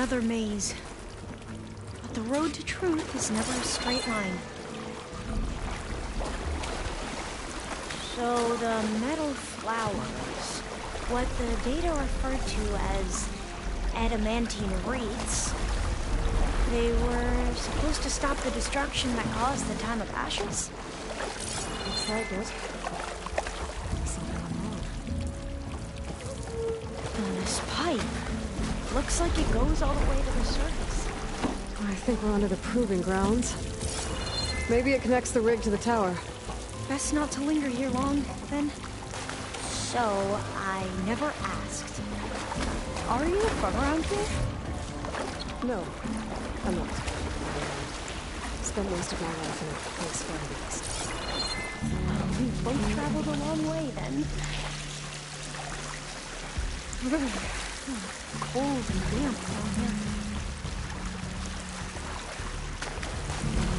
another maze. But the road to truth is never a straight line. So the metal flowers, what the data referred to as adamantine wreaths, they were supposed to stop the destruction that caused the time of ashes? Looks like it. And this pipe looks like it goes all the way to the surface. I think we're under the proving grounds. Maybe it connects the rig to the tower. Best not to linger here long, then. So, I never asked. Are you from around here? No, I'm not. Spent most of my life in a place far east. We both traveled a long way, then. Cold and damp down here.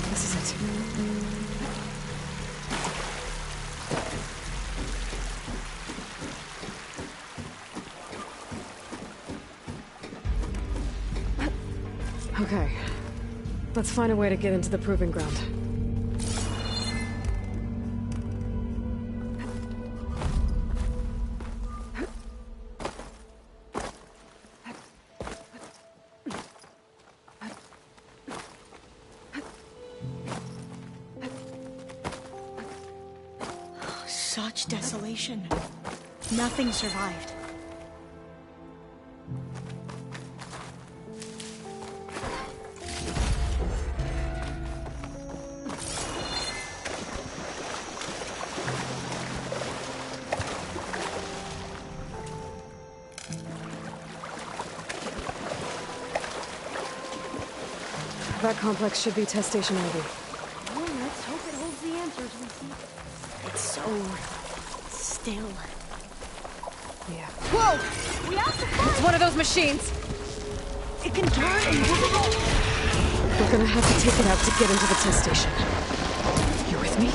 This is it. Okay. Let's find a way to get into the proving ground. Such desolation. Nothing survived. That complex should be test station Ivy. Well, let's hope it holds the answers we seek. It's so still. Yeah. Whoa! We have to find... It's one of those machines! It can turn invisible! We're gonna have to take it out to get into the test station. You with me?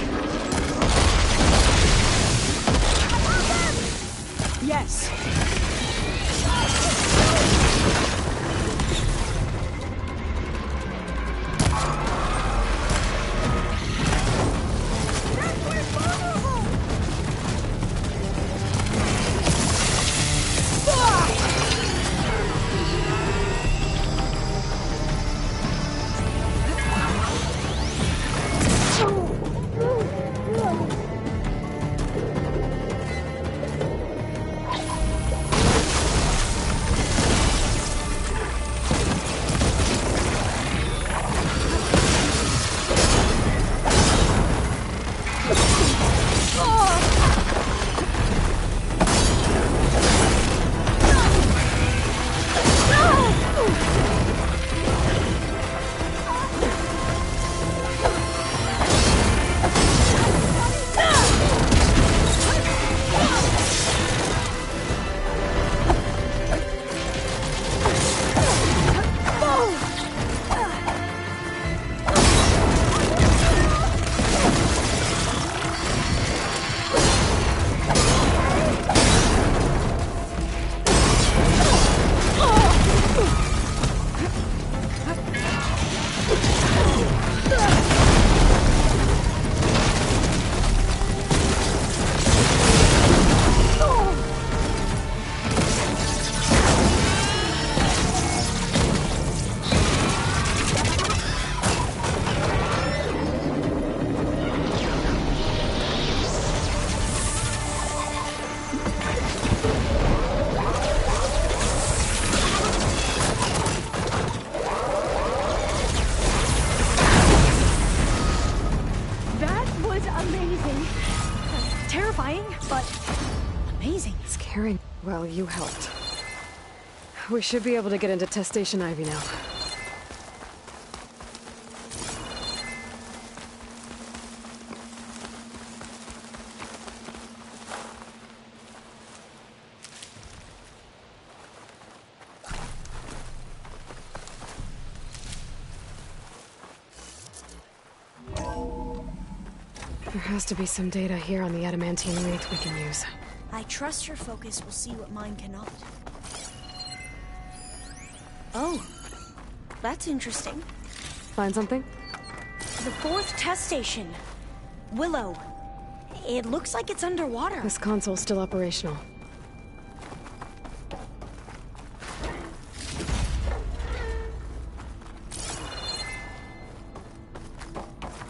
Yes! Well, you helped. We should be able to get into test station Ivy now. There has to be some data here on the adamantine wreath we can use. I trust your focus will see what mine cannot. Oh, That's interesting. Find something? The 4th test station. Willow. It looks like it's underwater. This console's still operational.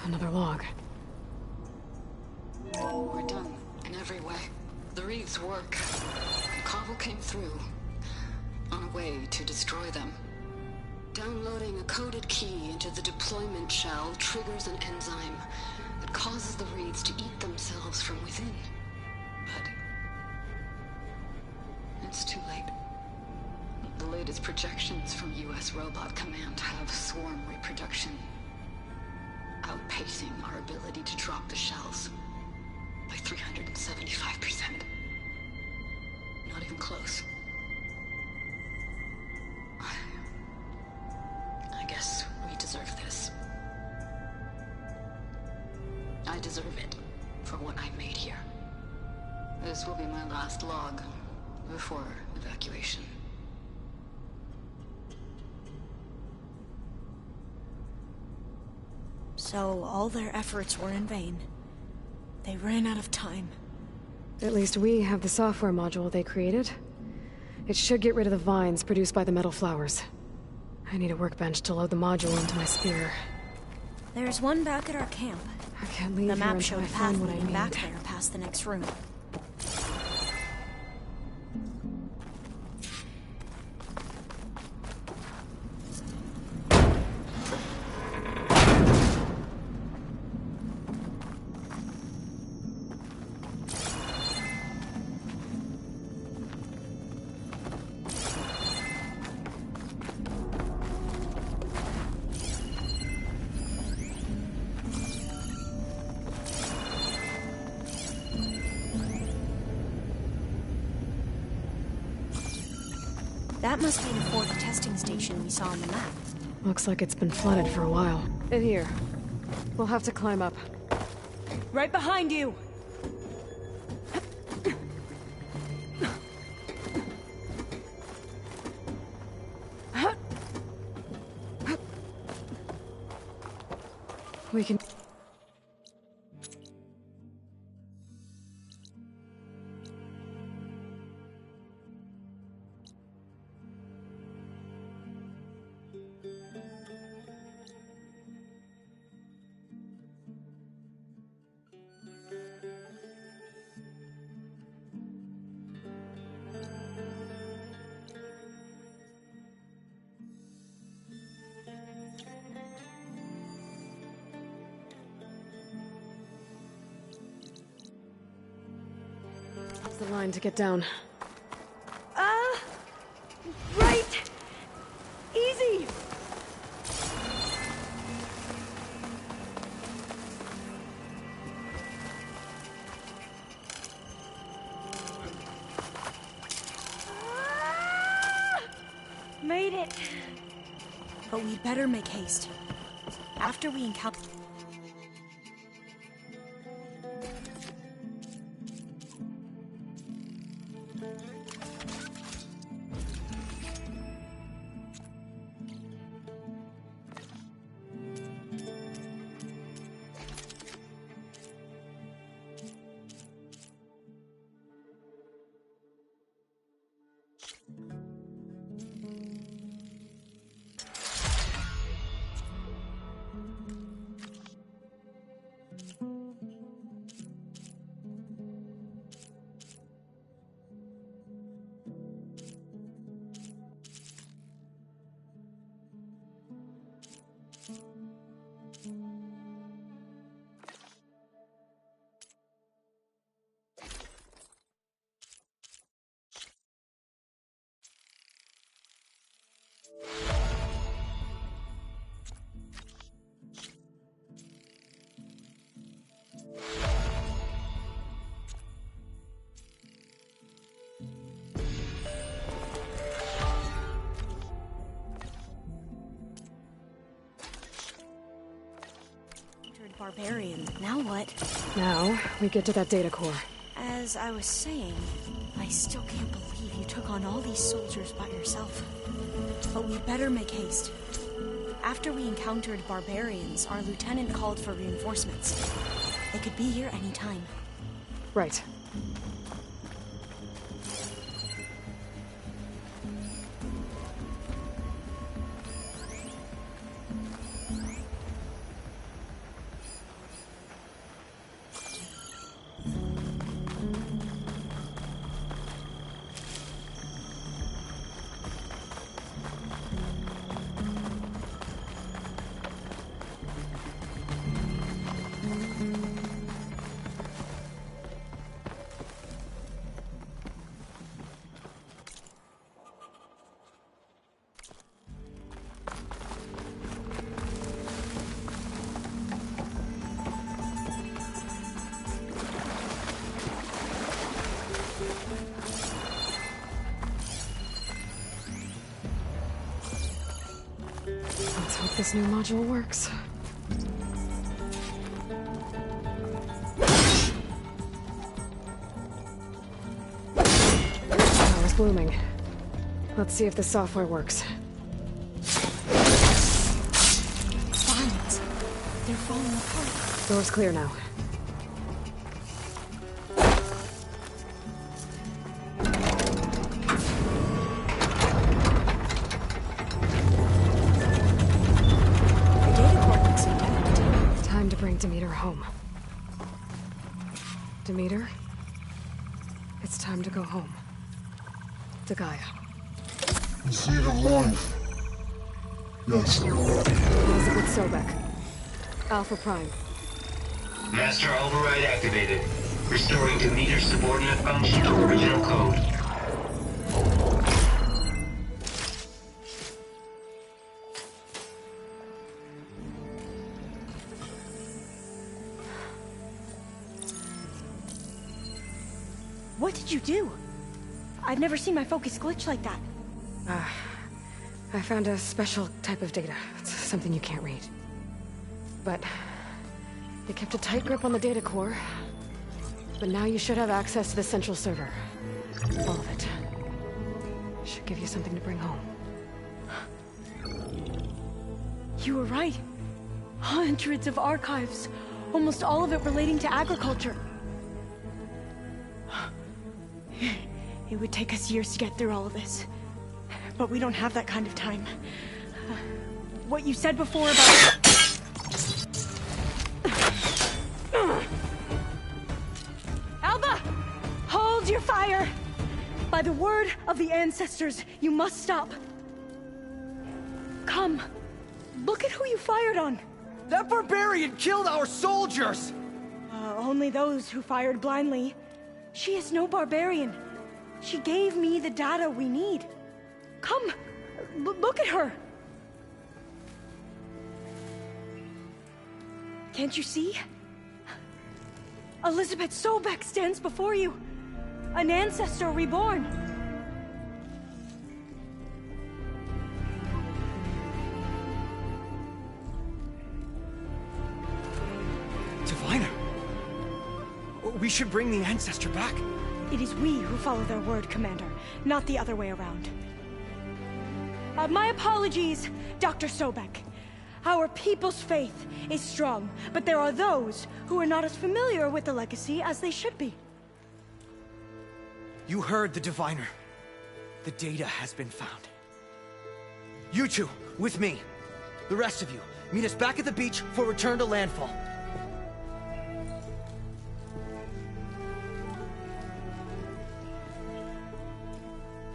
Another log. We're done, in every way. The reeds work. Cobble came through, on a way to destroy them. Downloading a coded key into the deployment shell triggers an enzyme that causes the reeds to eat themselves from within. But it's too late. The latest projections from US Robot Command have swarm reproduction outpacing our ability to drop the shells by 375%. Not even close. I guess we deserve this. I deserve it for what I made here. This will be my last log before evacuation. So all their efforts were in vain. They ran out of time. At least we have the software module they created. It should get rid of the vines produced by the metal flowers. I need a workbench to load the module into my Sper. There's one back at our camp. I can't leave The here map until showed I a path find what I leading need. back there past the next room. That must be the 4th testing station we saw on the map. Looks like it's been flooded for a while. In here. We'll have to climb up. Right behind you! We can... the line to get down. Right! Easy! Made it! But we'd better make haste. After we encounter... Barbarian. Now what? Now, we get to that data core. As I was saying, I still can't believe you took on all these soldiers by yourself. But we better make haste. After we encountered barbarians, our lieutenant called for reinforcements. They could be here any time. Right. Let's hope this new module works. Power's blooming. Let's see if the software works. Vines. They're falling apart. Door's clear now. Demeter home. Demeter, it's time to go home. To Gaia. The seed of life. Yes. Elizabeth Sobek. Alpha Prime. Master override activated. Restoring Demeter's subordinate function to original code. What did you do? I've never seen my focus glitch like that. I found a special type of data. It's something you can't read. But you kept a tight grip on the data core. But now you should have access to the central server. All of it. Should give you something to bring home. You were right. Hundreds of archives. Almost all of it relating to agriculture. It would take us years to get through all of this. But we don't have that kind of time. What you said before about... Alba! Hold your fire! By the word of the ancestors, you must stop. Come. Look at who you fired on. That barbarian killed our soldiers! Only those who fired blindly. She is no barbarian. She gave me the data we need. Come, look at her. Can't you see? Elizabeth Sobek stands before you. An ancestor reborn. Diviner! We should bring the ancestor back. It is we who follow their word, Commander, not the other way around. My apologies, Dr. Sobek. Our people's faith is strong, but there are those who are not as familiar with the legacy as they should be. You heard the diviner. The data has been found. You two, with me. The rest of you, meet us back at the beach for return to landfall.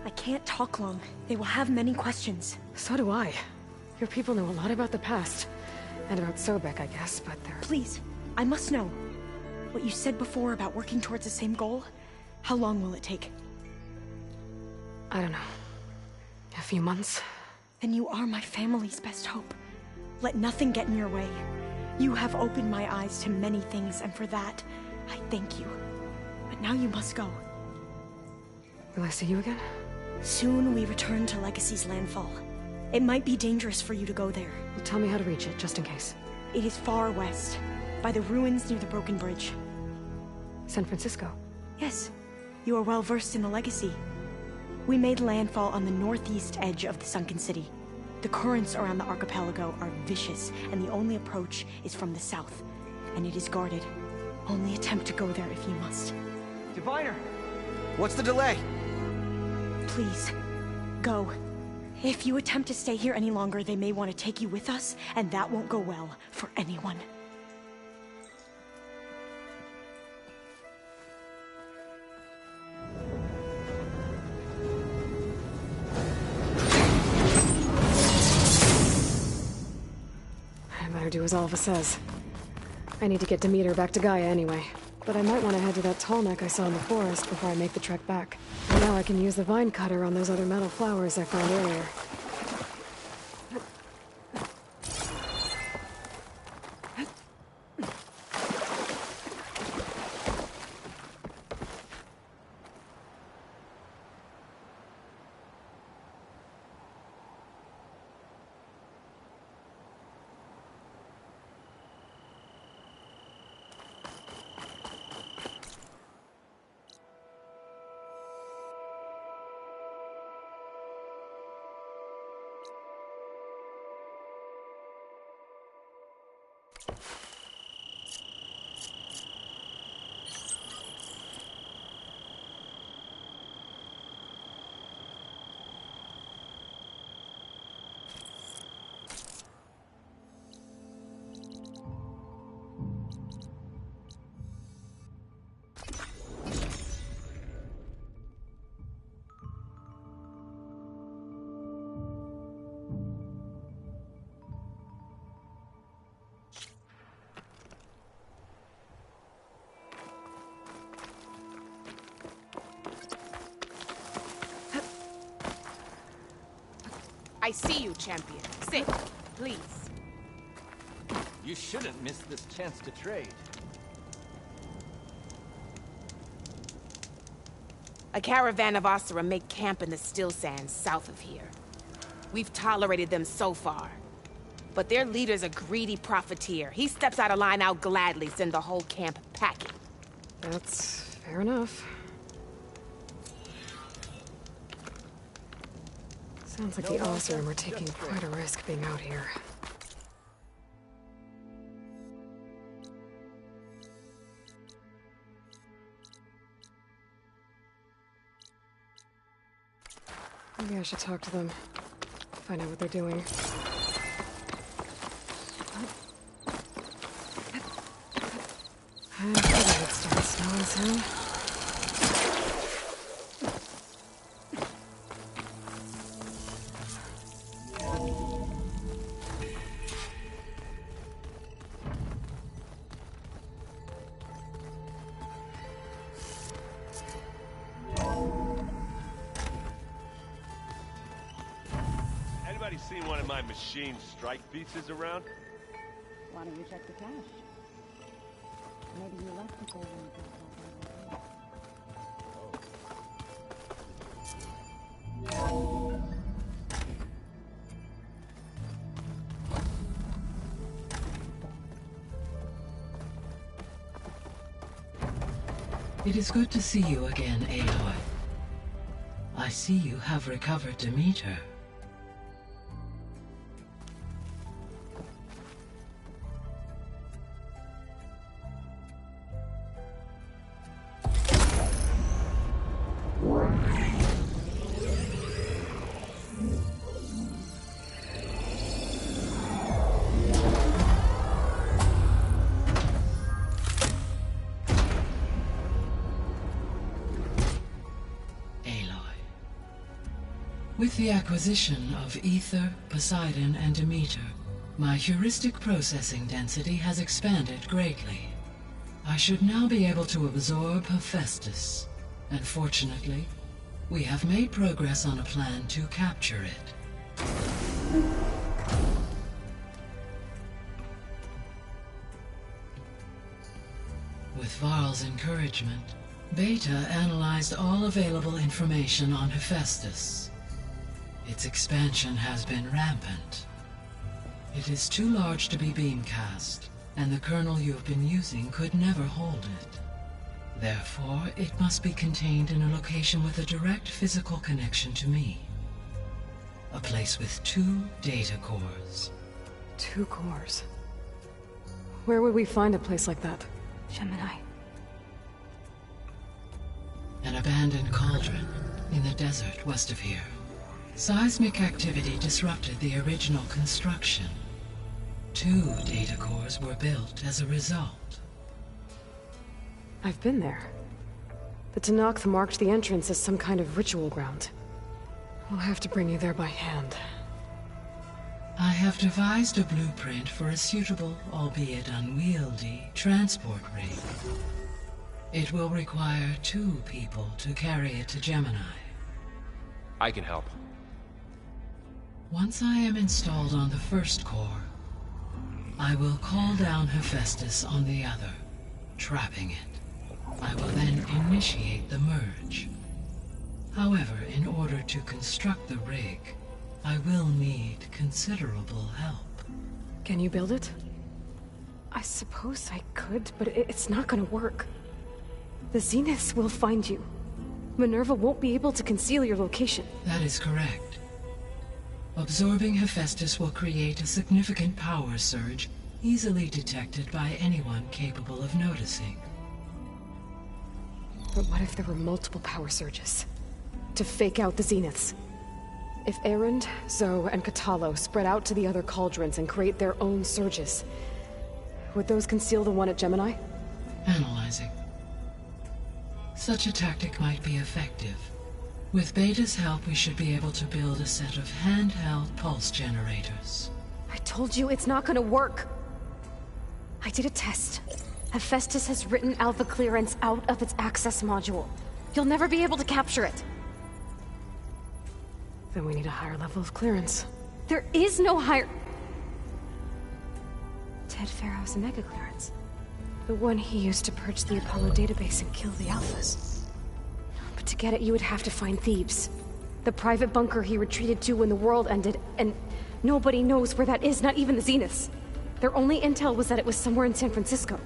I can't talk long. They will have many questions. So do I. Your people know a lot about the past. And about Sobek, I guess, but they're... Please, I must know. What you said before about working towards the same goal, how long will it take? I don't know. A few months? Then you are my family's best hope. Let nothing get in your way. You have opened my eyes to many things, and for that, I thank you. But now you must go. Will I see you again? Soon we return to Legacy's landfall. It might be dangerous for you to go there. Well, tell me how to reach it, just in case. It is far west, by the ruins near the broken bridge. San Francisco? Yes, you are well versed in the Legacy. We made landfall on the northeast edge of the sunken city. The currents around the archipelago are vicious, and the only approach is from the south. And it is guarded. Only attempt to go there if you must. Diviner! What's the delay? Please, go. If you attempt to stay here any longer, they may want to take you with us, and that won't go well for anyone. I better do as Alva says. I need to get Demeter back to Gaia anyway. But I might want to head to that tall neck I saw in the forest before I make the trek back. And now I can use the vine cutter on those other metal flowers I found earlier. I see you, champion. Sit, please. You shouldn't miss this chance to trade. A caravan of Asura make camp in the still sands south of here. We've tolerated them so far. But their leader's a greedy profiteer. He steps out of line, I'll gladly send the whole camp packing. That's fair enough. Sounds like the Oseram are taking quite a risk being out here. Maybe I should talk to them. Find out what they're doing. I thought it started snowing soon. Anybody seen one of my machine strike pieces around? Why don't you check the cache? Maybe you left the gold in It is good to see you again, Aloy. I see you have recovered Demeter. With the acquisition of Ether, Poseidon, and Demeter, my heuristic processing density has expanded greatly. I should now be able to absorb Hephaestus, and fortunately, we have made progress on a plan to capture it. With Varl's encouragement, Beta analyzed all available information on Hephaestus. Its expansion has been rampant. It is too large to be beamcast, and the kernel you have been using could never hold it. Therefore, it must be contained in a location with a direct physical connection to me. A place with 2 data cores. 2 cores. Where would we find a place like that? Gemini. An abandoned cauldron in the desert west of here. Seismic activity disrupted the original construction. 2 data cores were built as a result. I've been there. The Tenakth marked the entrance as some kind of ritual ground. We'll have to bring you there by hand. I have devised a blueprint for a suitable, albeit unwieldy, transport rig. It will require 2 people to carry it to Gemini. I can help. Once I am installed on the first core, I will call down Hephaestus on the other, trapping it. I will then initiate the merge. However, in order to construct the rig, I will need considerable help. Can you build it? I suppose I could, but it's not gonna work. The Zeniths will find you. Minerva won't be able to conceal your location. That is correct. Absorbing Hephaestus will create a significant power surge, easily detected by anyone capable of noticing. But what if there were multiple power surges? To fake out the Zeniths? If Erend, Zoe, and Katalo spread out to the other cauldrons and create their own surges, would those conceal the one at Gemini? Analyzing. Such a tactic might be effective. With Beta's help, we should be able to build a set of handheld pulse generators. I told you it's not gonna work! I did a test. Hephaestus has written Alpha Clearance out of its access module. You'll never be able to capture it. Then we need a higher level of clearance. There is no higher... Ted Pharaoh's Omega Clearance. The one he used to purge the Apollo database and kill the Alphas. But to get it, you would have to find Thebes. The private bunker he retreated to when the world ended, and nobody knows where that is, not even the Zeniths. Their only intel was that it was somewhere in San Francisco.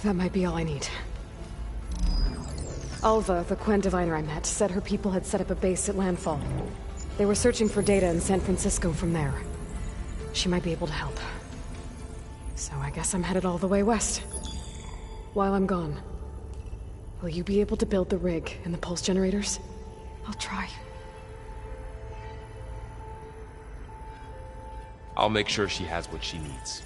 That might be all I need. Alva, the Quen diviner I met, said her people had set up a base at landfall. They were searching for data in San Francisco from there. She might be able to help. So I guess I'm headed all the way west. While I'm gone, will you be able to build the rig and the pulse generators? I'll try. I'll make sure she has what she needs.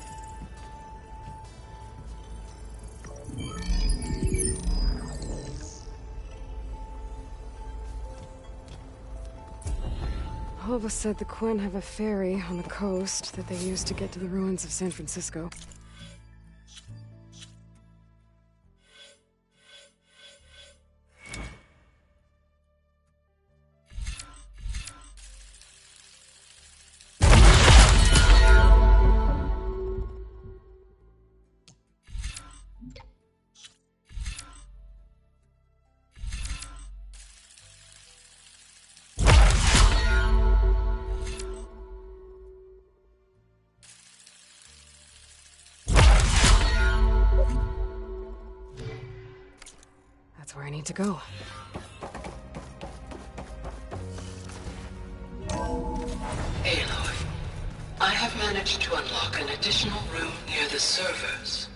Alva said the Quen have a ferry on the coast that they use to get to the ruins of San Francisco. That's where I need to go. Aloy, I have managed to unlock an additional room near the servers.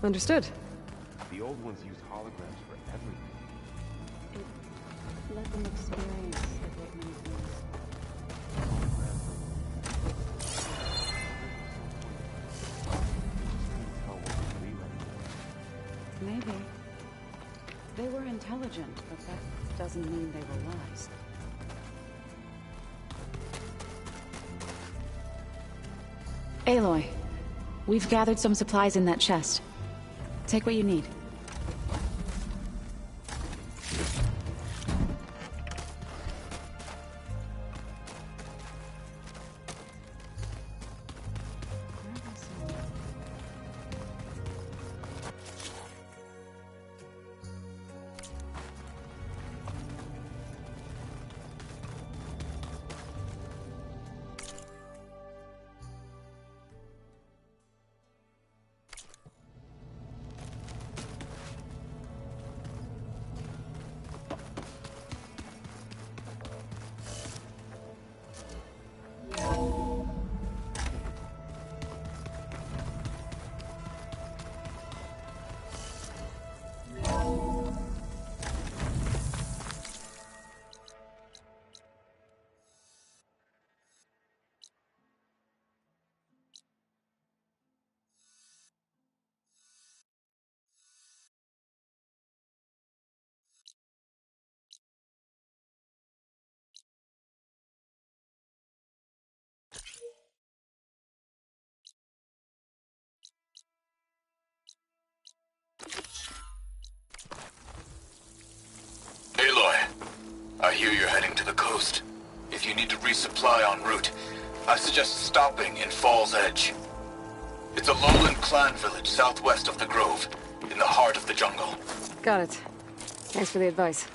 Understood. The old ones use holograms for everything. Let them experience the great movements. Maybe. They were intelligent, but that doesn't mean they were wise. Aloy, we've gathered some supplies in that chest. Take what you need. outpost. If you need to resupply en route, I suggest stopping in Fall's Edge. It's a lowland clan village southwest of the Grove, in the heart of the jungle. Got it. Thanks for the advice.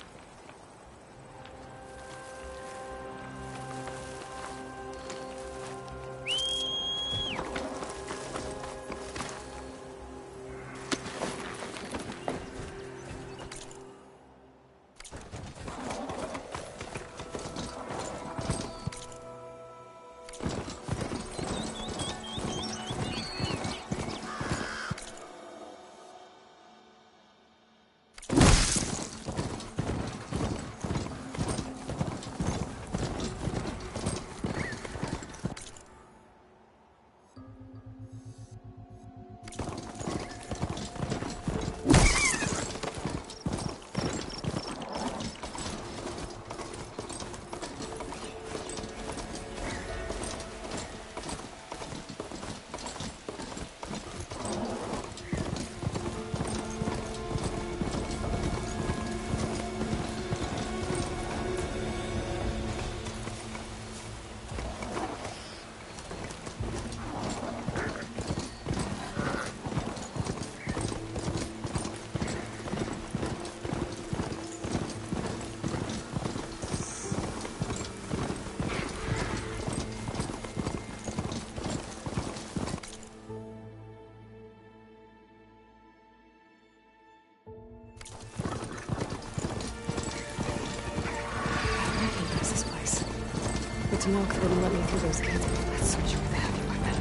To milk that wouldn't let me through those gates. That soldier with a heavy weapon.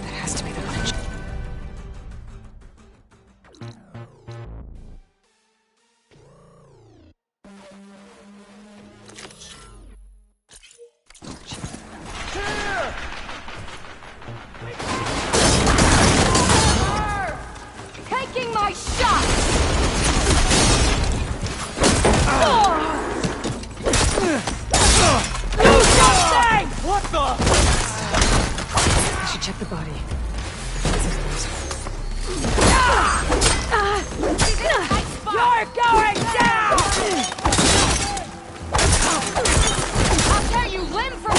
That has to be the one. Taking my shot! What the? I should check the body. You're going down! I'll tear you limb from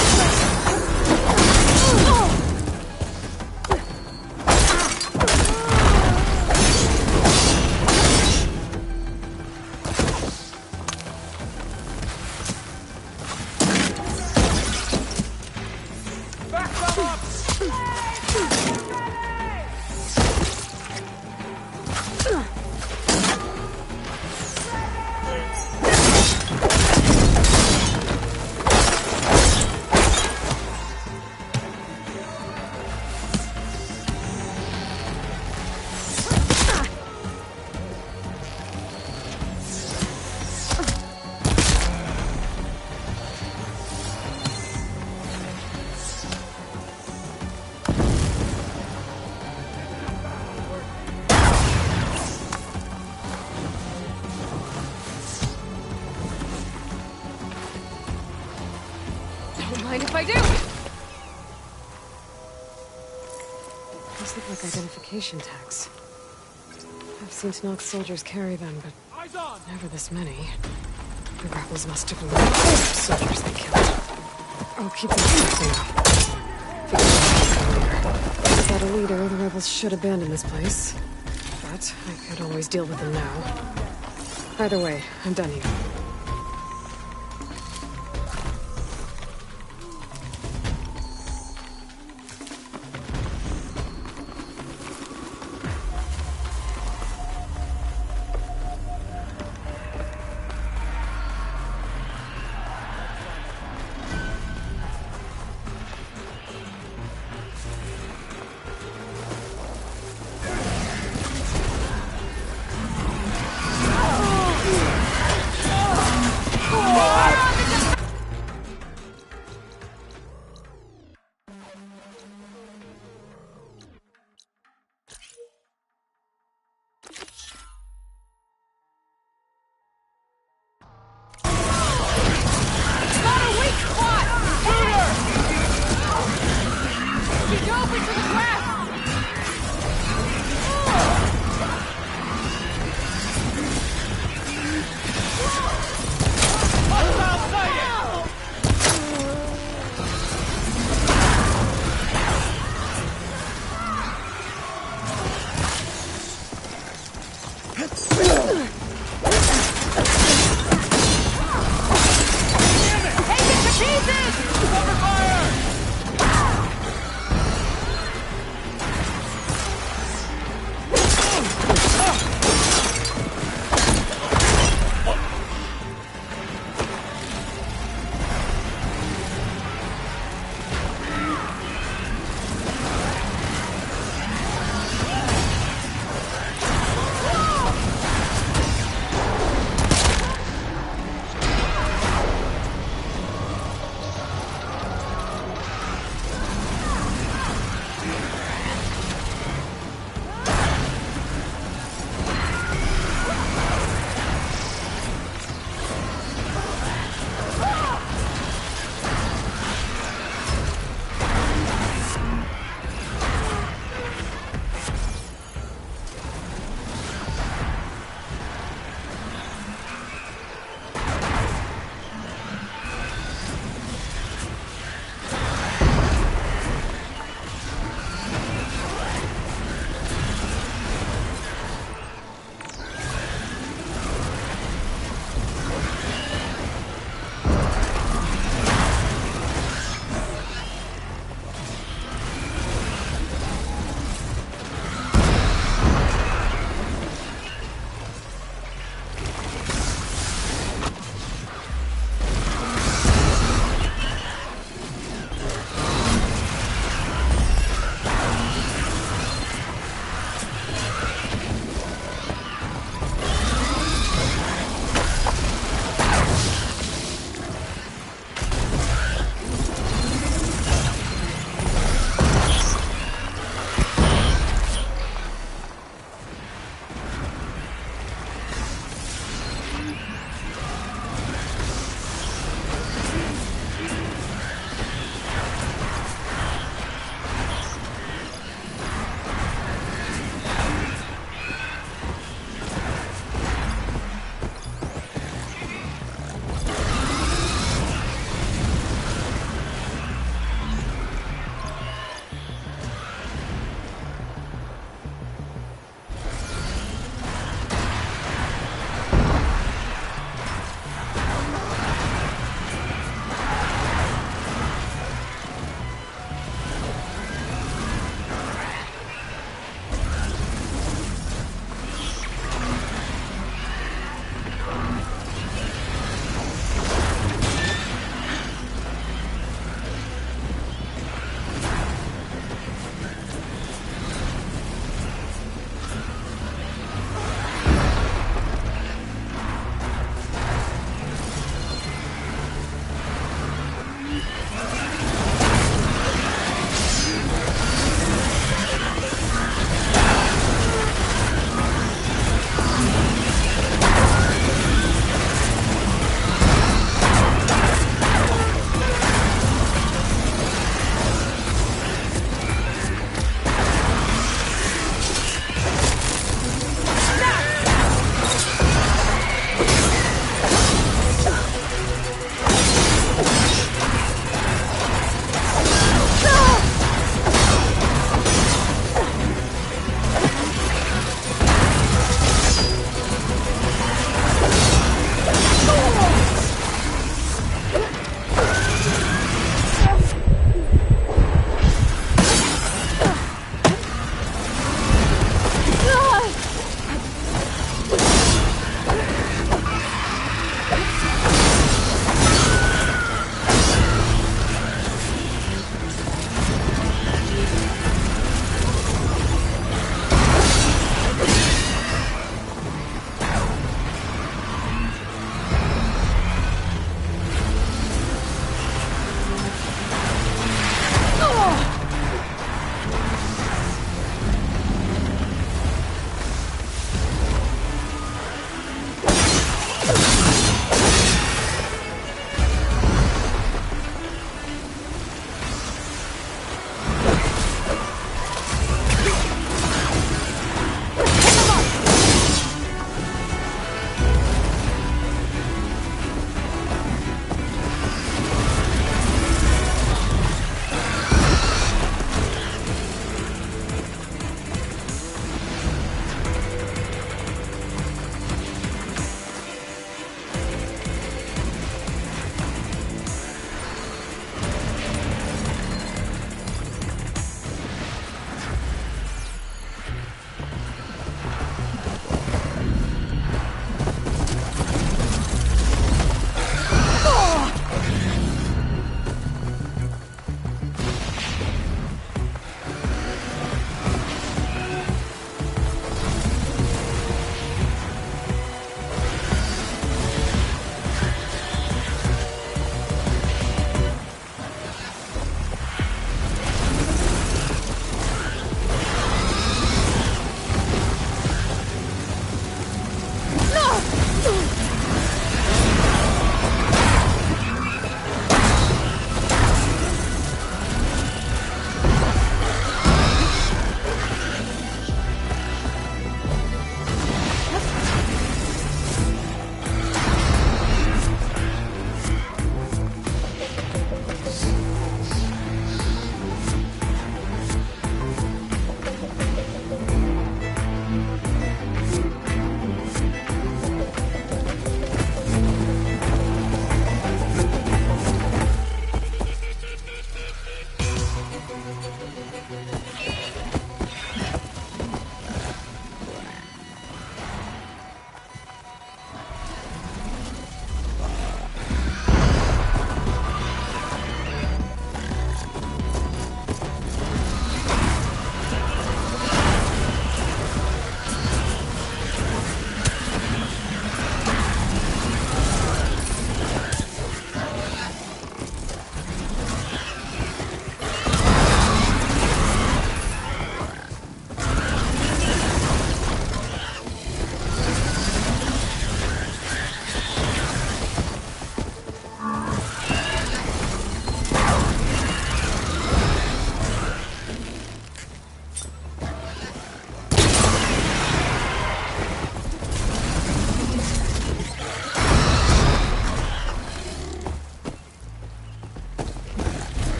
Mind if I do? These look like identification tags. I've seen Snock's soldiers carry them, but never this many. The rebels must have been soldiers they killed. I'll keep them safe for now. Without a leader, the rebels should abandon this place. But I could always deal with them now. Either way, I'm done here.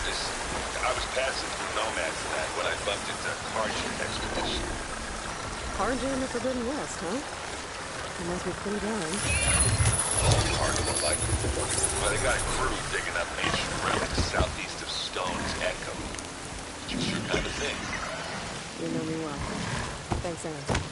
Listen, I was passing through Nomad's Land when I bumped into a Karjan expedition. Karjan in the Forbidden West, huh? It must be pretty darling. Hard to like. Well, they got a crew digging up ancient relics southeast of Stone's Echo. It's your kind of thing. You know me well. Thanks, Aaron.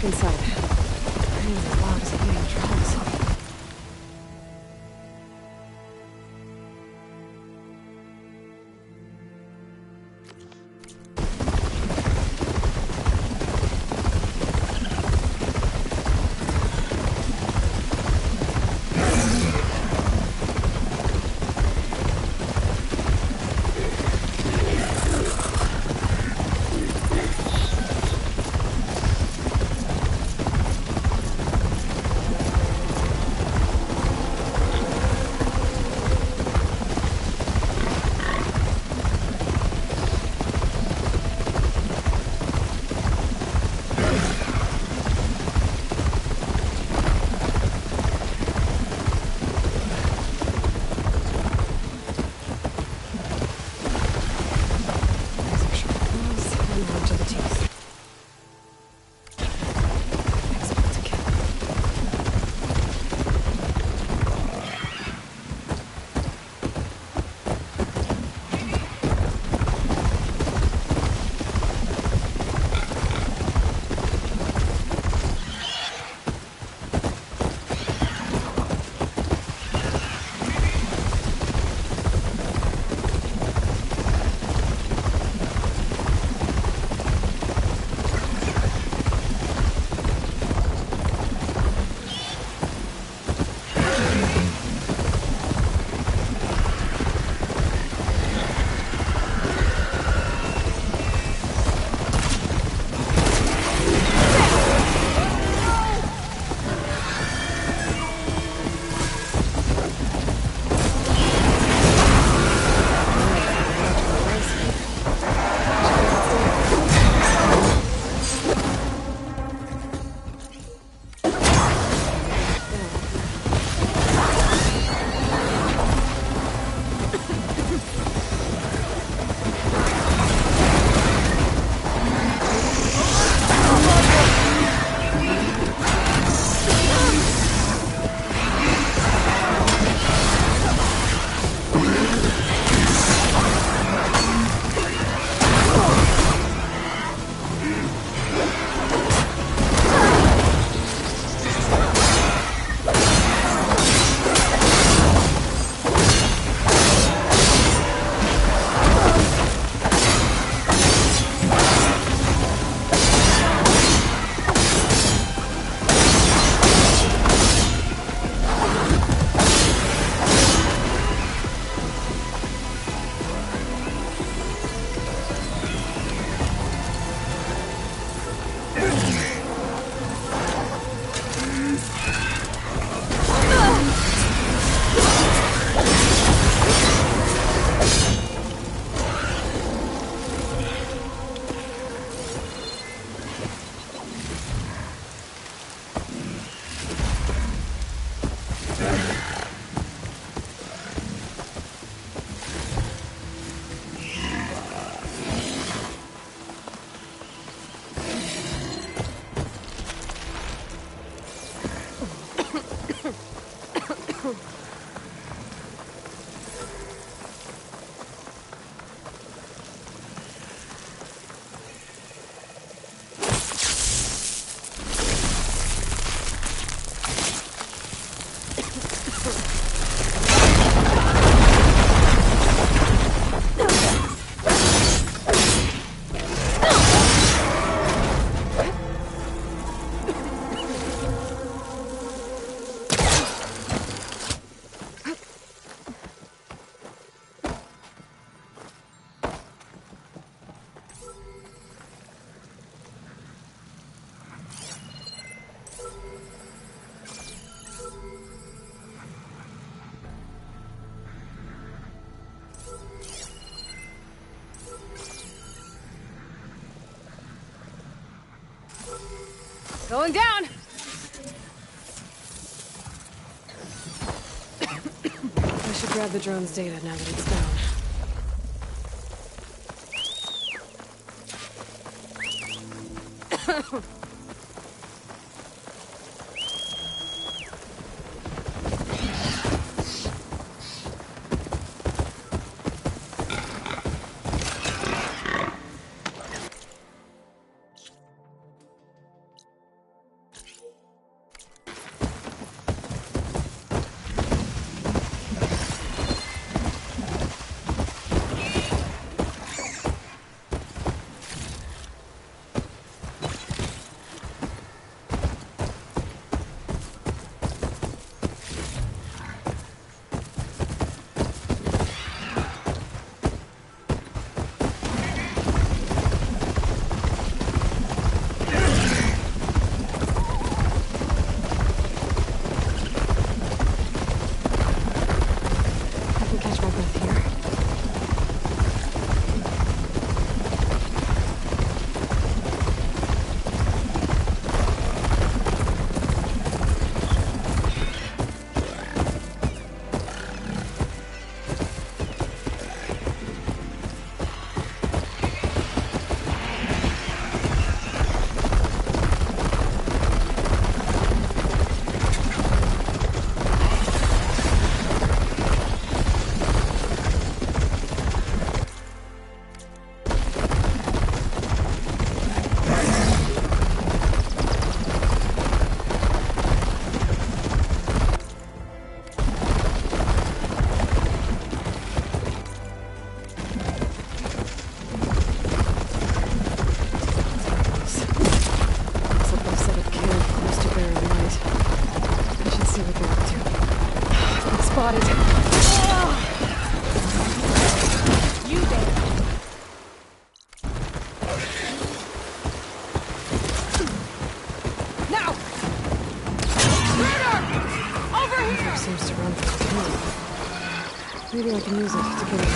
Inside. Crazy logs are getting troublesome. Going down! I should grab the drone's data now that it's down. Maybe I can use it to get it.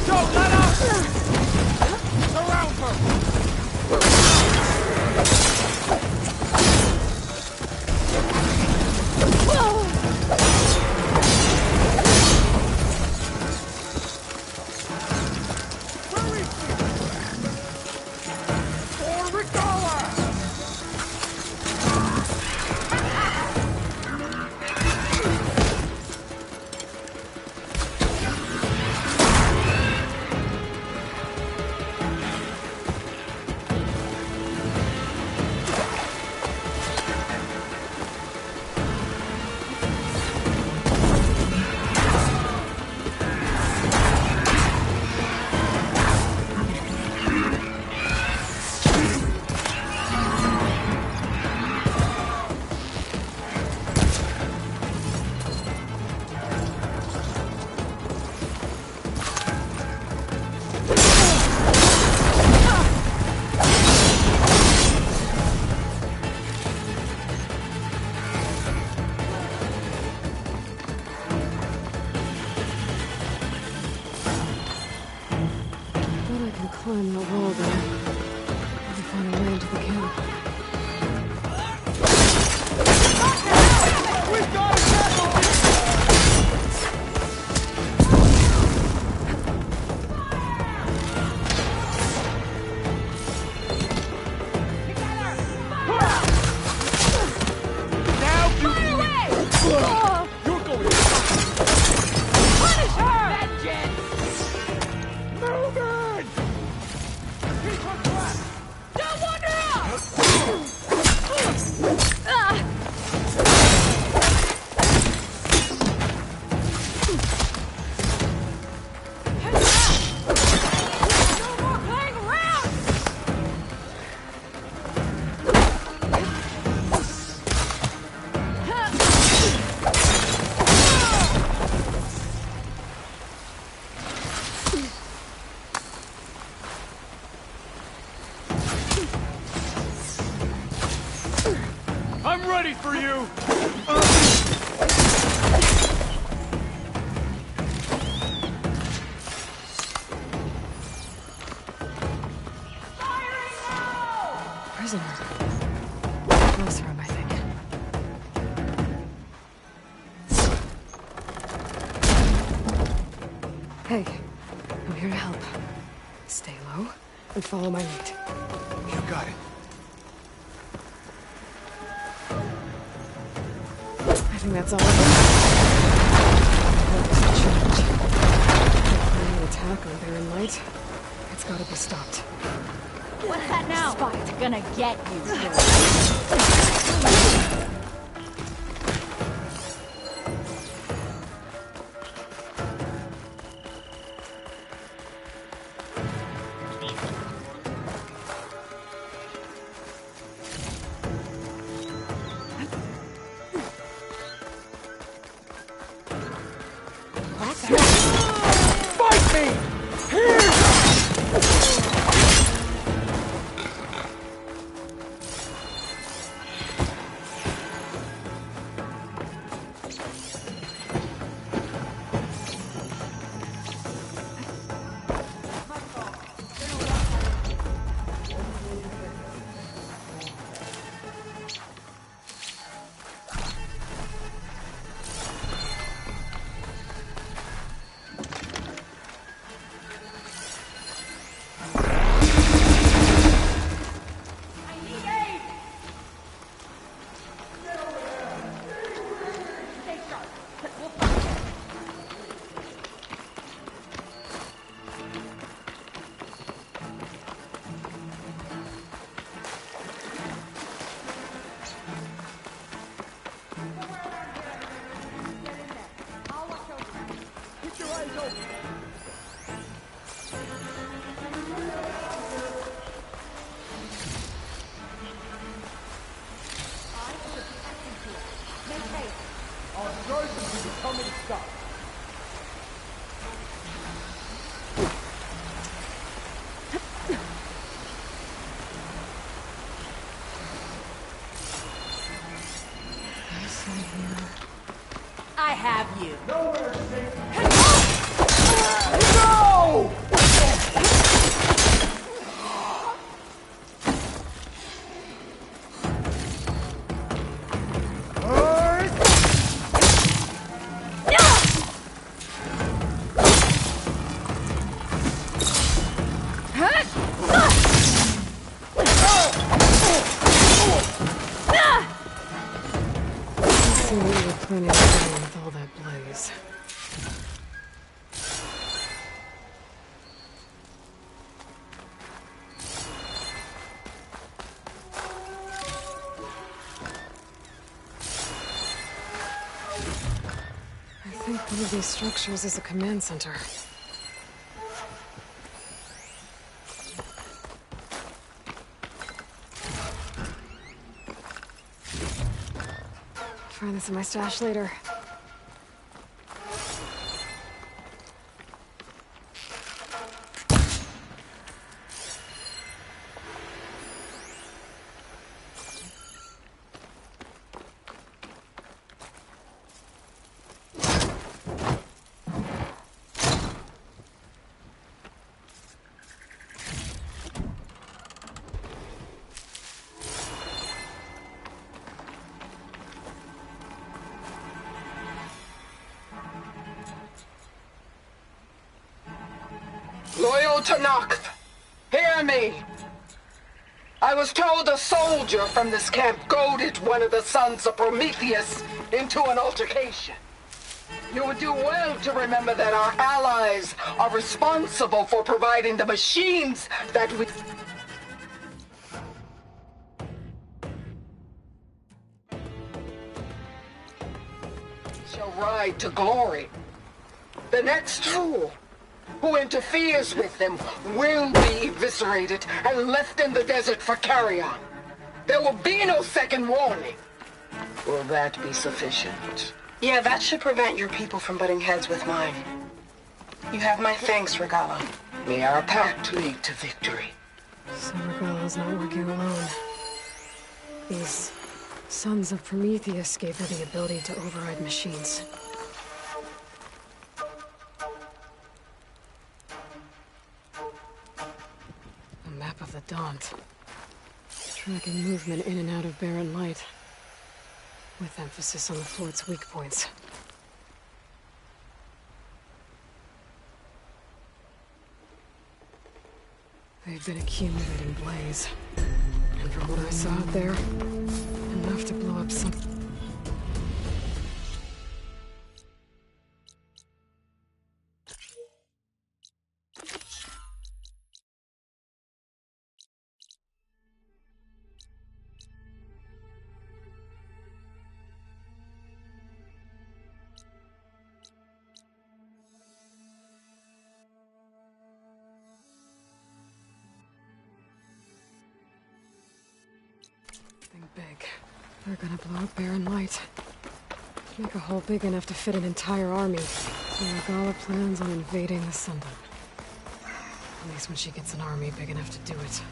Don't let up! Surround her! ready for you! Prisoner. Closer, I think. Hey, I'm here to help. Stay low and follow my lead. You got it. I think that's all of it. Planning attack on Barren Light. It's gotta be stopped. What's that now? Spot's gonna get you. Fight me! Here! I have you. Nowhere safe. No! Planning on dealing with all that blaze. I think one of these structures is a command center. Find this in my stash later. Loyal to Noct, hear me. I was told a soldier from this camp goaded one of the sons of Prometheus into an altercation. You would do well to remember that our allies are responsible for providing the machines that we shall ride to glory. The next fool who interferes with them will be eviscerated and left in the desert for carrion. There will be no second warning. Will that be sufficient? Yeah, that should prevent your people from butting heads with mine. You have my thanks, Regala. May our pact lead to victory. So Regala's not working alone. These Sons of Prometheus gave her the ability to override machines. A map of the Daunt. Tracking movement in and out of barren light. With emphasis on the fort's weak points. They've been accumulating blaze. And from what I saw out there, enough to blow up some... big. They're gonna blow up barren light. Make a hole big enough to fit an entire army. And Regala plans on invading the Sundown. At least when she gets an army big enough to do it. Good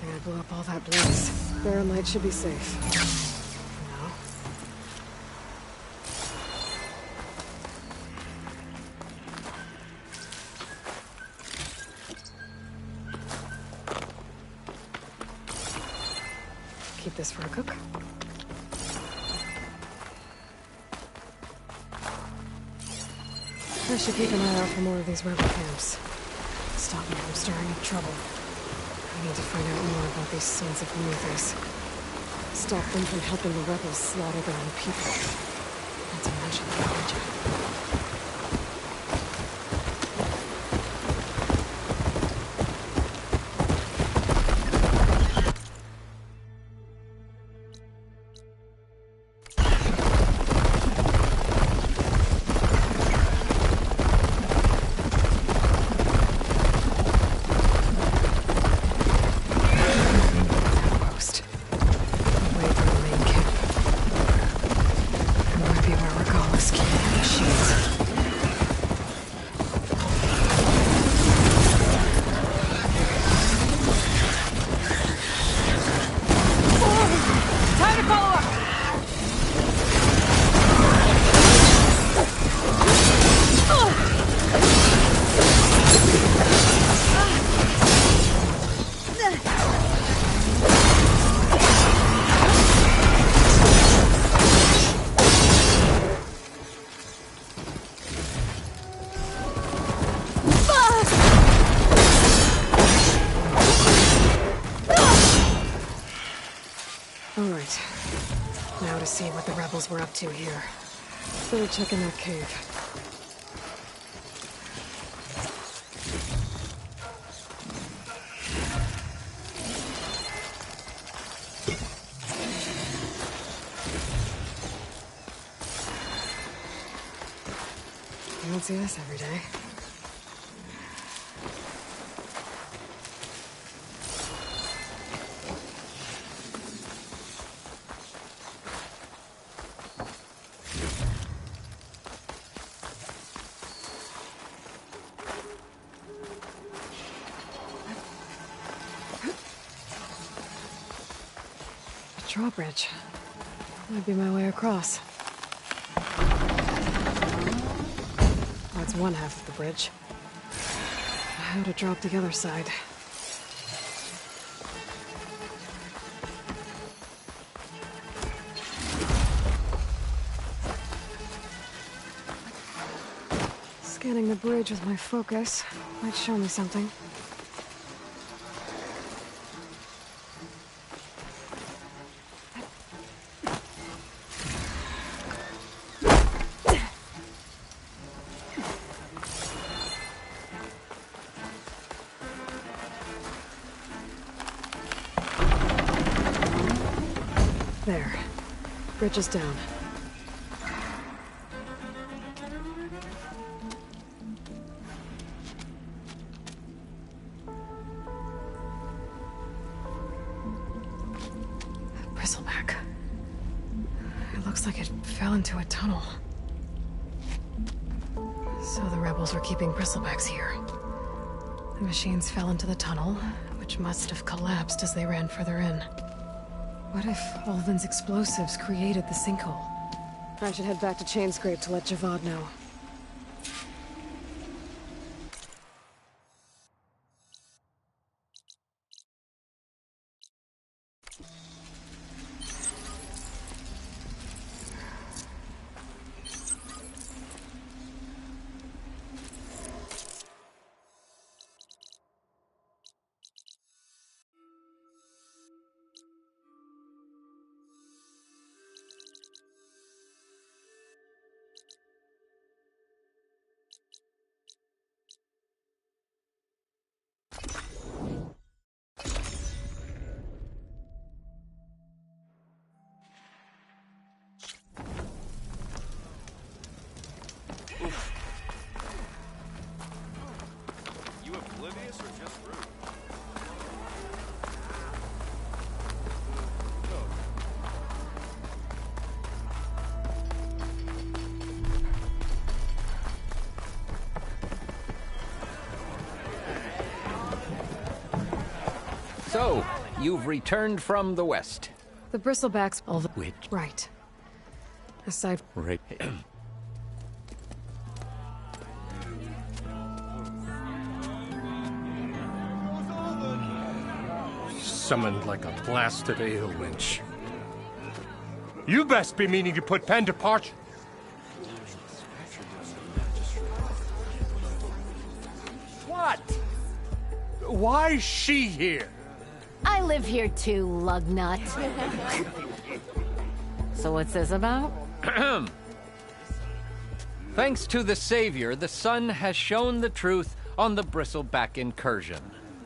thing I blew up all that blaze. Barren light should be safe. For now. Keep this for a cook. I should keep an eye out for more of these rebel camps. Stop me from stirring up trouble. I need to find out more about these sons of Prometheus. Stop them from helping the rebels slaughter their own people. Not to mention the origin. We're up to here. Better check in that cave. You don't see this every day. Drawbridge. Might be my way across. That's one half of the bridge. How to drop the other side. Scanning the bridge with my focus might show me something. There. Bridge is down. Bristleback. It looks like it fell into a tunnel. So the rebels were keeping bristlebacks here. The machines fell into the tunnel, which must have collapsed as they ran further in. What if Ulvin's explosives created the sinkhole? I should head back to Chainscrape to let Javad know. You oblivious or just rude? So, you've returned from the west. The bristlebacks... Which? Right. Aside... Right. Summoned like a blasted ale winch. You best be meaning to put pen to parchment. What? Why's she here? I live here too, lugnut. So what's this about? Thanks to the Savior, the sun has shown the truth on the bristleback incursion.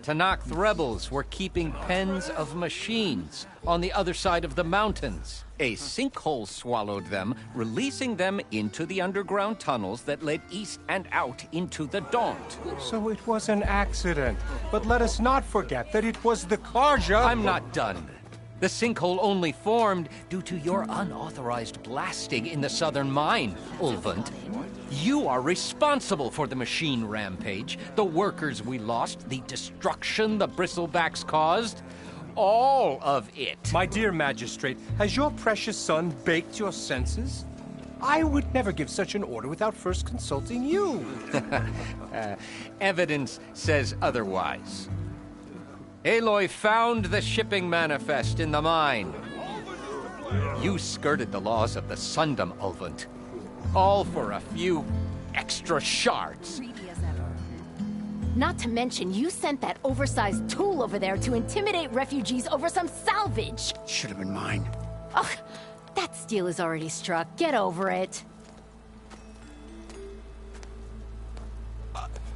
Tanakh rebels were keeping pens of machines on the other side of the mountains. A sinkhole swallowed them, releasing them into the underground tunnels that led east and out into the Daunt. So it was an accident. But let us not forget that it was the Karja... I'm not done. The sinkhole only formed due to your unauthorized blasting in the southern mine, Ulvund. You are responsible for the machine rampage, the workers we lost, the destruction the bristlebacks caused. All of it. My dear magistrate, has your precious son baked your senses? I would never give such an order without first consulting you. Evidence says otherwise. Aloy found the shipping manifest in the mine. You skirted the laws of the Sundom, Ulvund. All for a few extra shards. Not to mention, you sent that oversized tool over there to intimidate refugees over some salvage. Should have been mine. Ugh, that steel is already struck. Get over it.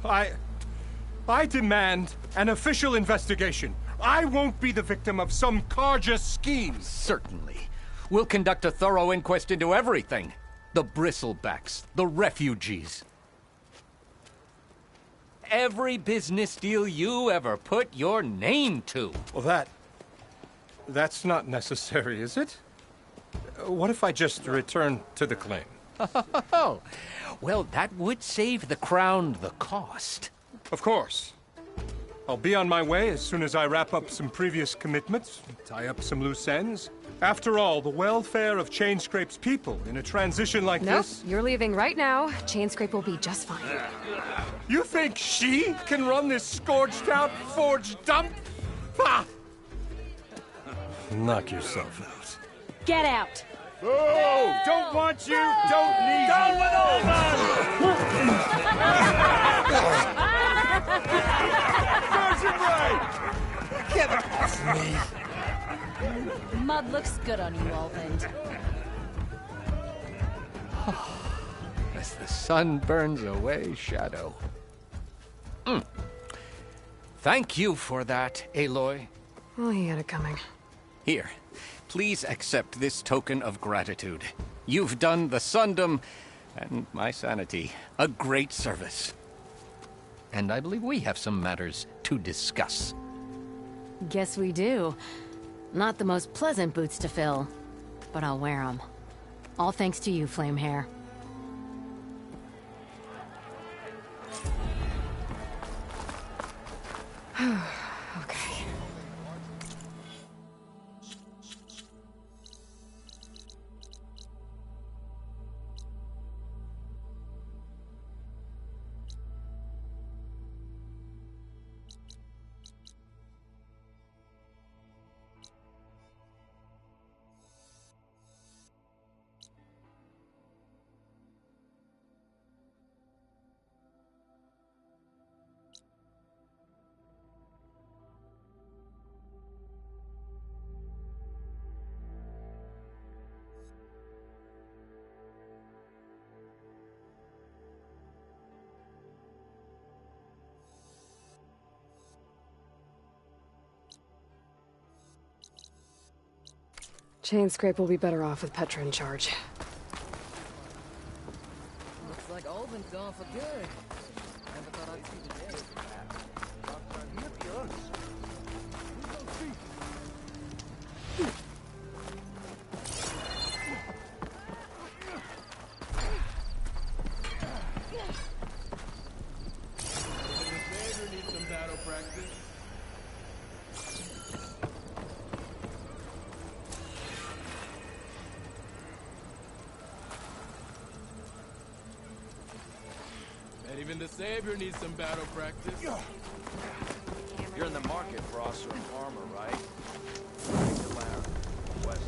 I demand an official investigation. I won't be the victim of some Karja scheme. Certainly. We'll conduct a thorough inquest into everything. The bristlebacks, the refugees. Every business deal you ever put your name to. Well, that's not necessary, is it? What if I just return to the claim? Oh, well, that would save the crown the cost. Of course. I'll be on my way as soon as I wrap up some previous commitments, tie up some loose ends. After all, the welfare of Chainscrape's people in a transition like this... Nope, you're leaving right now. Chainscrape will be just fine. You think she can run this scorched-out forged dump? Ha! Knock yourself out. Get out! Oh, don't want you, don't need Down you. with all Mud looks good on you, Ulvund. As the sun burns away shadow. Thank you for that, Aloy. Oh, he had it coming. Here, please accept this token of gratitude. You've done the Sundom and my sanity a great service. And I believe we have some matters to discuss. Guess we do. Not the most pleasant boots to fill, but I'll wear them. All thanks to you, Flamehair. Okay. Chainscrape will be better off with Petra in charge. Looks like Ulvin's gone for good. Never thought I'd see the day. Even the Savior needs some battle practice. You're in the market for awesome armor, right? West.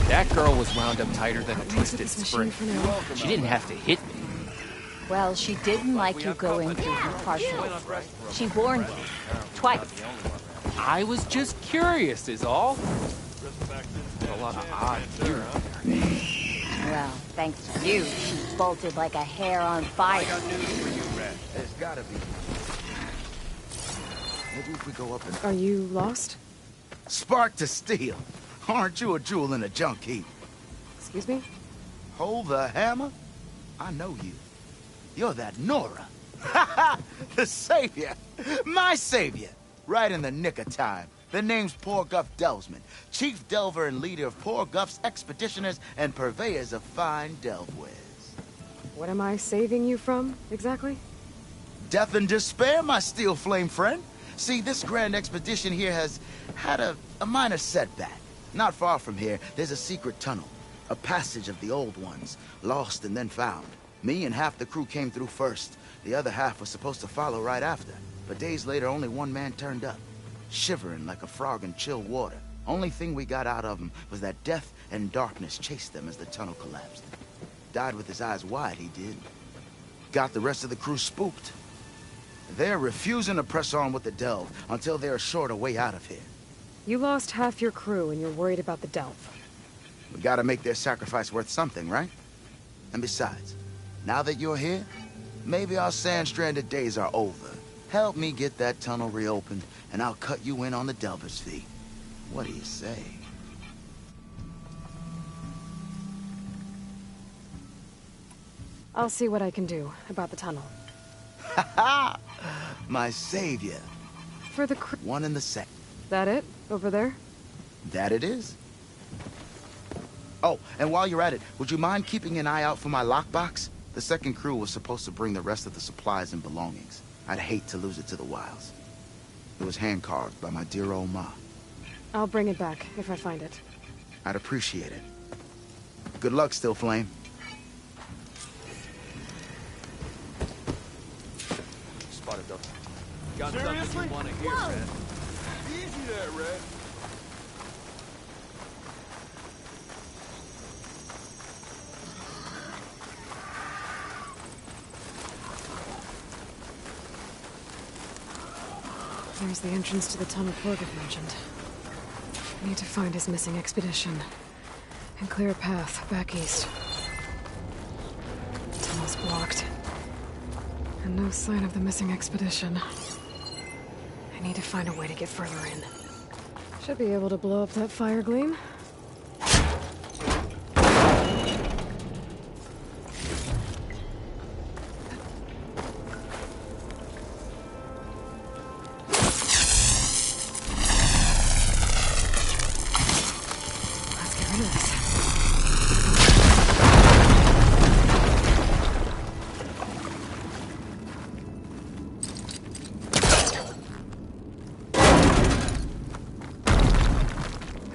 That girl was wound up tighter than a twisted spring. She didn't have to hit me. Well, she didn't like you going through her partial. She warned you. Twice. I was just curious, is all. A lot of odd gear out there. Well, thanks to you, she bolted like a hare on fire. I got news for you, Red. There's gotta be. Maybe if we go up and... Are you lost? Spark to steel. Aren't you a jewel in a junk heap? Excuse me? Hold the hammer? I know you. You're that Nora. Ha ha! The savior! My savior! Right in the nick of time. The name's Poor Guff Delvesman, chief delver and leader of Poor Guff's expeditioners and purveyors of fine delve wares. What am I saving you from, exactly? Death and despair, my steel flame friend. See, this grand expedition here has had a minor setback. Not far from here, there's a secret tunnel. A passage of the old ones, lost and then found. Me and half the crew came through first. The other half was supposed to follow right after. But days later, only one man turned up. Shivering like a frog in chill water. Only thing we got out of him was that death and darkness chased them as the tunnel collapsed. Died with his eyes wide, he did. Got the rest of the crew spooked. They're refusing to press on with the delve until they're assured a way out of here. You lost half your crew and you're worried about the delve. We gotta make their sacrifice worth something, right? And besides, now that you're here, maybe our sand-stranded days are over. Help me get that tunnel reopened, and I'll cut you in on the delver's fee. What do you say? I'll see what I can do about the tunnel. Ha ha! My savior. For the crew. One in the second. That it? Over there? That it is. Oh, and while you're at it, would you mind keeping an eye out for my lockbox? The second crew was supposed to bring the rest of the supplies and belongings. I'd hate to lose it to the wilds. It was hand-carved by my dear old ma. I'll bring it back if I find it. I'd appreciate it. Good luck, Still Flame. Spotted though. Got something you want to hear, Red. Easy there, Red. There's the entrance to the tunnel Porgit mentioned. I need to find his missing expedition and clear a path back east. The tunnel's blocked. And no sign of the missing expedition. I need to find a way to get further in. Should be able to blow up that fire gleam.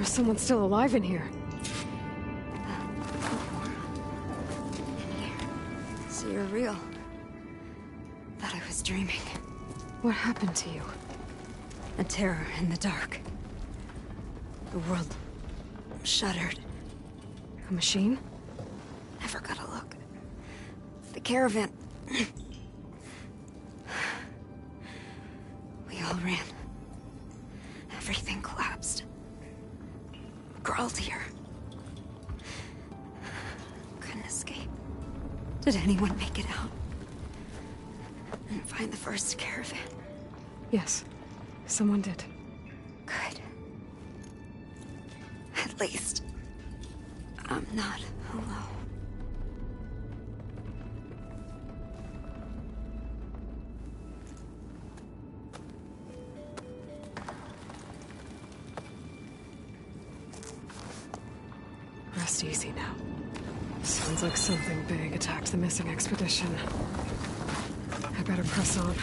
There's someone still alive in here. So you're real. Thought I was dreaming. What happened to you? A terror in the dark. The world shuddered. A machine? Never got a look. The caravan. We all ran. Everything collapsed. Crawled here. Couldn't escape. Did anyone make it out? And find the first caravan? Yes. Someone did. Good. At least, I'm not alone. Rest easy now. Sounds like something big attacked the missing expedition. I better press on.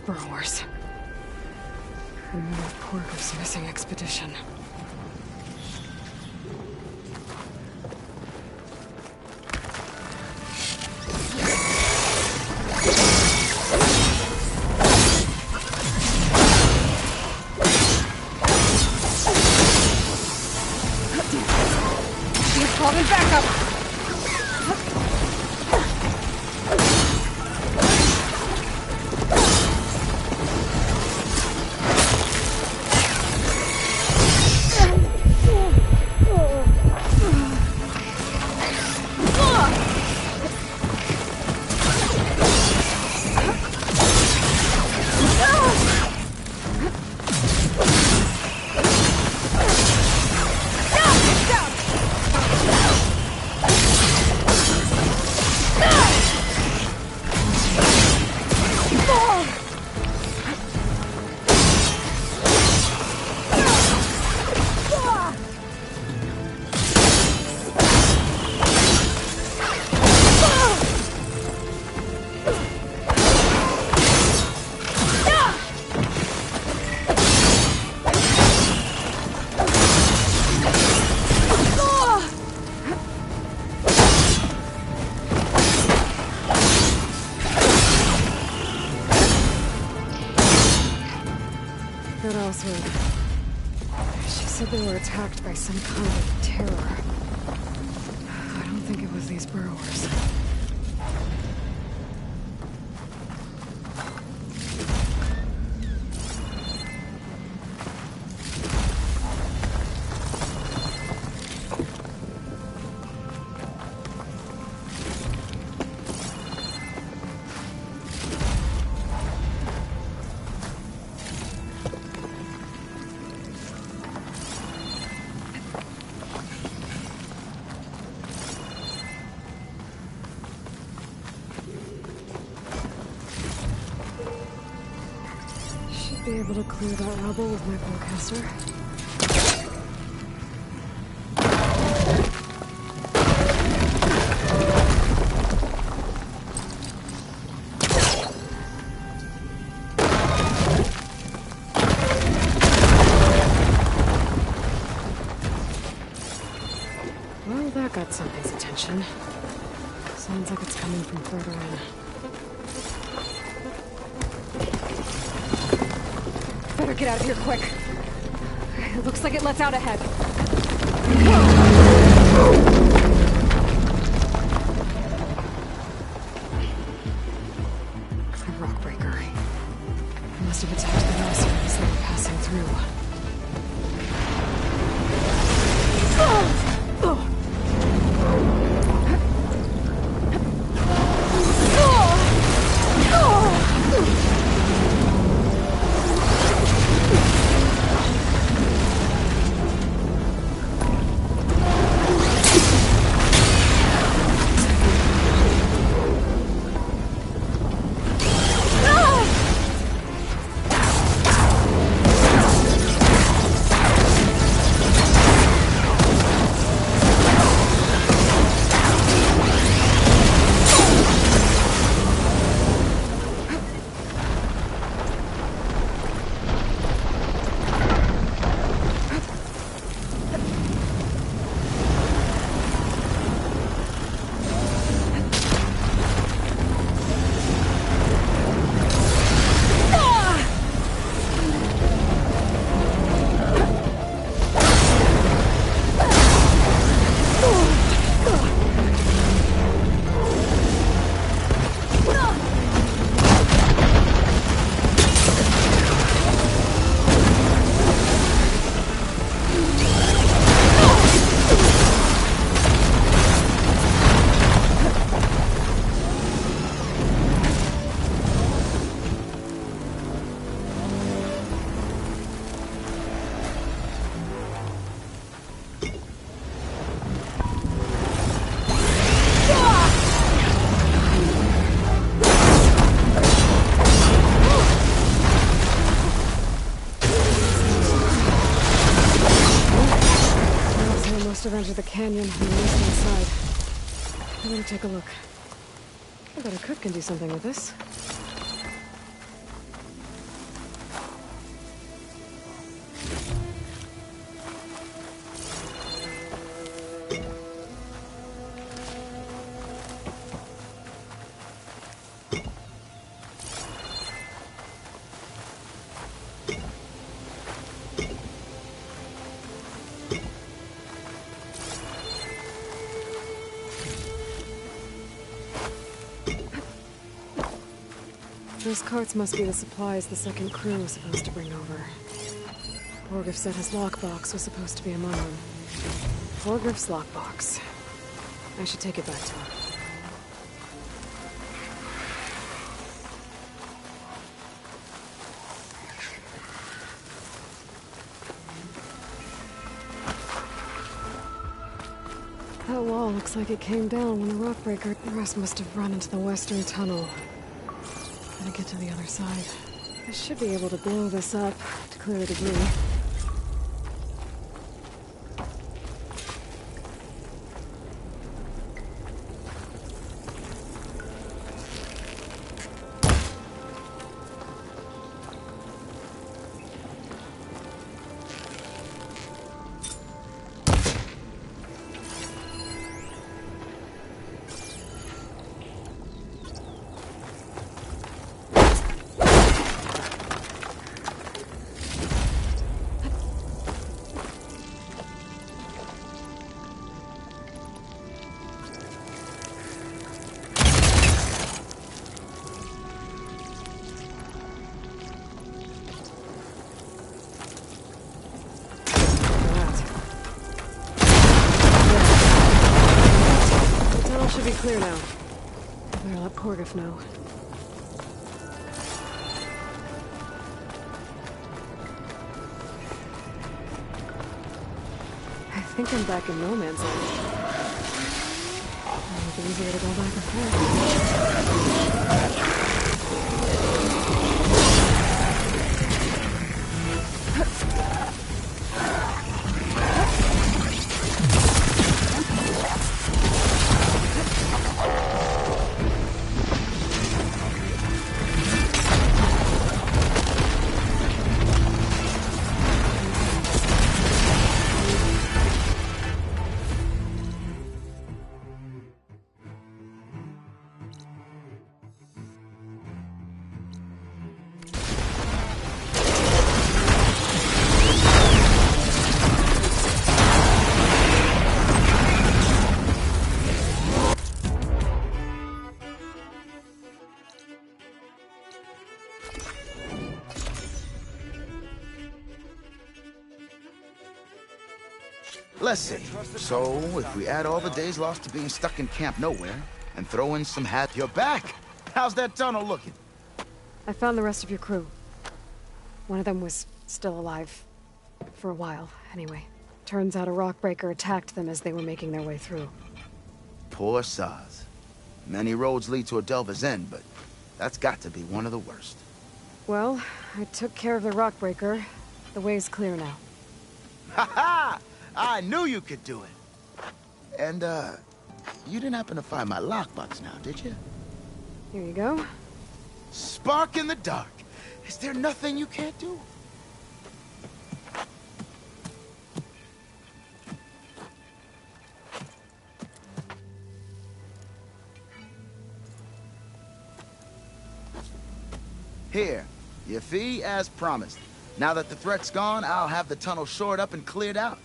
Burrowers. Another Porter's missing expedition. He's calling back up! That Oswald. She said they were attacked by some kind of terror. I don't think it was these burrowers. Be able to clear that rubble with my bowcaster. Well, that got something's attention. Sounds like it's coming from further in. Better get out of here quick. It looks like it lets out ahead. A rock break. edge of the canyon on the eastern side. I'm gonna take a look. I bet a cook can do something with this. Those carts must be the supplies the second crew was supposed to bring over. Borgriff said his lockbox was supposed to be among them. Borgriff's lockbox. I should take it back to him. That wall looks like it came down when the rockbreaker. The rest must have run into the western tunnel. Gotta get to the other side. I should be able to blow this up to clear the debris. Should be clear now. I better let Borgriff know. I think I'm back in no man's land. It'll be easier to go back and forth. Let's see. So, if we add all the days lost to being stuck in Camp Nowhere, and throw in some you're back! How's that tunnel looking? I found the rest of your crew. One of them was still alive. For a while, anyway. Turns out a rockbreaker attacked them as they were making their way through. Poor Saz. Many roads lead to a Delver's End, but that's got to be one of the worst. Well, I took care of the rockbreaker. The way's clear now. Ha-ha! I knew you could do it. And, you didn't happen to find my lockbox now, did you? Here you go. Spark in the dark. Is there nothing you can't do? Here, your fee as promised. Now that the threat's gone, I'll have the tunnel shored up and cleared out.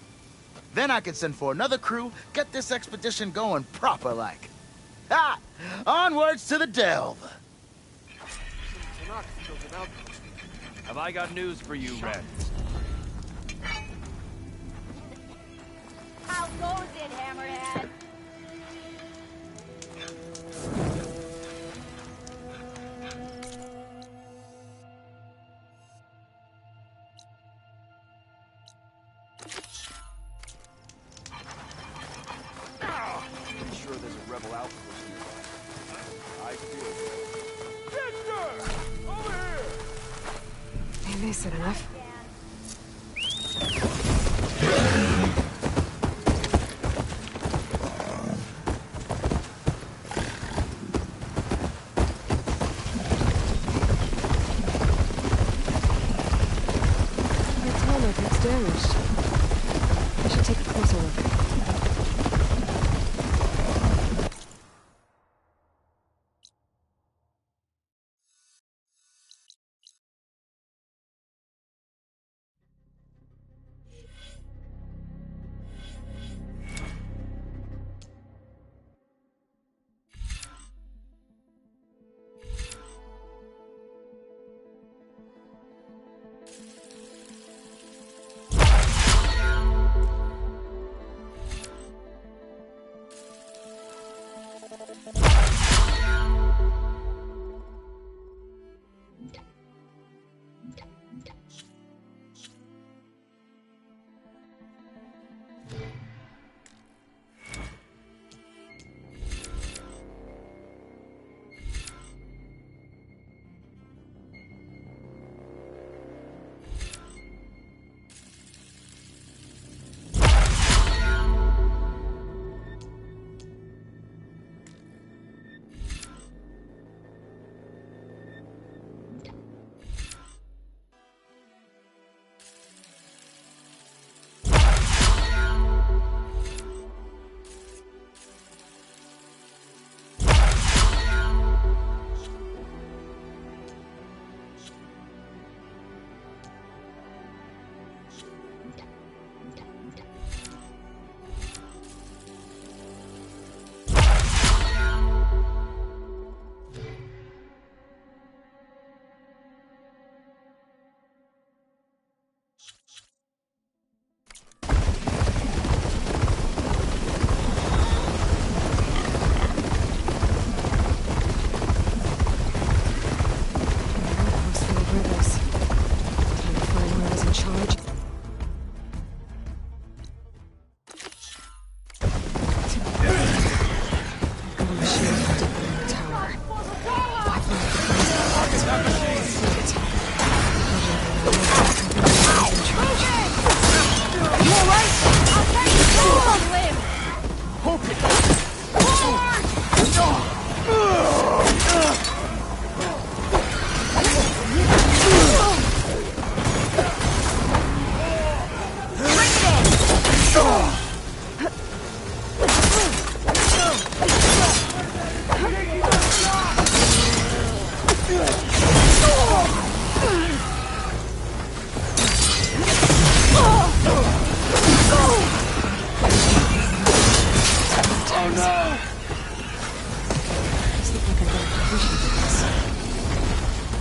Then I can send for another crew, get this expedition going proper-like. Ha! Onwards to the delve! Have I got news for you, Red? How goes it, Hammerhead? Sure there's a rebel outpost nearby. I feel it. Over here! Ain't they said enough?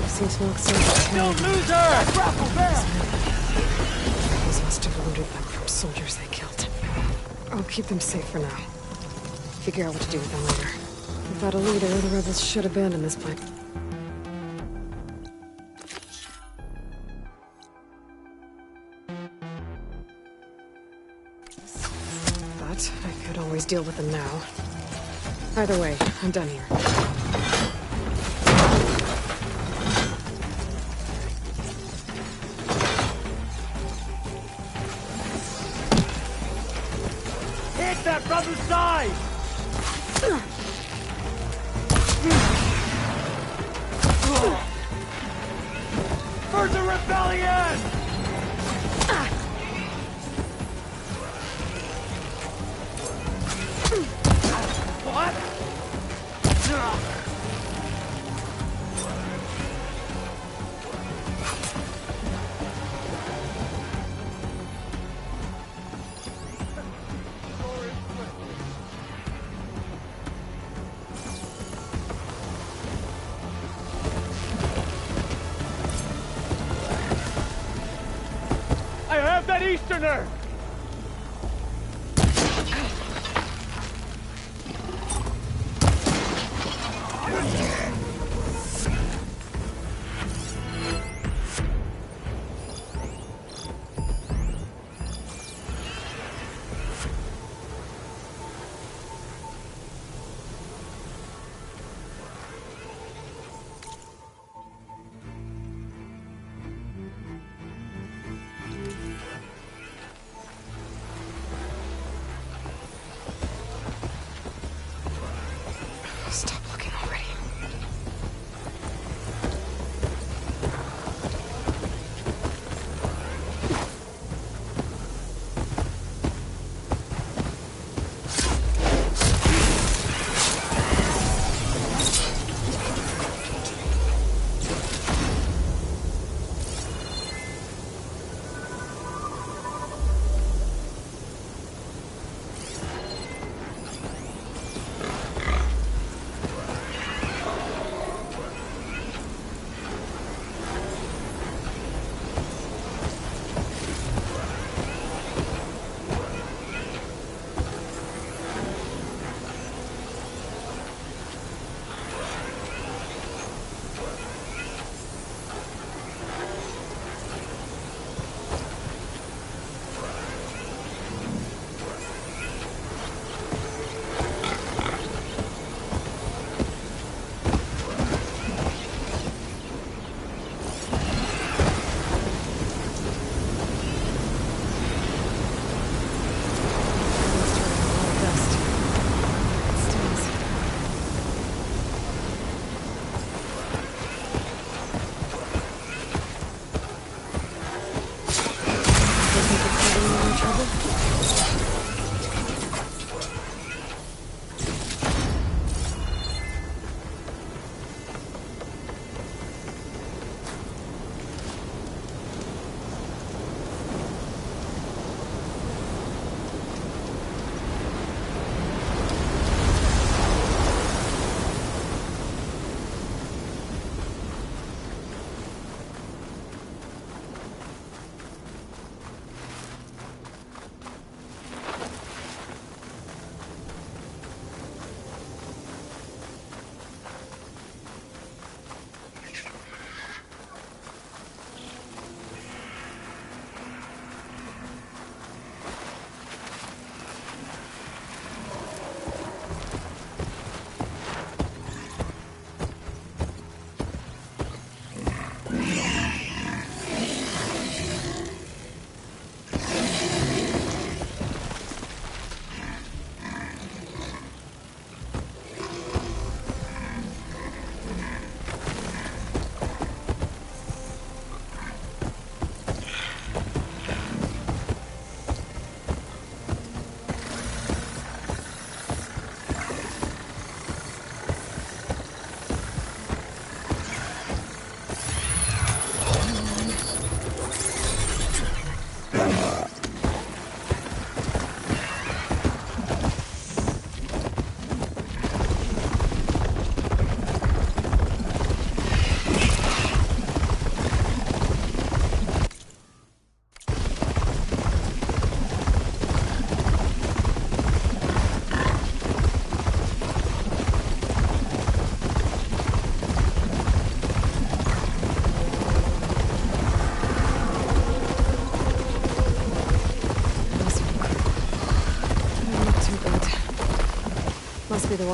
I've seen smoke signals. Don't lose her! Grapple there! These must have looted them from soldiers they killed. I'll keep them safe for now. Figure out what to do with them later. Without a leader, the rebels should abandon this place. But I could always deal with them now. Either way, I'm done here. Hit that from the side! For the rebellion! What? I have that Easterner!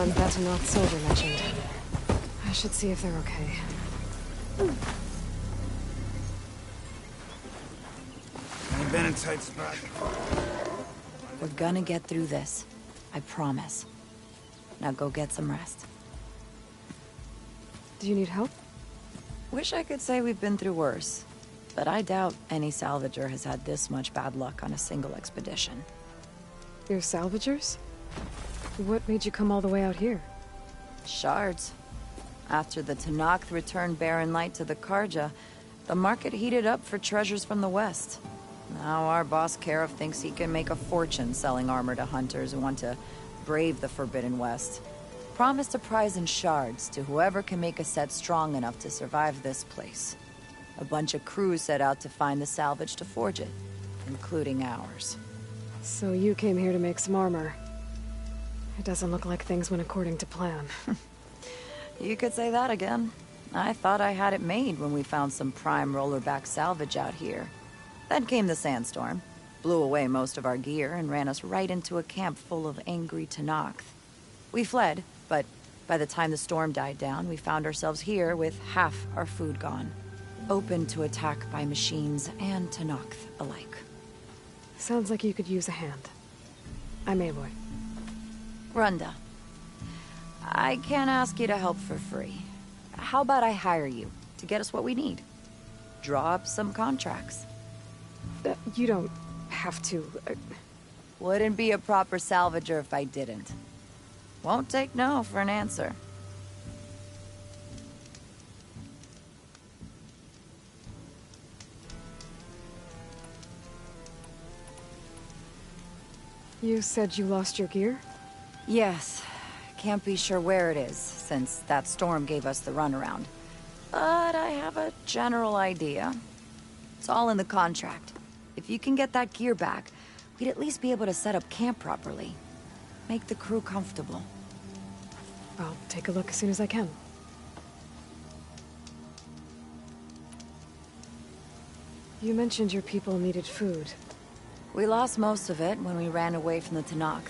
one that Tanakh soldier mentioned. I should see if they're okay. Ain't been in tight spot. We're gonna get through this. I promise. Now go get some rest. Do you need help? Wish I could say we've been through worse, but I doubt any salvager has had this much bad luck on a single expedition. You're salvagers? What made you come all the way out here? Shards. After the Tanakh returned Barren Light to the Karja, the market heated up for treasures from the west. Now our boss Karif thinks he can make a fortune selling armor to hunters who want to brave the Forbidden West. Promised a prize in shards to whoever can make a set strong enough to survive this place. A bunch of crews set out to find the salvage to forge it, including ours. So you came here to make some armor. It doesn't look like things went according to plan. You could say that again. I thought I had it made when we found some prime rollerback salvage out here. Then came the sandstorm, blew away most of our gear, and ran us right into a camp full of angry Tanakh. We fled, but by the time the storm died down, we found ourselves here with half our food gone. Open to attack by machines and Tanakh alike. Sounds like you could use a hand. I'm Aloy. Runda. I can't ask you to help for free. How about I hire you to get us what we need? Draw up some contracts. You don't have to. Wouldn't be a proper salvager if I didn't. Won't take no for an answer. You said you lost your gear? Yes. Can't be sure where it is, since that storm gave us the runaround. But I have a general idea. It's all in the contract. If you can get that gear back, we'd at least be able to set up camp properly. Make the crew comfortable. I'll take a look as soon as I can. You mentioned your people needed food. We lost most of it when we ran away from the Tanakh.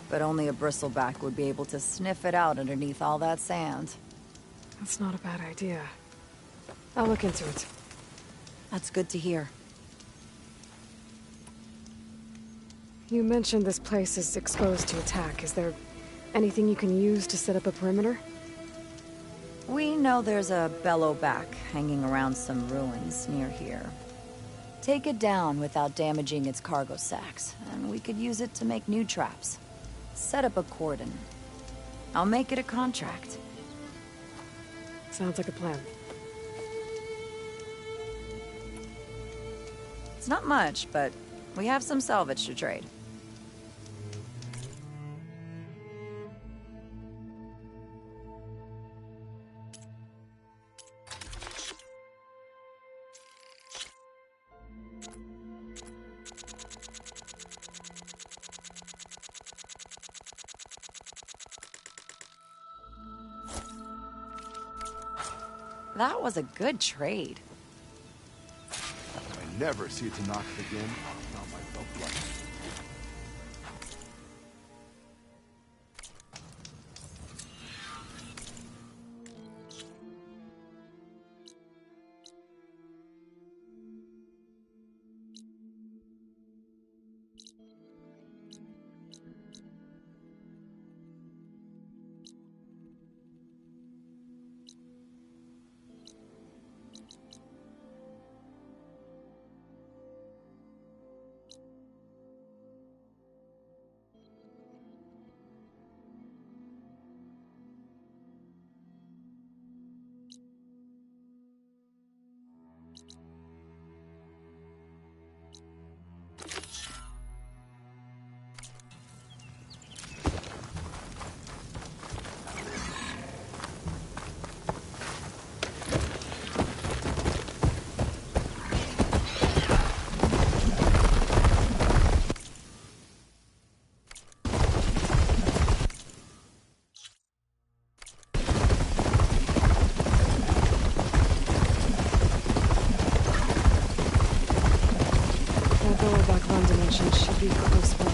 But only a bristleback would be able to sniff it out underneath all that sand. That's not a bad idea. I'll look into it. That's good to hear. You mentioned this place is exposed to attack. Is there anything you can use to set up a perimeter? We know there's a bellowback hanging around some ruins near here. Take it down without damaging its cargo sacks, and we could use it to make new traps. Set up a cordon. I'll make it a contract. Sounds like a plan. It's not much, but we have some salvage to trade. That was a good trade. I never see it to knock it again. Not my belt blood. Should be close by.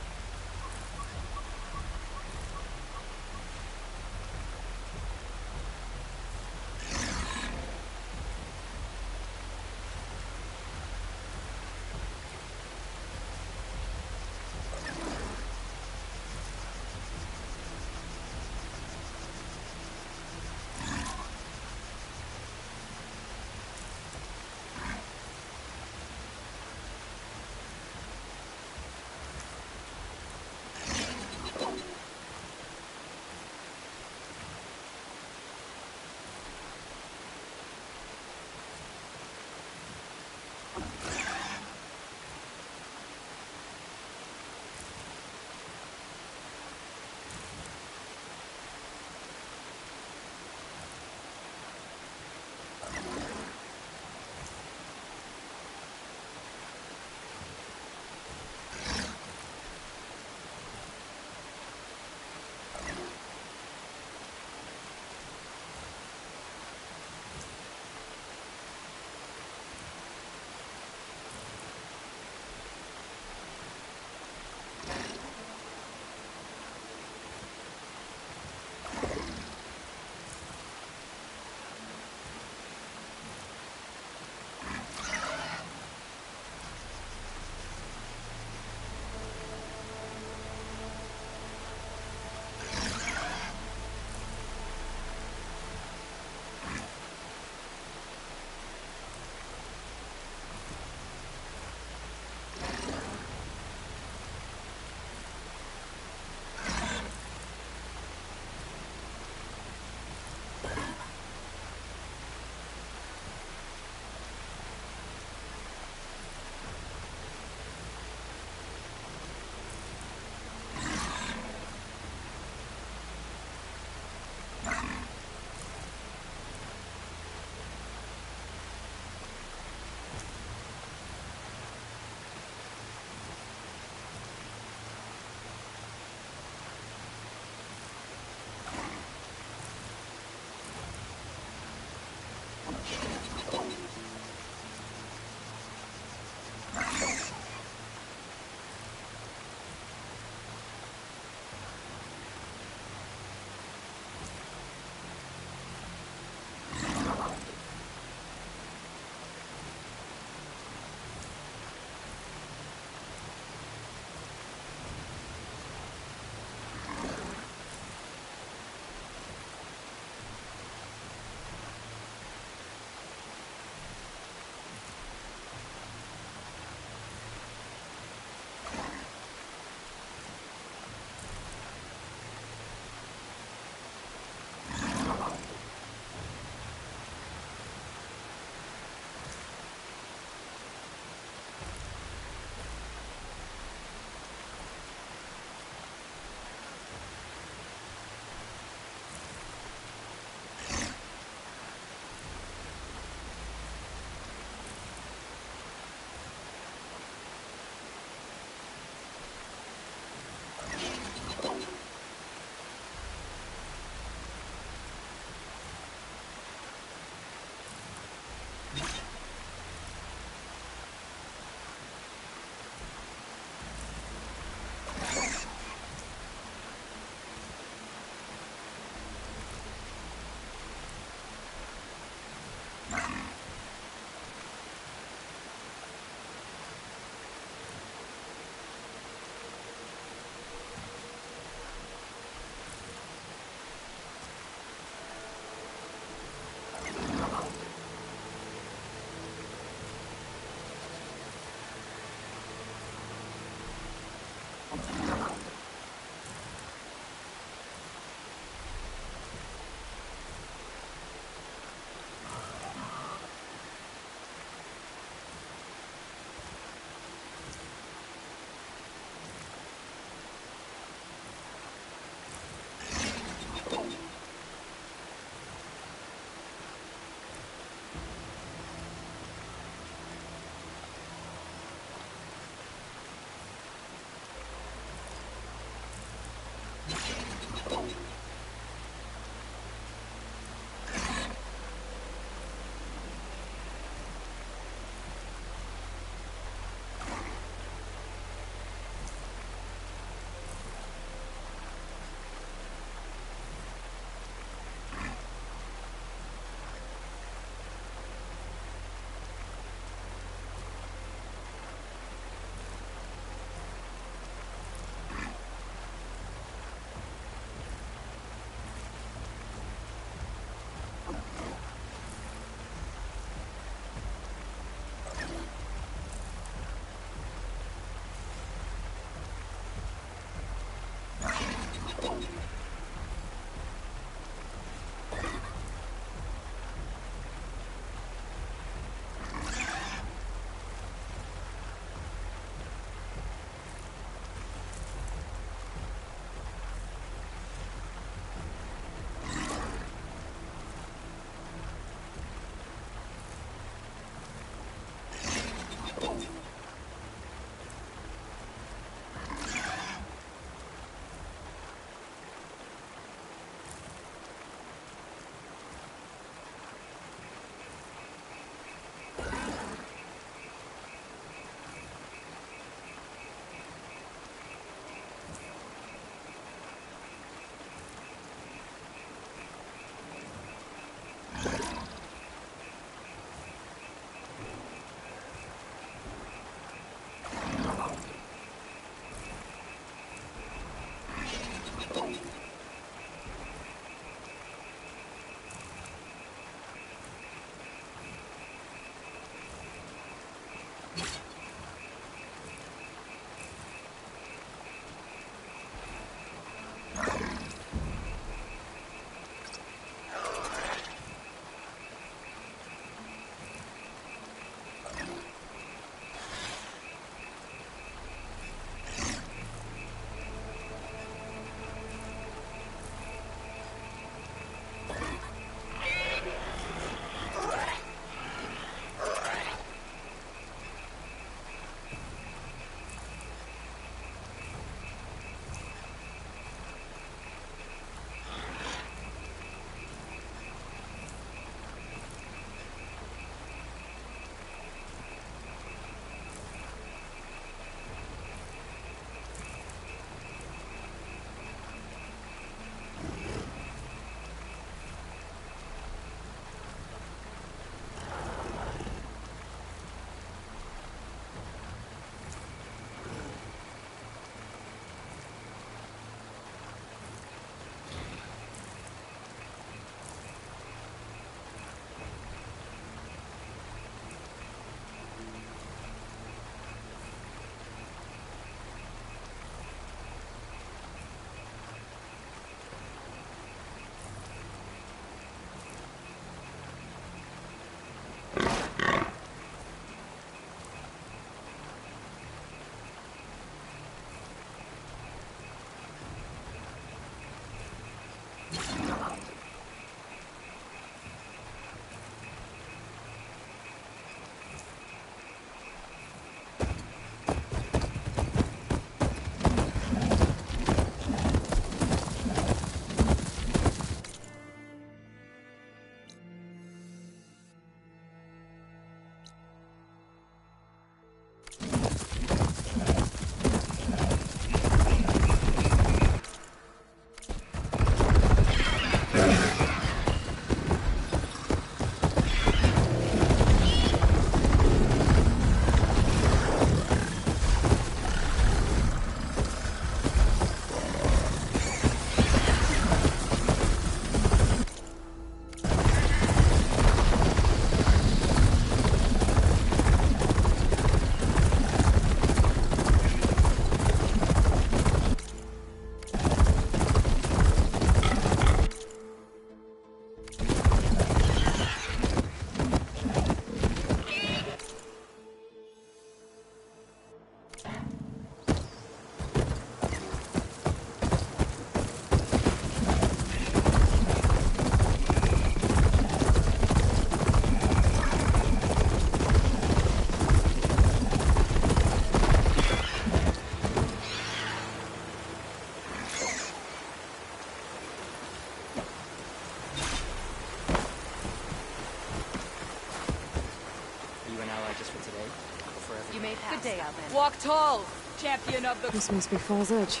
Stay out there. Walk tall, champion of the... This must be Falls Edge.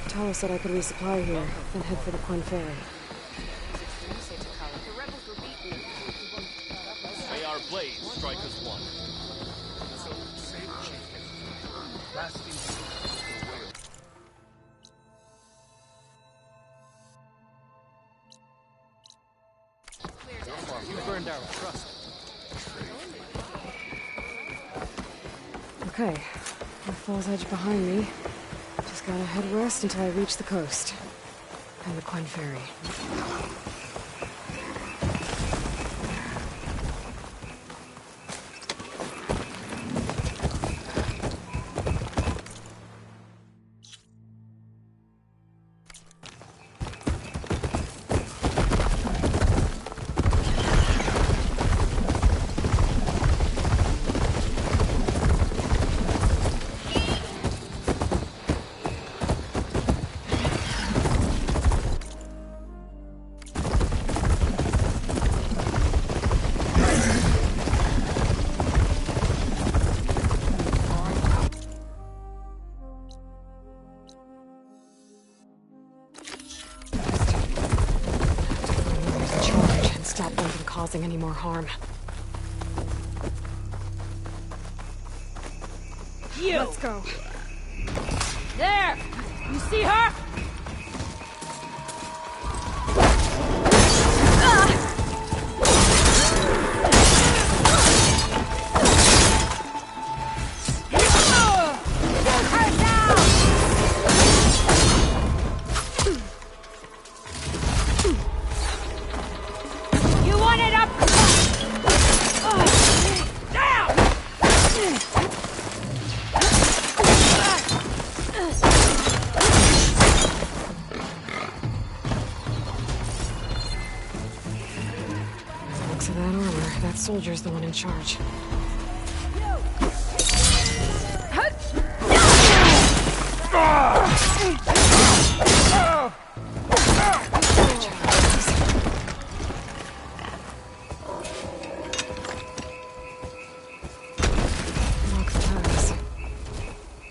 Talo said I could resupply here, then head for the Quinn Ferry. May our blades strike as one. You burned our trust. Okay, with Falls Edge behind me, just gotta head west until I reach the coast. And the Quinn Ferry. Stop them from causing any more harm. You! Let's go. There! You see her? That soldier's the one in charge.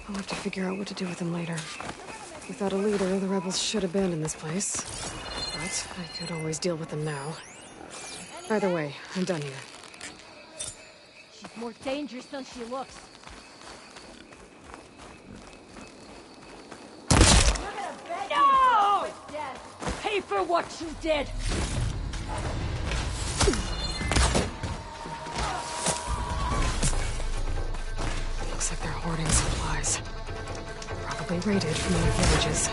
I'll have to figure out what to do with them later. Without a leader, the rebels should abandon this place. But I could always deal with them now. Either way, I'm done here. She's more dangerous than she looks. No! Pay for what you did! Looks like they're hoarding supplies. Probably raided from other villages.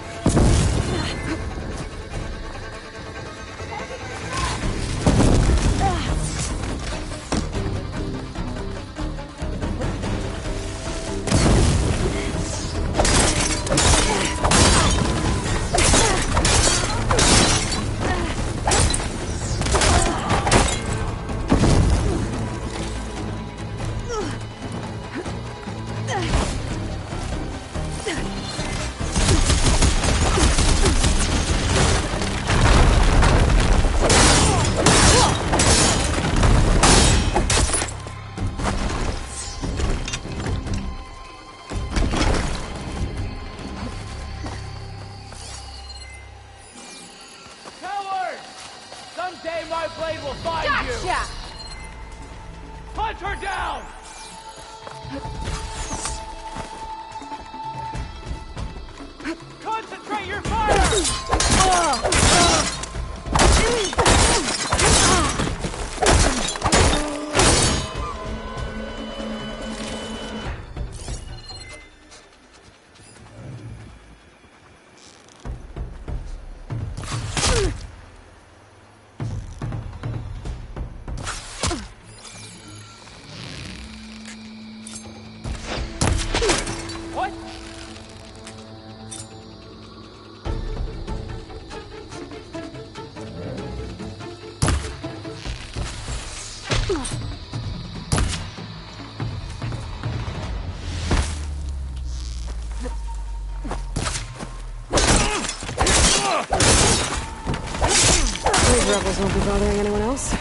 Rebels won't be bothering anyone else.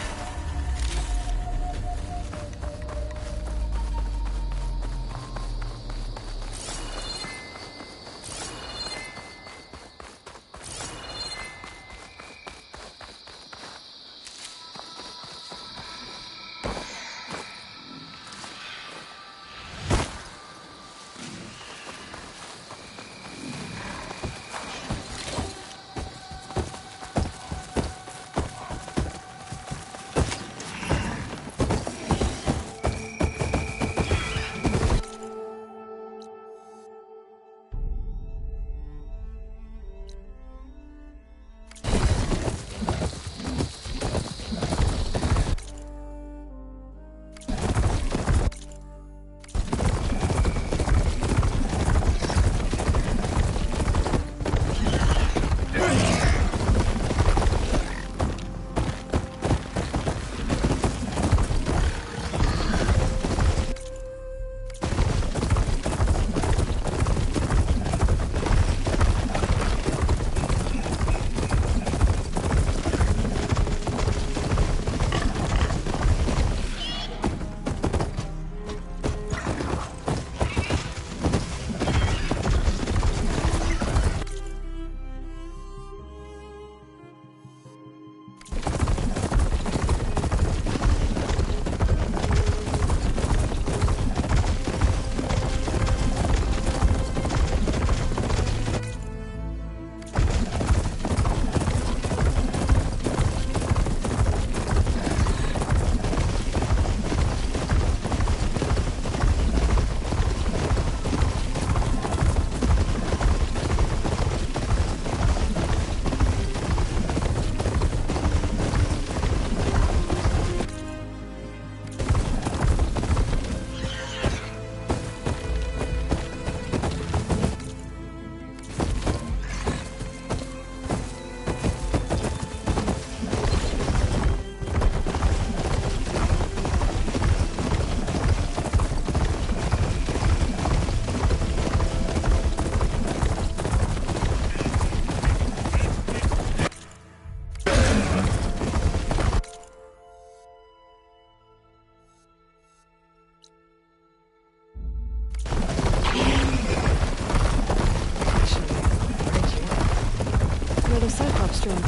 another Cyclops drone.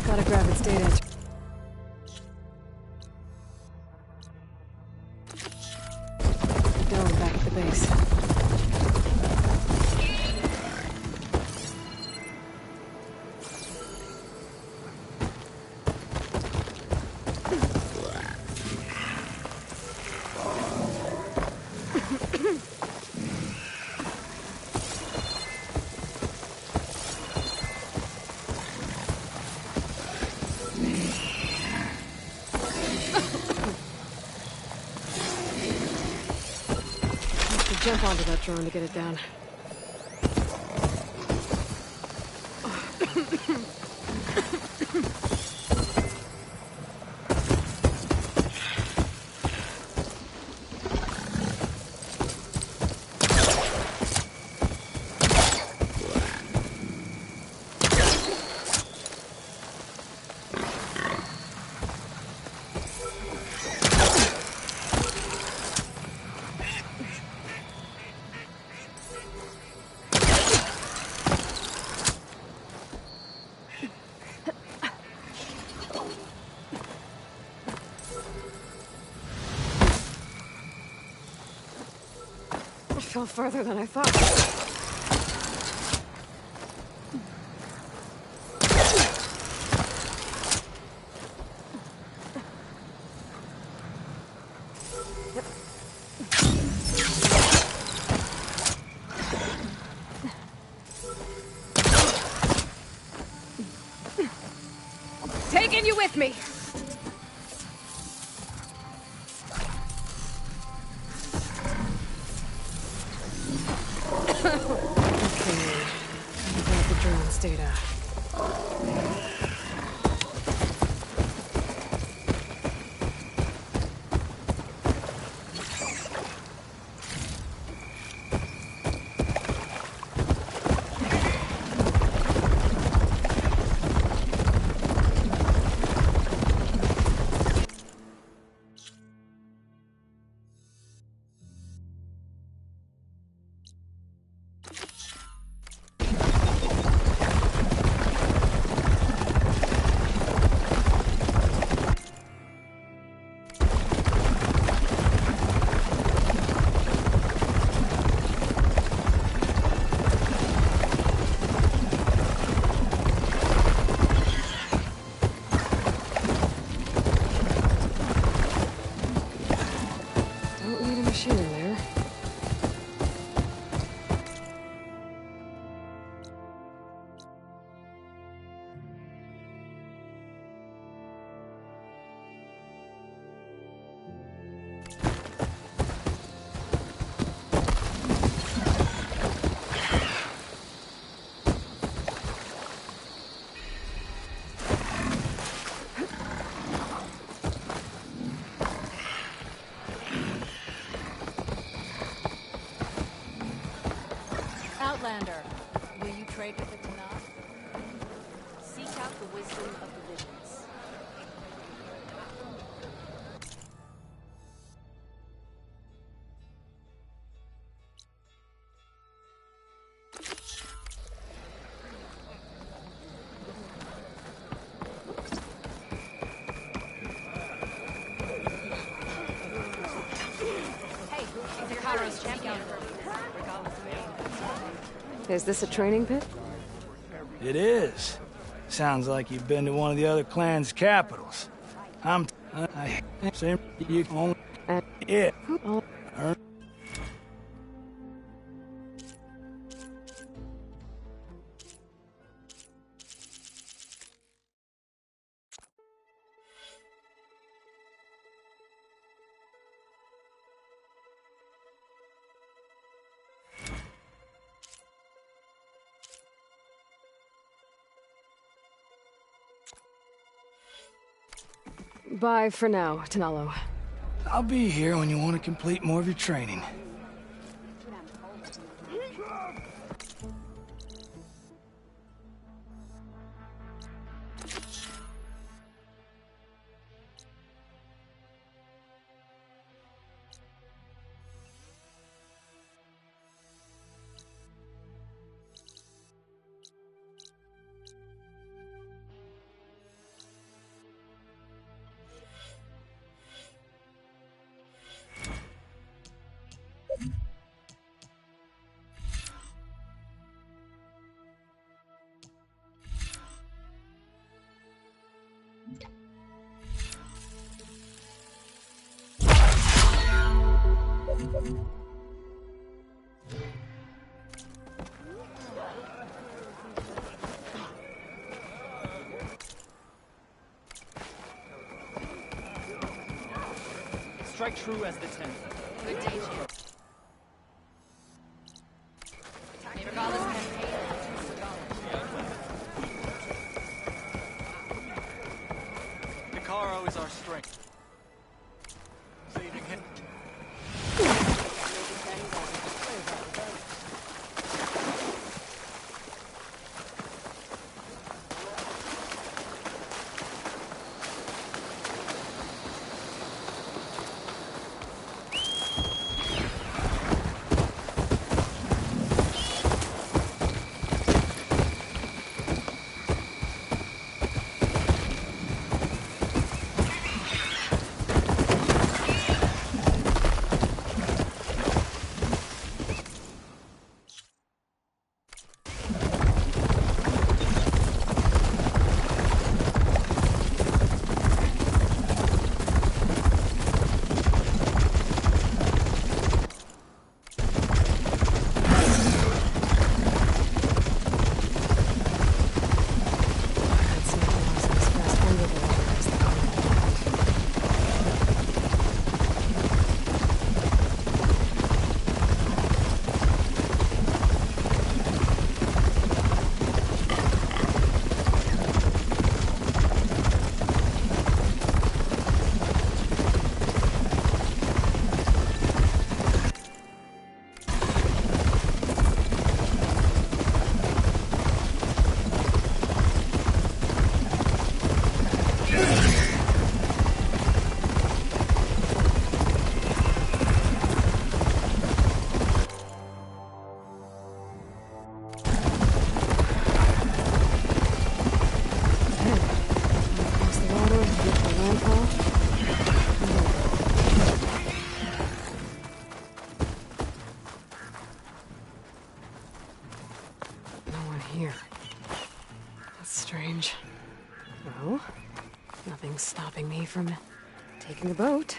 Gotta grab its data. Going back to the base. Jump onto that drone to get it down. Fell further than I thought. Taking you with me. Data. Outlander, will you trade with the Tanakh? Seek out the wisdom of the visions. Hey, is your hero's champion? Is this a training pit? It is. Sounds like you've been to one of the other clan's capitals. I say you can only it. Bye for now, Tanalo. I'll be here when you want to complete more of your training. strike true as the 10th. Good day, Jim. Regardless campaign, Nicaro is our strength. Saving him. Stopping me from taking the boat.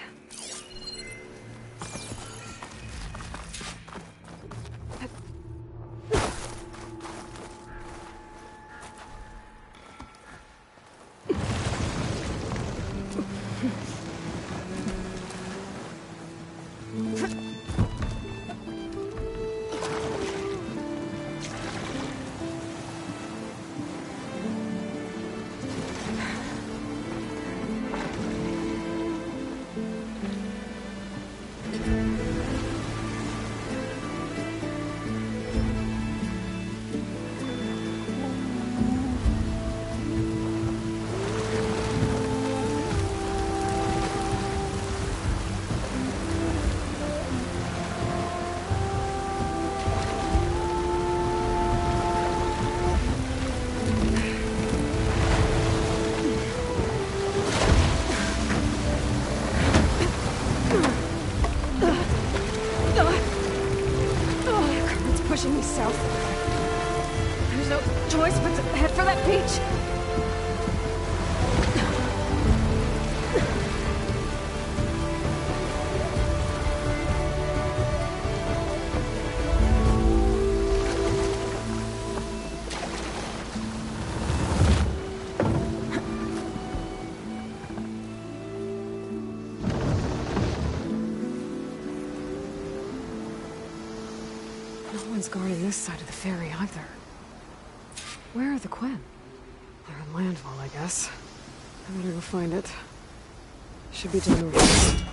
Pushing me south. There's no choice but to head for that beach. Guarding this side of the ferry either. Where are the Quen? They're in Landfall, I guess. I better go find it. Should be to the northeast.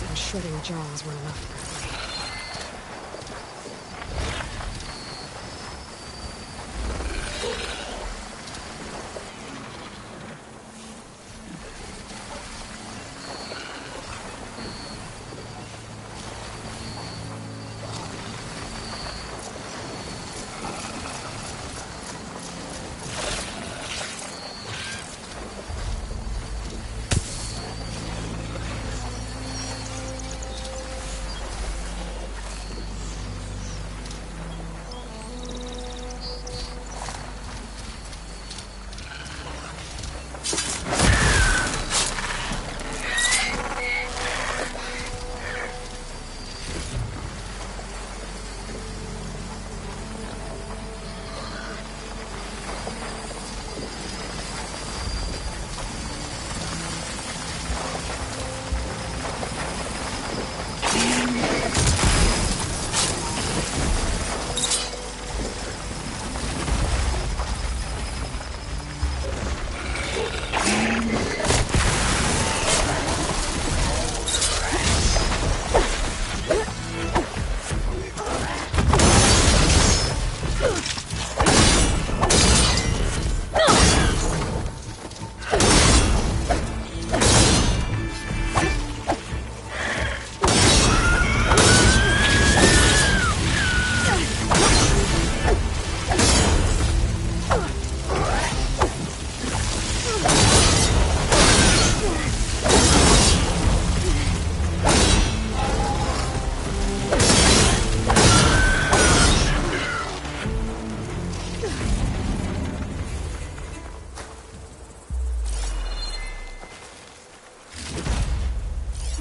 Arms and shredding jaws were enough, apparently.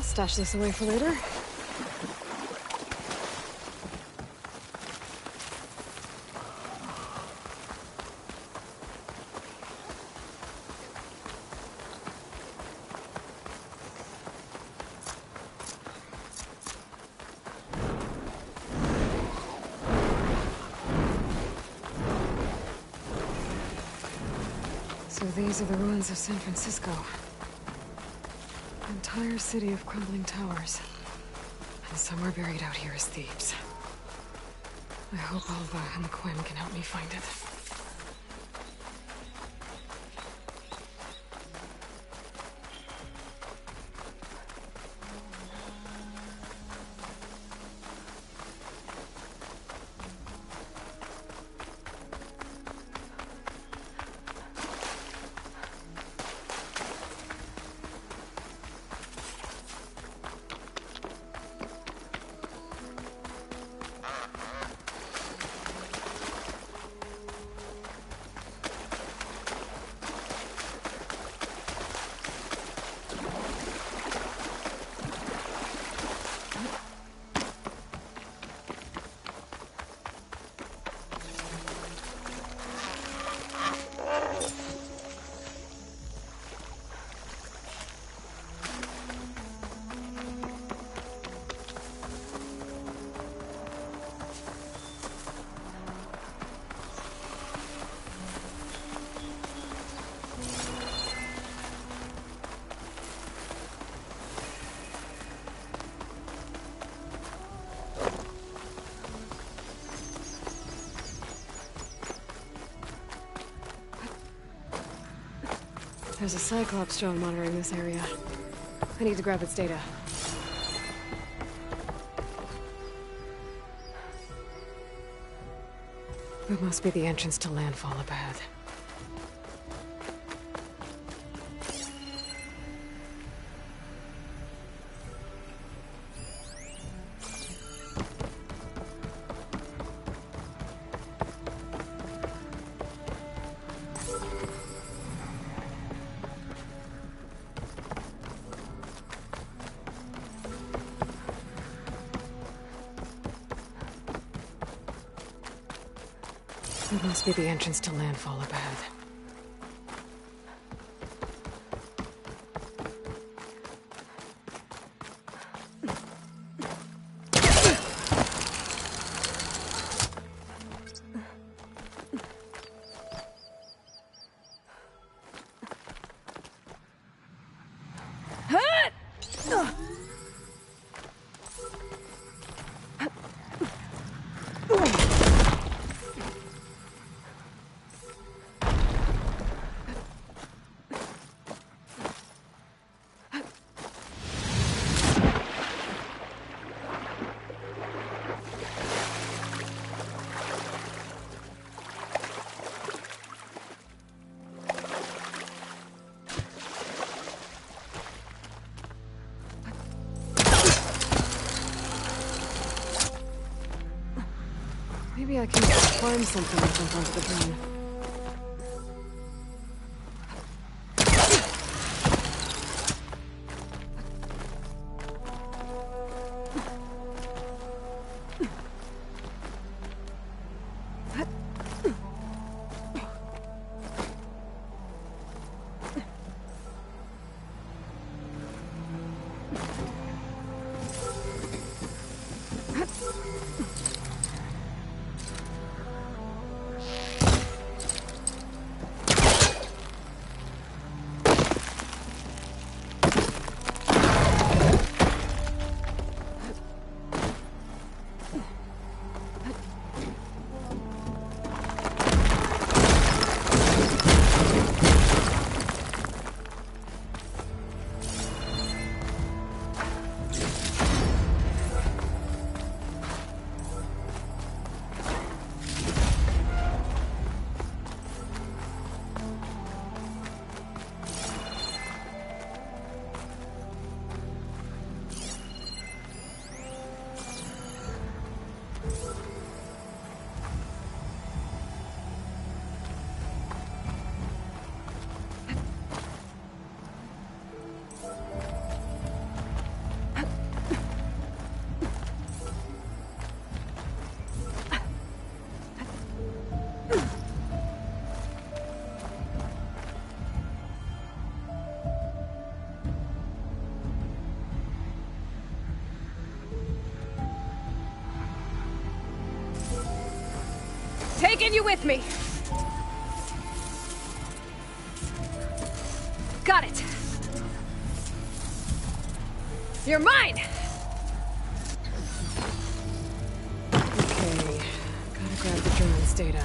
Stash this away for later. So these are the ruins of San Francisco. Entire city of crumbling towers. And somewhere buried out here is Thebes. I hope Alva and the Quinn can help me find it. There's a Cyclops drone monitoring this area. I need to grab its data. That must be the entrance to landfall up ahead. That must be the entrance to landfall up ahead. Maybe I can climb something and jump onto the drone. Taking you with me. Got it. You're mine. Okay, gotta grab the drone's data.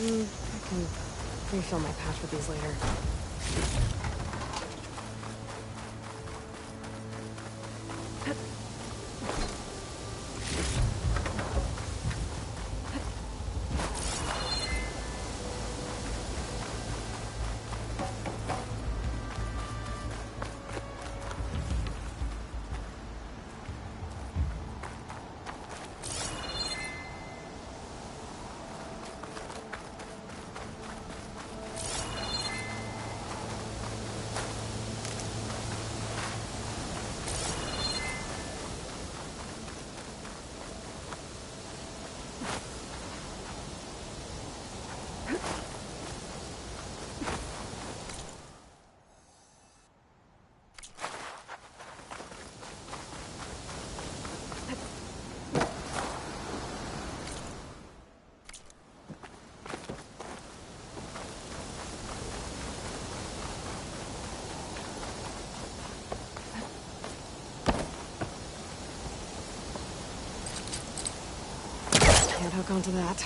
I can refill my patch with these later. Can't hook onto that.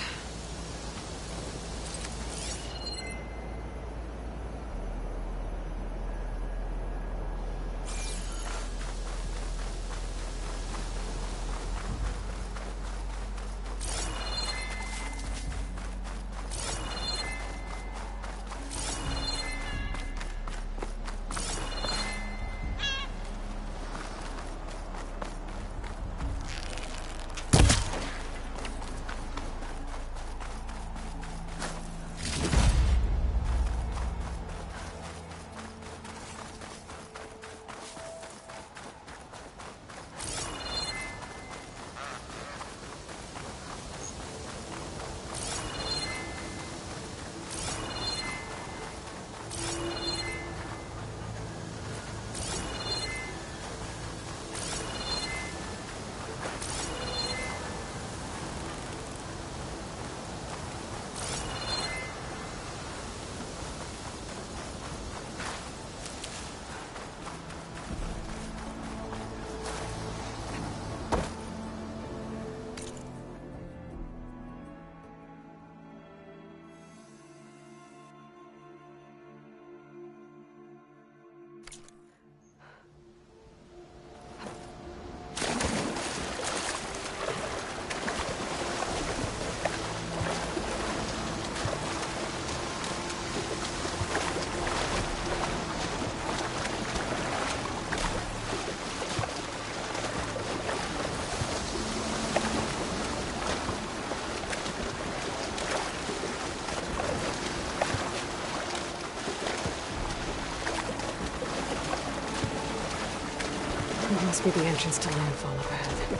It must be the entrance to landfall up ahead.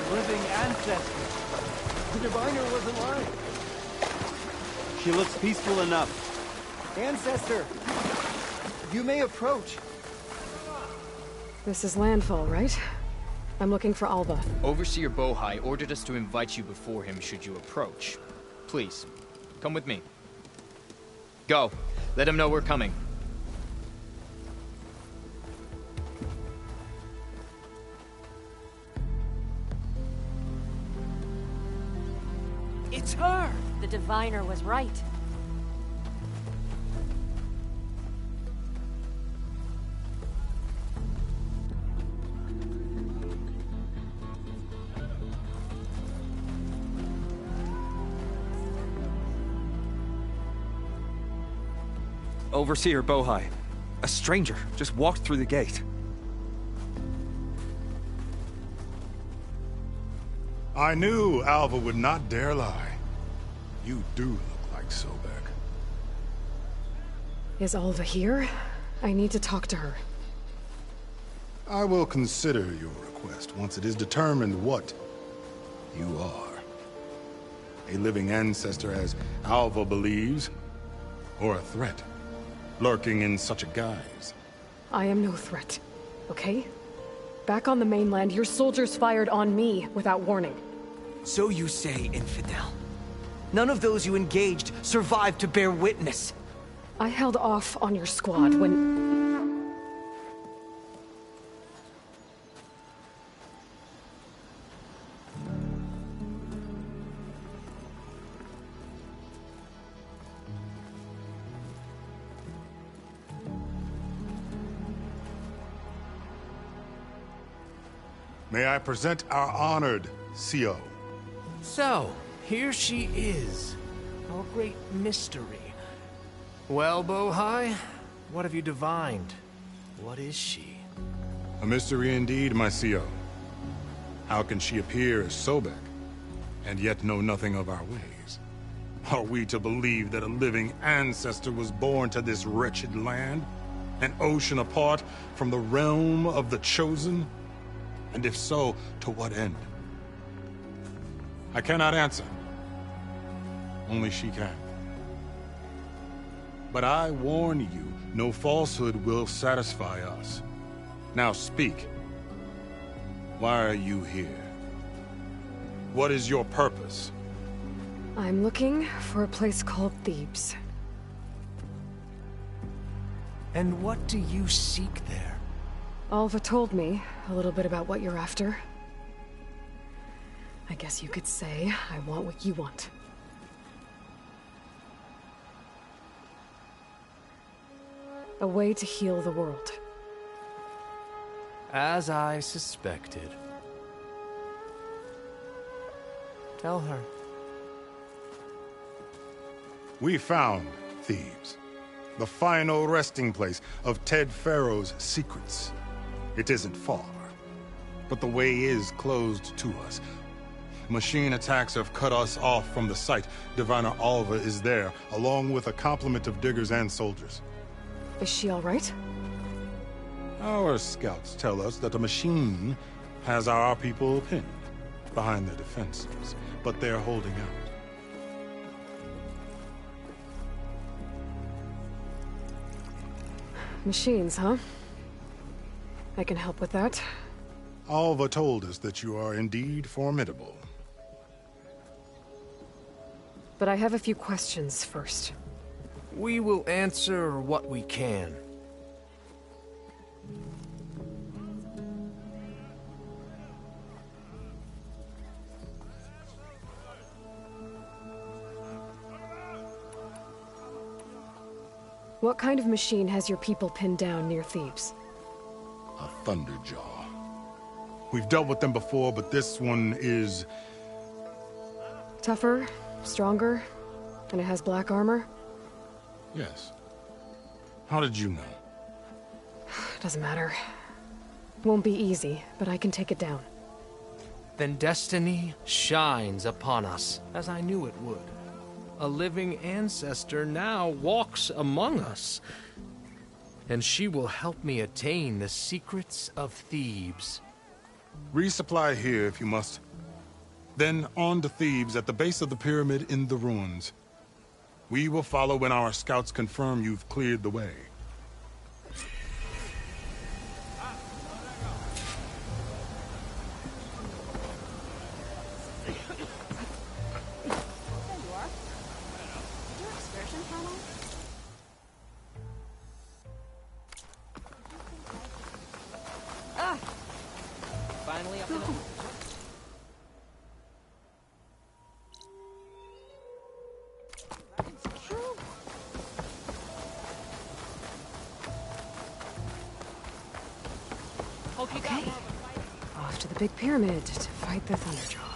The living ancestor. The diviner wasn't lying. She looks peaceful enough. Ancestor, you may approach. This is landfall, right? I'm looking for Alva. Overseer Bohai ordered us to invite you before him should you approach. Please, come with me. Go. Let him know we're coming. It's her! The diviner was right. Overseer Bohai. A stranger just walked through the gate. I knew Alva would not dare lie. You do look like Sobek. Is Alva here? I need to talk to her. I will consider your request once it is determined what you are. A living ancestor, as Alva believes, or a threat, lurking in such a guise. I am no threat, okay? Back on the mainland, your soldiers fired on me without warning. So you say, infidel. None of those you engaged survived to bear witness. I held off on your squad when... May I present our honored CO? So, here she is. Our great mystery. Well, Bohai, what have you divined? What is she? A mystery indeed, my CO. How can she appear as Sobek, and yet know nothing of our ways? Are we to believe that a living ancestor was born to this wretched land? An ocean apart from the realm of the Chosen? And if so, to what end? I cannot answer. Only she can. But I warn you, no falsehood will satisfy us. Now speak. Why are you here? What is your purpose? I'm looking for a place called Thebes. And what do you seek there? Alva told me a little bit about what you're after. I guess you could say I want what you want. A way to heal the world. As I suspected. Tell her. We found Thebes, the final resting place of Ted Pharaoh's secrets. It isn't far, but the way is closed to us. Machine attacks have cut us off from the site. Diviner Alva is there, along with a complement of diggers and soldiers. Is she all right? Our scouts tell us that a machine has our people pinned behind their defenses, but they're holding out. Machines, huh? I can help with that. Alva told us that you are indeed formidable. But I have a few questions first. We will answer what we can. What kind of machine has your people pinned down near Thebes? A Thunderjaw. We've dealt with them before, but this one is... Tougher, stronger, and it has black armor? Yes. How did you know? Doesn't matter. Won't be easy, but I can take it down. Then destiny shines upon us, as I knew it would. A living ancestor now walks among us. and she will help me attain the secrets of Thebes. Resupply here if you must. Then on to Thebes at the base of the pyramid in the ruins. We will follow when our scouts confirm you've cleared the way. Finally up in the... Okay. Off to the big pyramid to fight the Thunderjaw.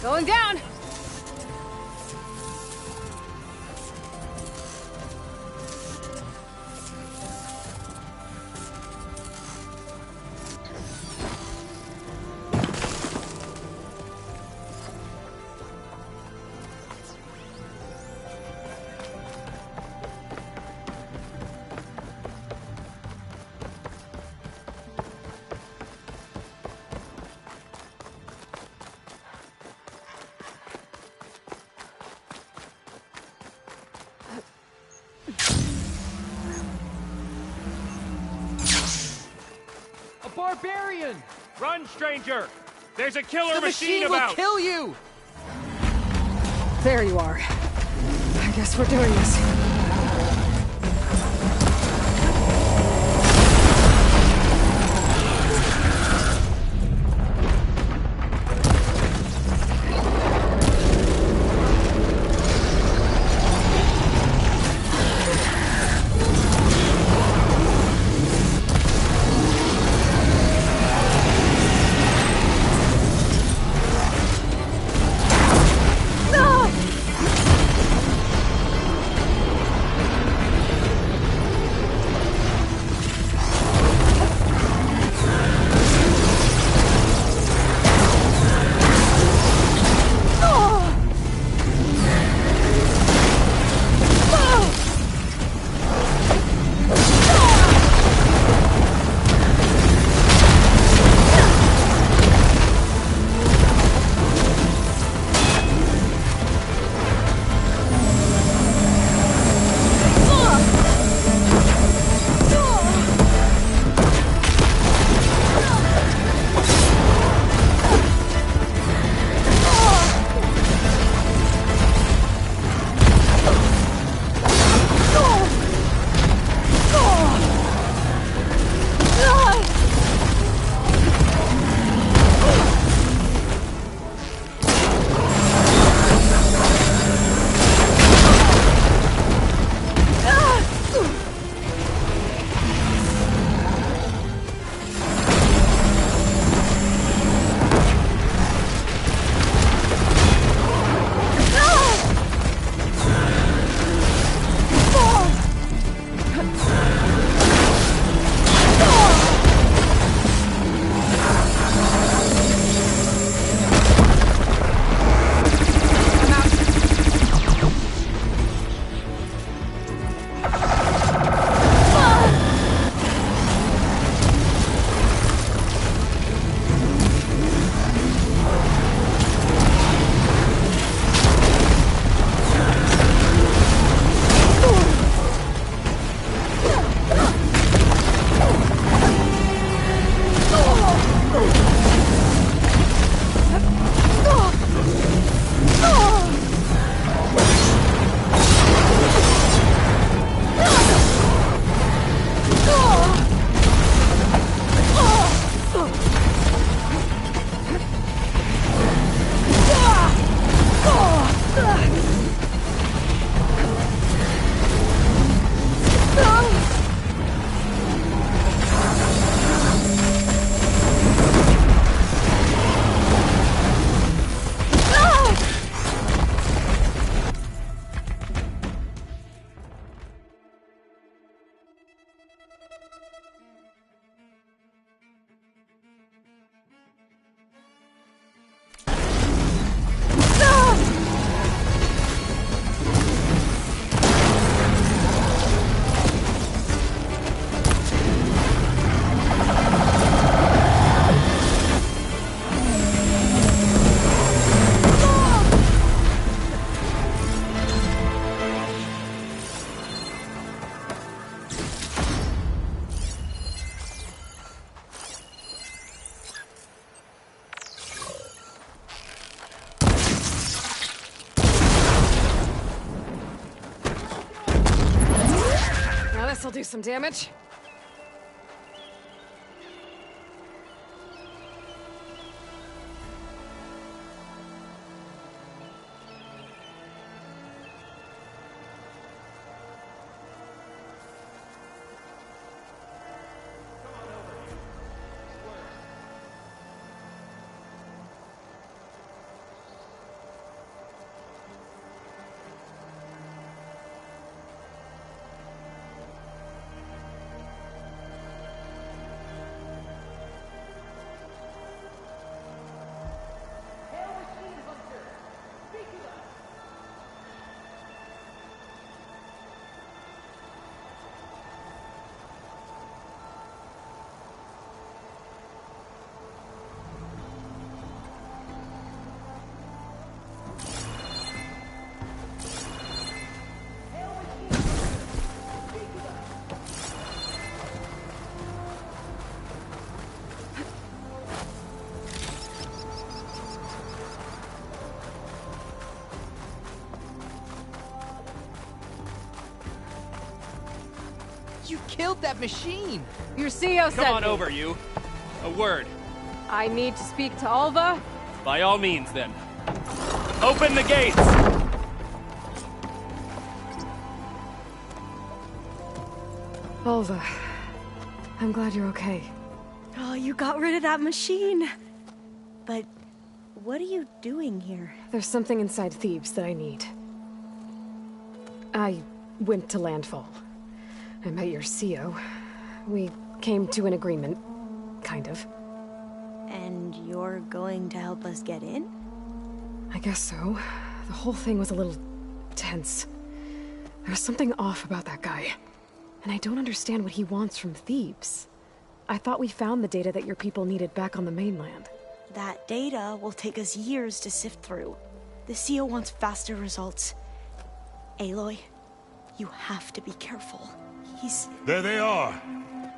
Going down! Barbarian! Run, stranger! There's a killer The machine about! will kill you! There you are. I guess we're doing this. do some damage. You killed that machine! Your CEO said Come on over, you. A word. I need to speak to Alva. By all means, then. Open the gates! Alva, I'm glad you're okay. Oh, you got rid of that machine. But what are you doing here? There's something inside Thebes that I need. I went to Landfall. I met your CEO. We came to an agreement, kind of. And you're going to help us get in? I guess so. The whole thing was a little tense. There was something off about that guy. And I don't understand what he wants from Thebes. I thought we found the data that your people needed back on the mainland. That data will take us years to sift through. The CEO wants faster results. Aloy, you have to be careful. There they are!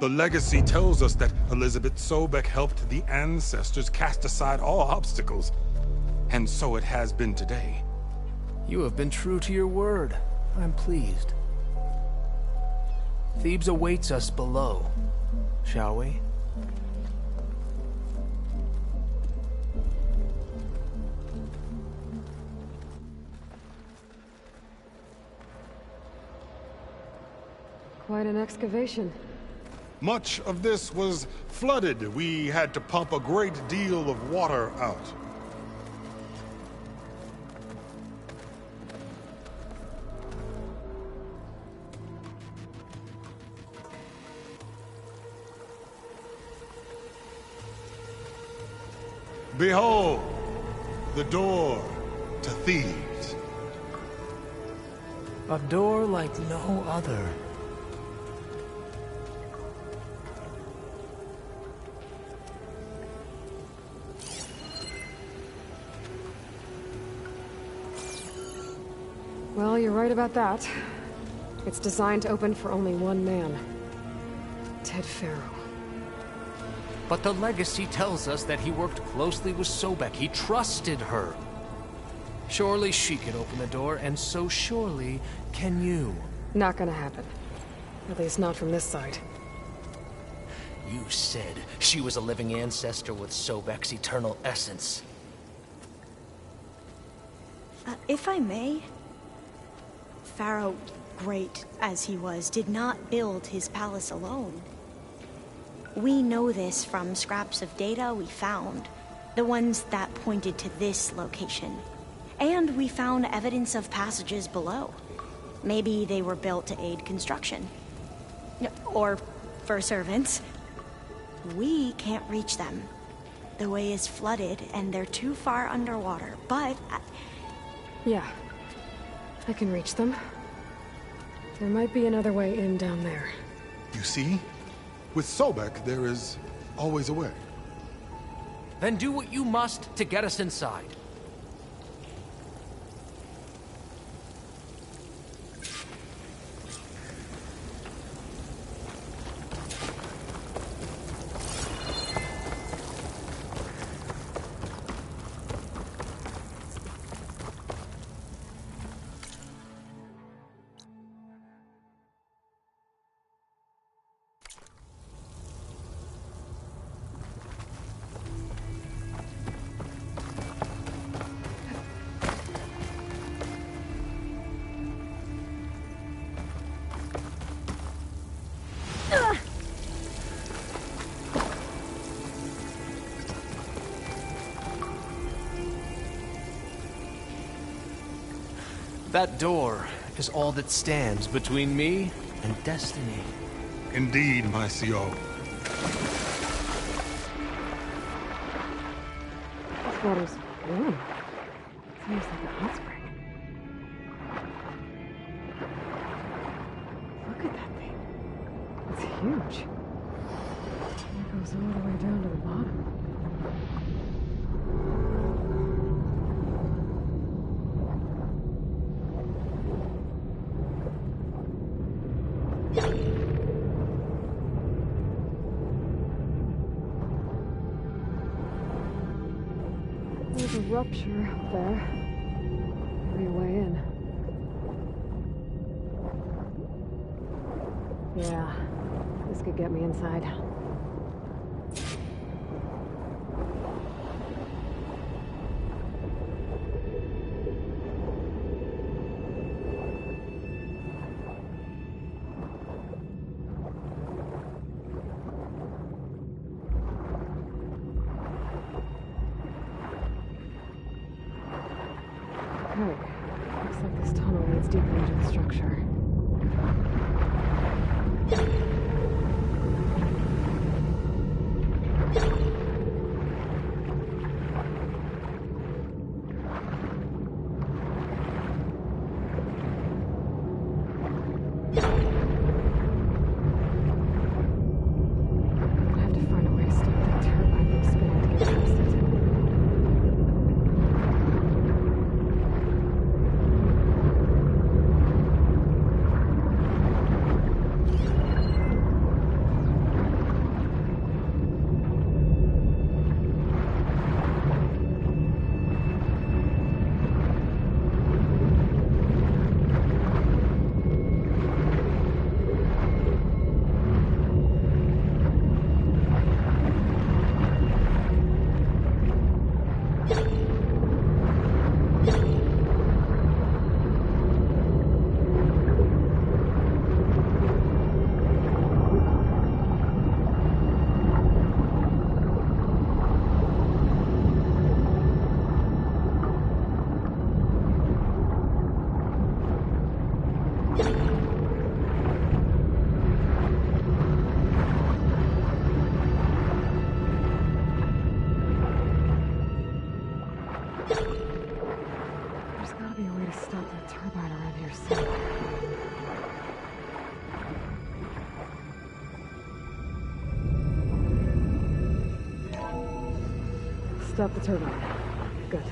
The legacy tells us that Elizabeth Sobek helped the ancestors cast aside all obstacles. And so it has been today. You have been true to your word. I'm pleased. Thebes awaits us below. Shall we? Quite an excavation. Much of this was flooded. We had to pump a great deal of water out. Behold, the door to Thebes. A door like no other. Well, you're right about that. It's designed to open for only one man. Ted Farrow. But the legacy tells us that he worked closely with Sobek. He trusted her. Surely she can open the door, and so surely can you. Not gonna happen. At least not from this side. You said she was a living ancestor with Sobek's eternal essence. If I may, Pharaoh, great as he was, did not build his palace alone. We know this from scraps of data we found, the ones that pointed to this location. And we found evidence of passages below. Maybe they were built to aid construction. Or for servants. We can't reach them. The way is flooded and they're too far underwater, but... Yeah. I can reach them. There might be another way in down there. You see? With Sobek, there is always a way. Then do what you must to get us inside. That door is all that stands between me and destiny. Indeed, my CO. This water's warm. Seems like a hot spring. Look at that thing. It's huge. It goes all the way down to the bottom. There's a rupture up there. Maybe a way in. Yeah, this could get me inside. Okay, looks like this tunnel leads deeper into the structure. I have to find a way to stop that turbine from spinning to get past it. There's gotta be a way to stop that turbine around here somewhere. Stop the turbine. Good.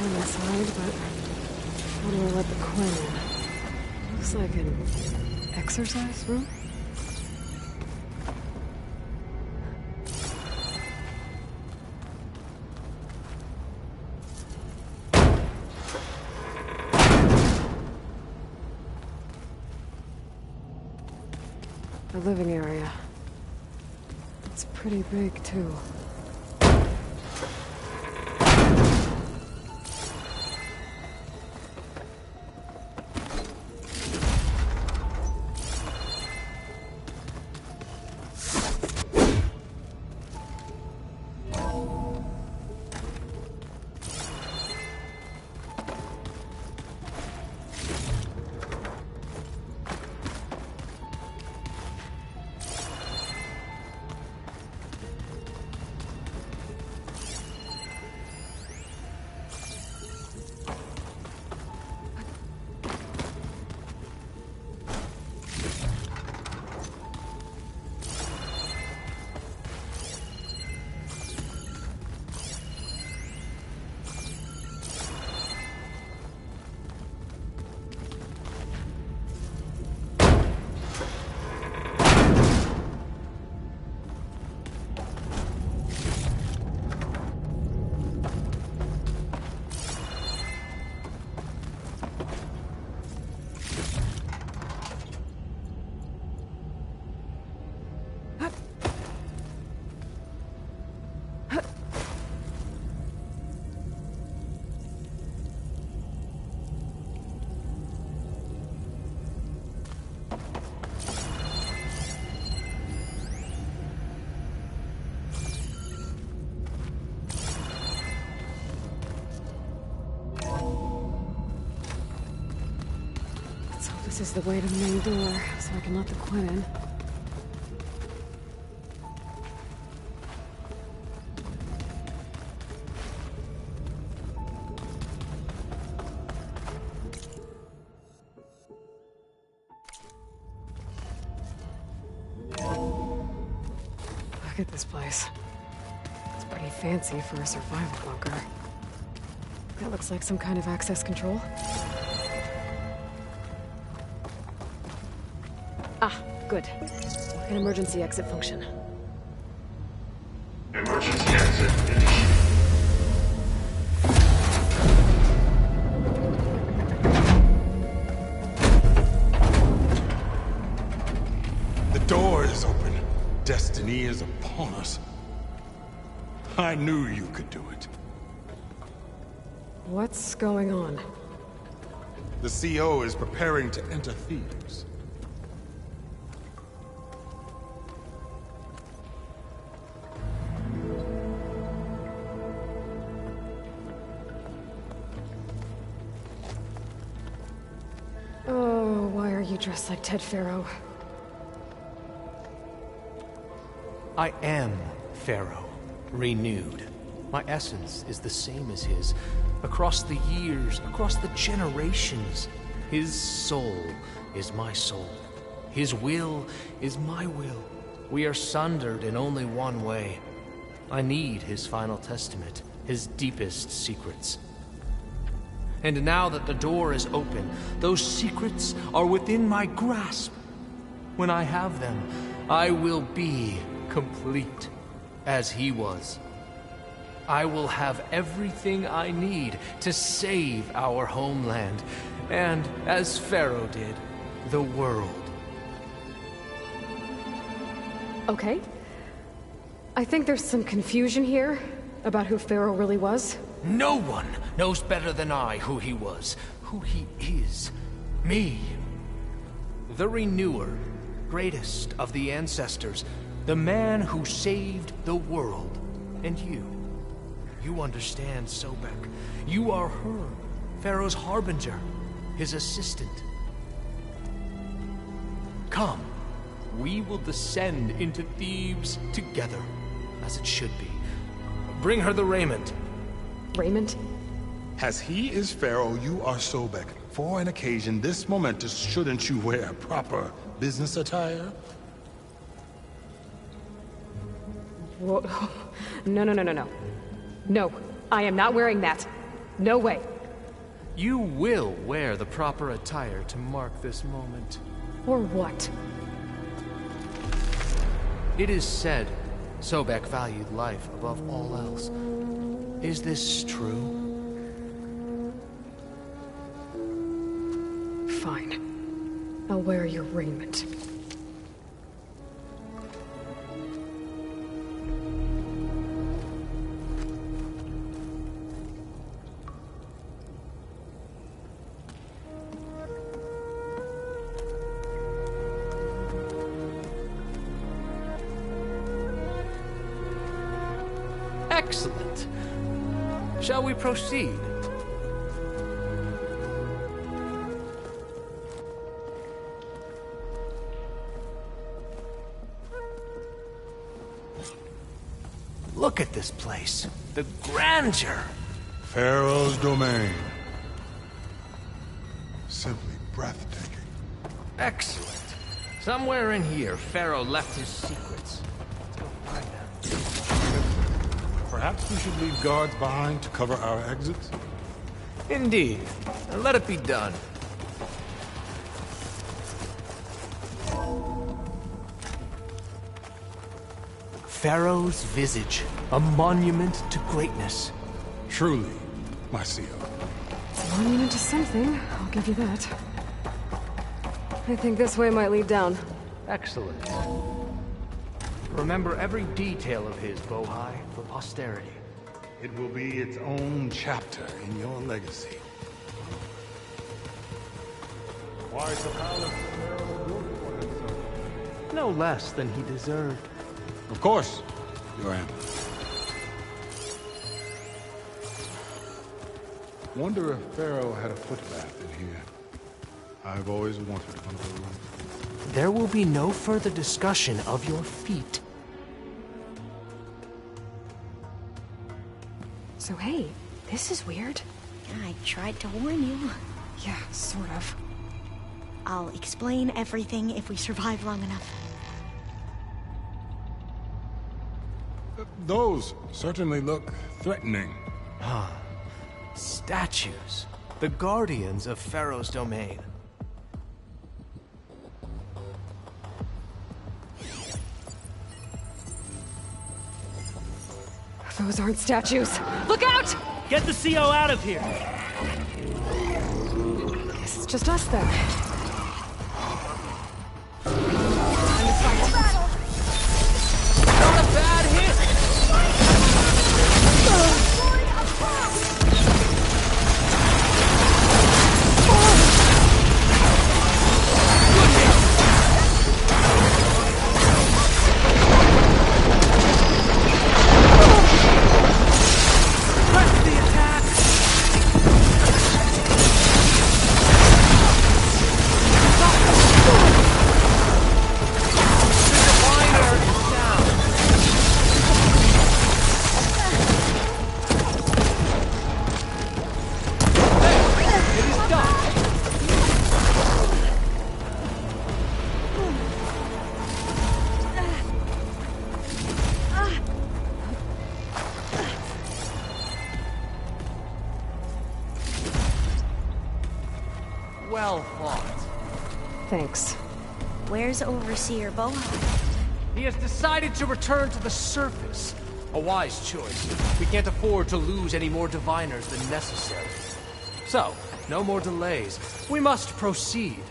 On the side, but how do I let the coin in? Looks like an exercise room. The living area. It's pretty big, too. This is the way to the main door, so I can let the Quinn in. Look at this place. It's pretty fancy for a survival bunker. That looks like some kind of access control. Ah, good. An emergency exit function. Emergency exit initiated. The door is open. Destiny is upon us. I knew you could do it. What's going on? The CO is preparing to enter Thebes. Oh, why are you dressed like Ted Pharaoh? I am Pharaoh, renewed. My essence is the same as his. Across the years, across the generations, his soul is my soul. His will is my will. We are sundered in only one way. I need his final testament, his deepest secrets. And now that the door is open, those secrets are within my grasp. When I have them, I will be complete, as he was. I will have everything I need to save our homeland, and, as Pharaoh did, the world. Okay. I think there's some confusion here about who Pharaoh really was. No one knows better than I who he was, who he is. Me. The Renewer, greatest of the ancestors, the man who saved the world. And you. You understand, Sobek. You are her, Pharaoh's harbinger, his assistant. Come, we will descend into Thebes together, as it should be. Bring her the raiment. Raiment? As he is Pharaoh, you are Sobek. For an occasion this momentous, shouldn't you wear proper business attire? Whoa. No. No, I am not wearing that. No way. You will wear the proper attire to mark this moment. Or what? It is said Sobek valued life above all else. Is this true? Fine. I'll wear your raiment. Excellent. Shall we proceed? Look at this place. The grandeur. Pharaoh's domain. Simply breathtaking. Excellent. Somewhere in here, Pharaoh left his secrets. Let's go find them. Perhaps we should leave guards behind to cover our exits? Indeed. Let it be done. Pharaoh's visage, a monument to greatness. Truly, my CO. It's a monument to something, I'll give you that. I think this way might lead down. Excellent. Remember every detail of his, Bohai, for posterity. It will be its own chapter in your legacy. Why the palace Pharaoh built for himself? No less than he deserved. Of course, Your Honor. Wonder if Pharaoh had a footbath in here. I've always wanted one of those. There will be no further discussion of your feat. So hey, this is weird. I tried to warn you. Yeah, sort of. I'll explain everything if we survive long enough. Those certainly look threatening. Ah, statues. The guardians of Pharaoh's domain. Those aren't statues. Look out! Get the CO out of here! Guess it's just us then. Not a bad hit! Well fought. Thanks. Where's Overseer Bohan? He has decided to return to the surface. A wise choice. We can't afford to lose any more diviners than necessary. So, no more delays. We must proceed.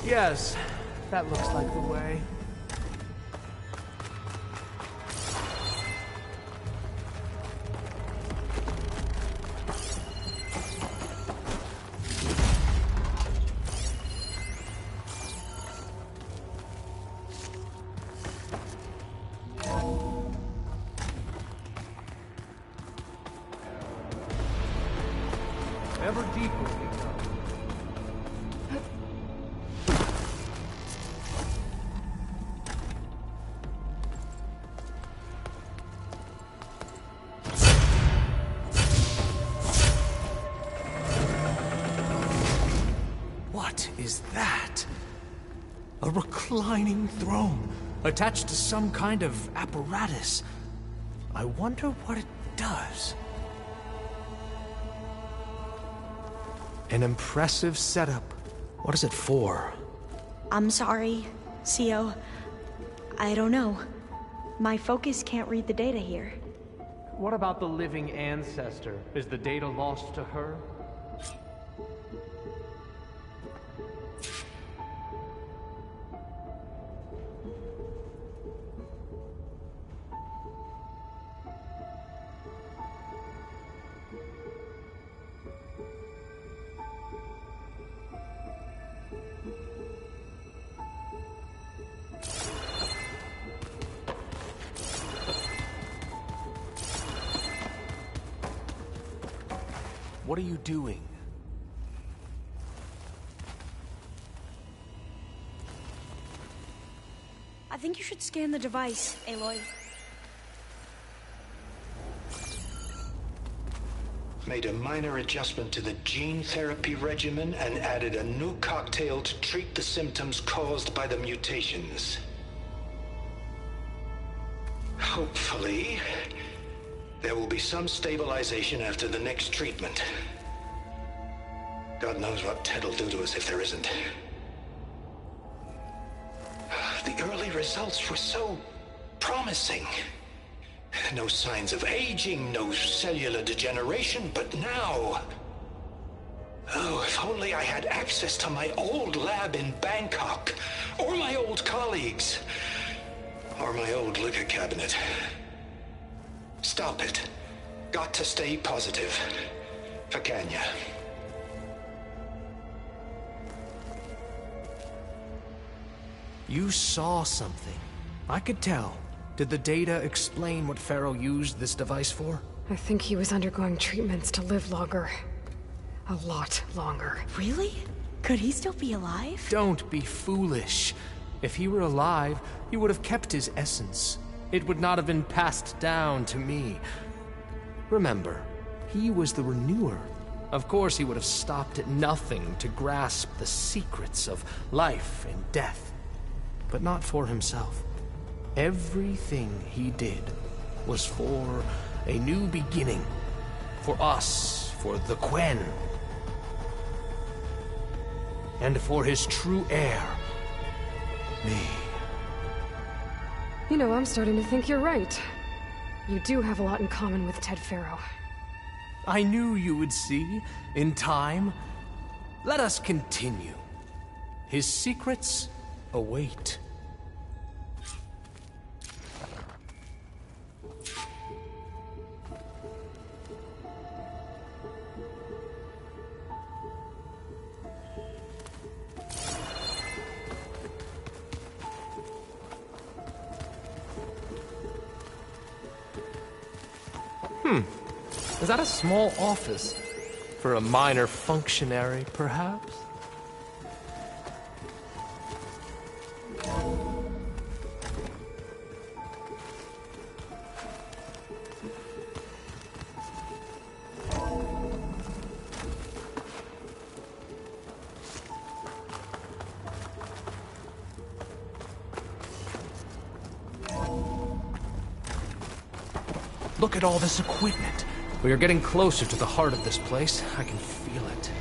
Yes, that looks like the way. Ever deeper we go. What is that? A reclining throne, attached to some kind of apparatus. I wonder what it does. An impressive setup. What is it for? I'm sorry, CO. I don't know. My focus can't read the data here. What about the living ancestor? Is the data lost to her? What are you doing? I think you should scan the device, Aloy. Made a minor adjustment to the gene therapy regimen and added a new cocktail to treat the symptoms caused by the mutations. Hopefully, there will be some stabilization after the next treatment. God knows what Ted'll do to us if there isn't. The early results were so promising. No signs of aging, no cellular degeneration, but now... Oh, if only I had access to my old lab in Bangkok, or my old colleagues, or my old liquor cabinet. Stop it. Got to stay positive. For Kenya. You saw something. I could tell. Did the data explain what Pharaoh used this device for? I think he was undergoing treatments to live longer. a lot longer. Really? Could he still be alive? Don't be foolish. If he were alive, he would have kept his essence. It would not have been passed down to me. Remember, he was the renewer. Of course, he would have stopped at nothing to grasp the secrets of life and death. But not for himself. Everything he did was for a new beginning. For us, for the Quen. And for his true heir, me. You know, I'm starting to think you're right. You do have a lot in common with Ted Faro. I knew you would see, in time. Let us continue. His secrets await. Is that a small office? For a minor functionary, perhaps? Look at all this equipment. We are getting closer to the heart of this place. I can feel it.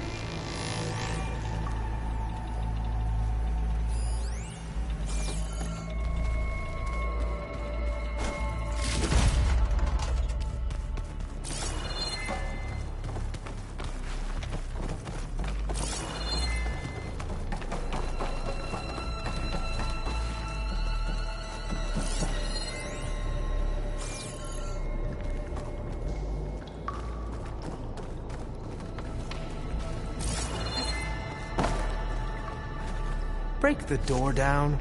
Break the door down.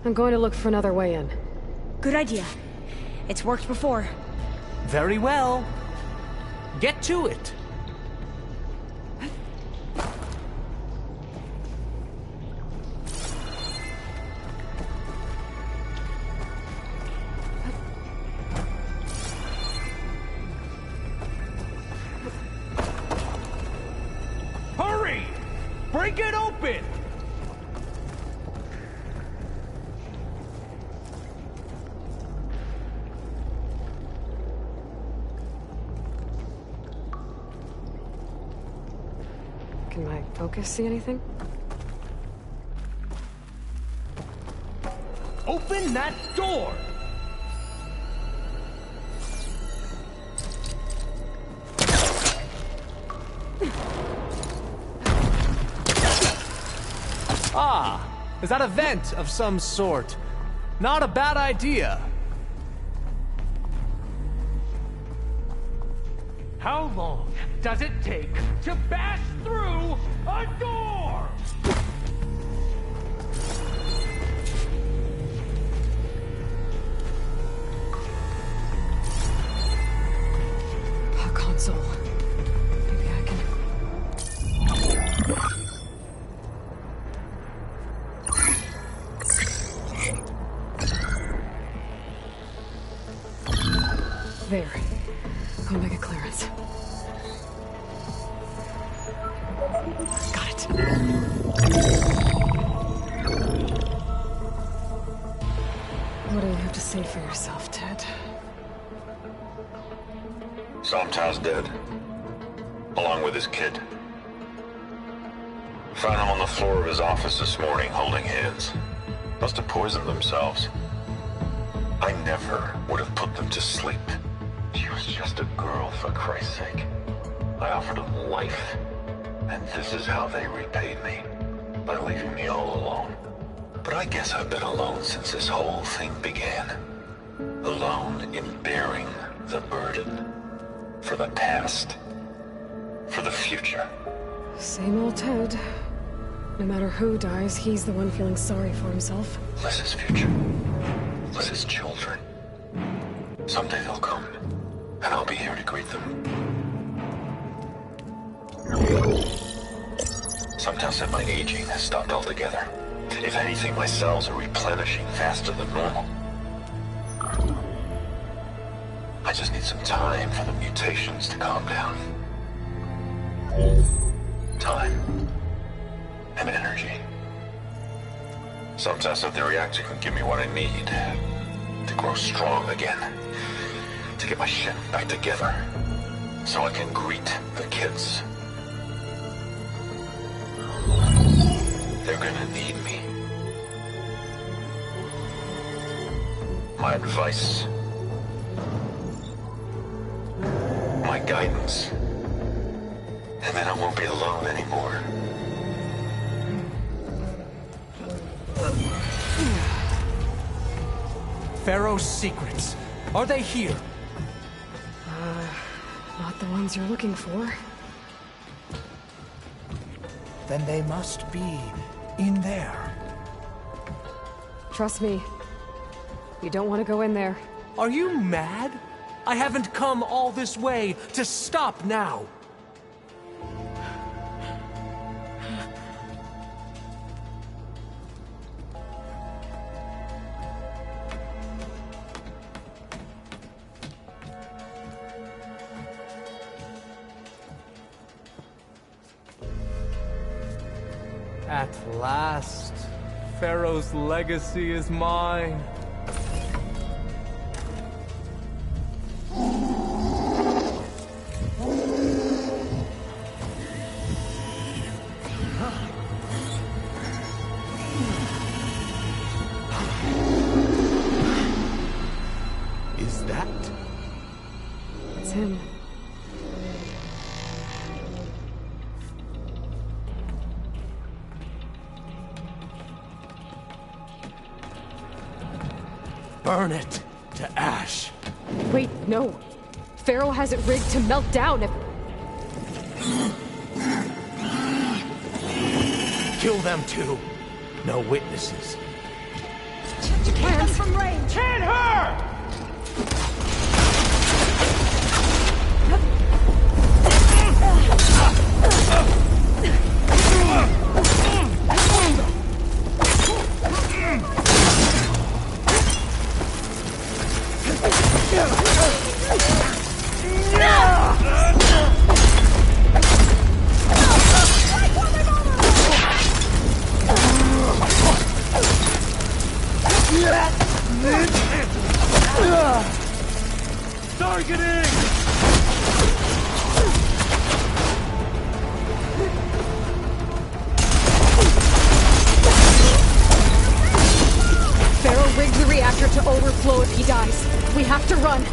I'm going to look for another way in. Good idea. It's worked before. Very well. Get to it. Hurry! Break it open! Can my focus see anything? Open that door! Ah, is that a vent of some sort? Not a bad idea. How long does it take to bash through a door? A console. Maybe I can... There. Omega clearance. Got it. What do you have to say for yourself, Ted? Somtow's dead. Along with his kid. Found him on the floor of his office this morning, holding hands. Must have poisoned themselves. I never would have put them to sleep. She was just a girl, for Christ's sake. I offered them life. And this is how they repaid me. By leaving me all alone. But I guess I've been alone since this whole thing began. Alone in bearing the burden. For the past. For the future. Same old Ted. No matter who dies, he's the one feeling sorry for himself. Liz's future. Liz's children. Someday they'll come. And I'll be here to greet them. Sometimes said my aging has stopped altogether. If anything, my cells are replenishing faster than normal. I just need some time for the mutations to calm down. Time. And energy. Some test of the reactor can give me what I need to grow strong again. To get my shit back together. So I can greet the kids. They're gonna need me. My advice. My guidance. And then I won't be alone anymore. Pharaoh's secrets. Are they here? Not the ones you're looking for. Then they must be in there. Trust me. You don't want to go in there. Are you mad? I haven't come all this way to stop now. At last, Pharaoh's legacy is mine. Is that? It's him. Burn it to ash. Wait, no. Pharaoh has it rigged to melt down if... Kill them too. No witnesses. To keep them from range! Hit her! Targeting! Pharaoh rigged the reactor to overflow if he dies. We have to run.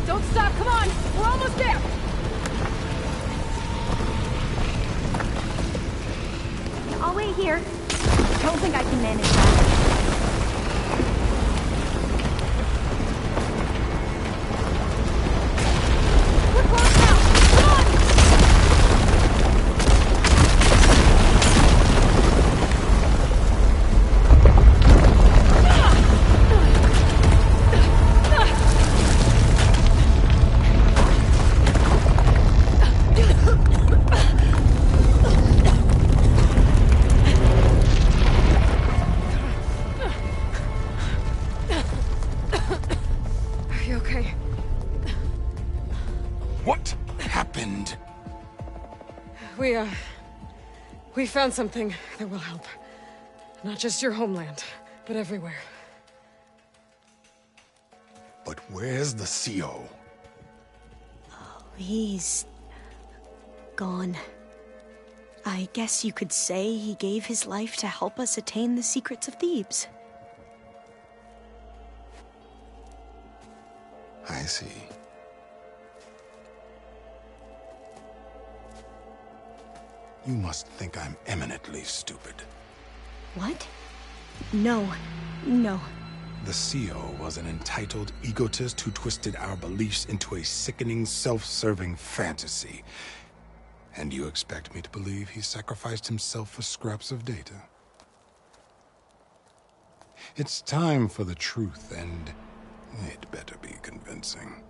Don't stop, come on! We're almost there! I'll wait here. Don't think I can manage that. We found something that will help. Not just your homeland, but everywhere. But where's the CO? He's gone. I guess you could say he gave his life to help us attain the secrets of Thebes. I see. You must think I'm eminently stupid. What? No. No. The CO was an entitled egotist who twisted our beliefs into a sickening, self-serving fantasy. And you expect me to believe he sacrificed himself for scraps of data? It's time for the truth, and it better be convincing.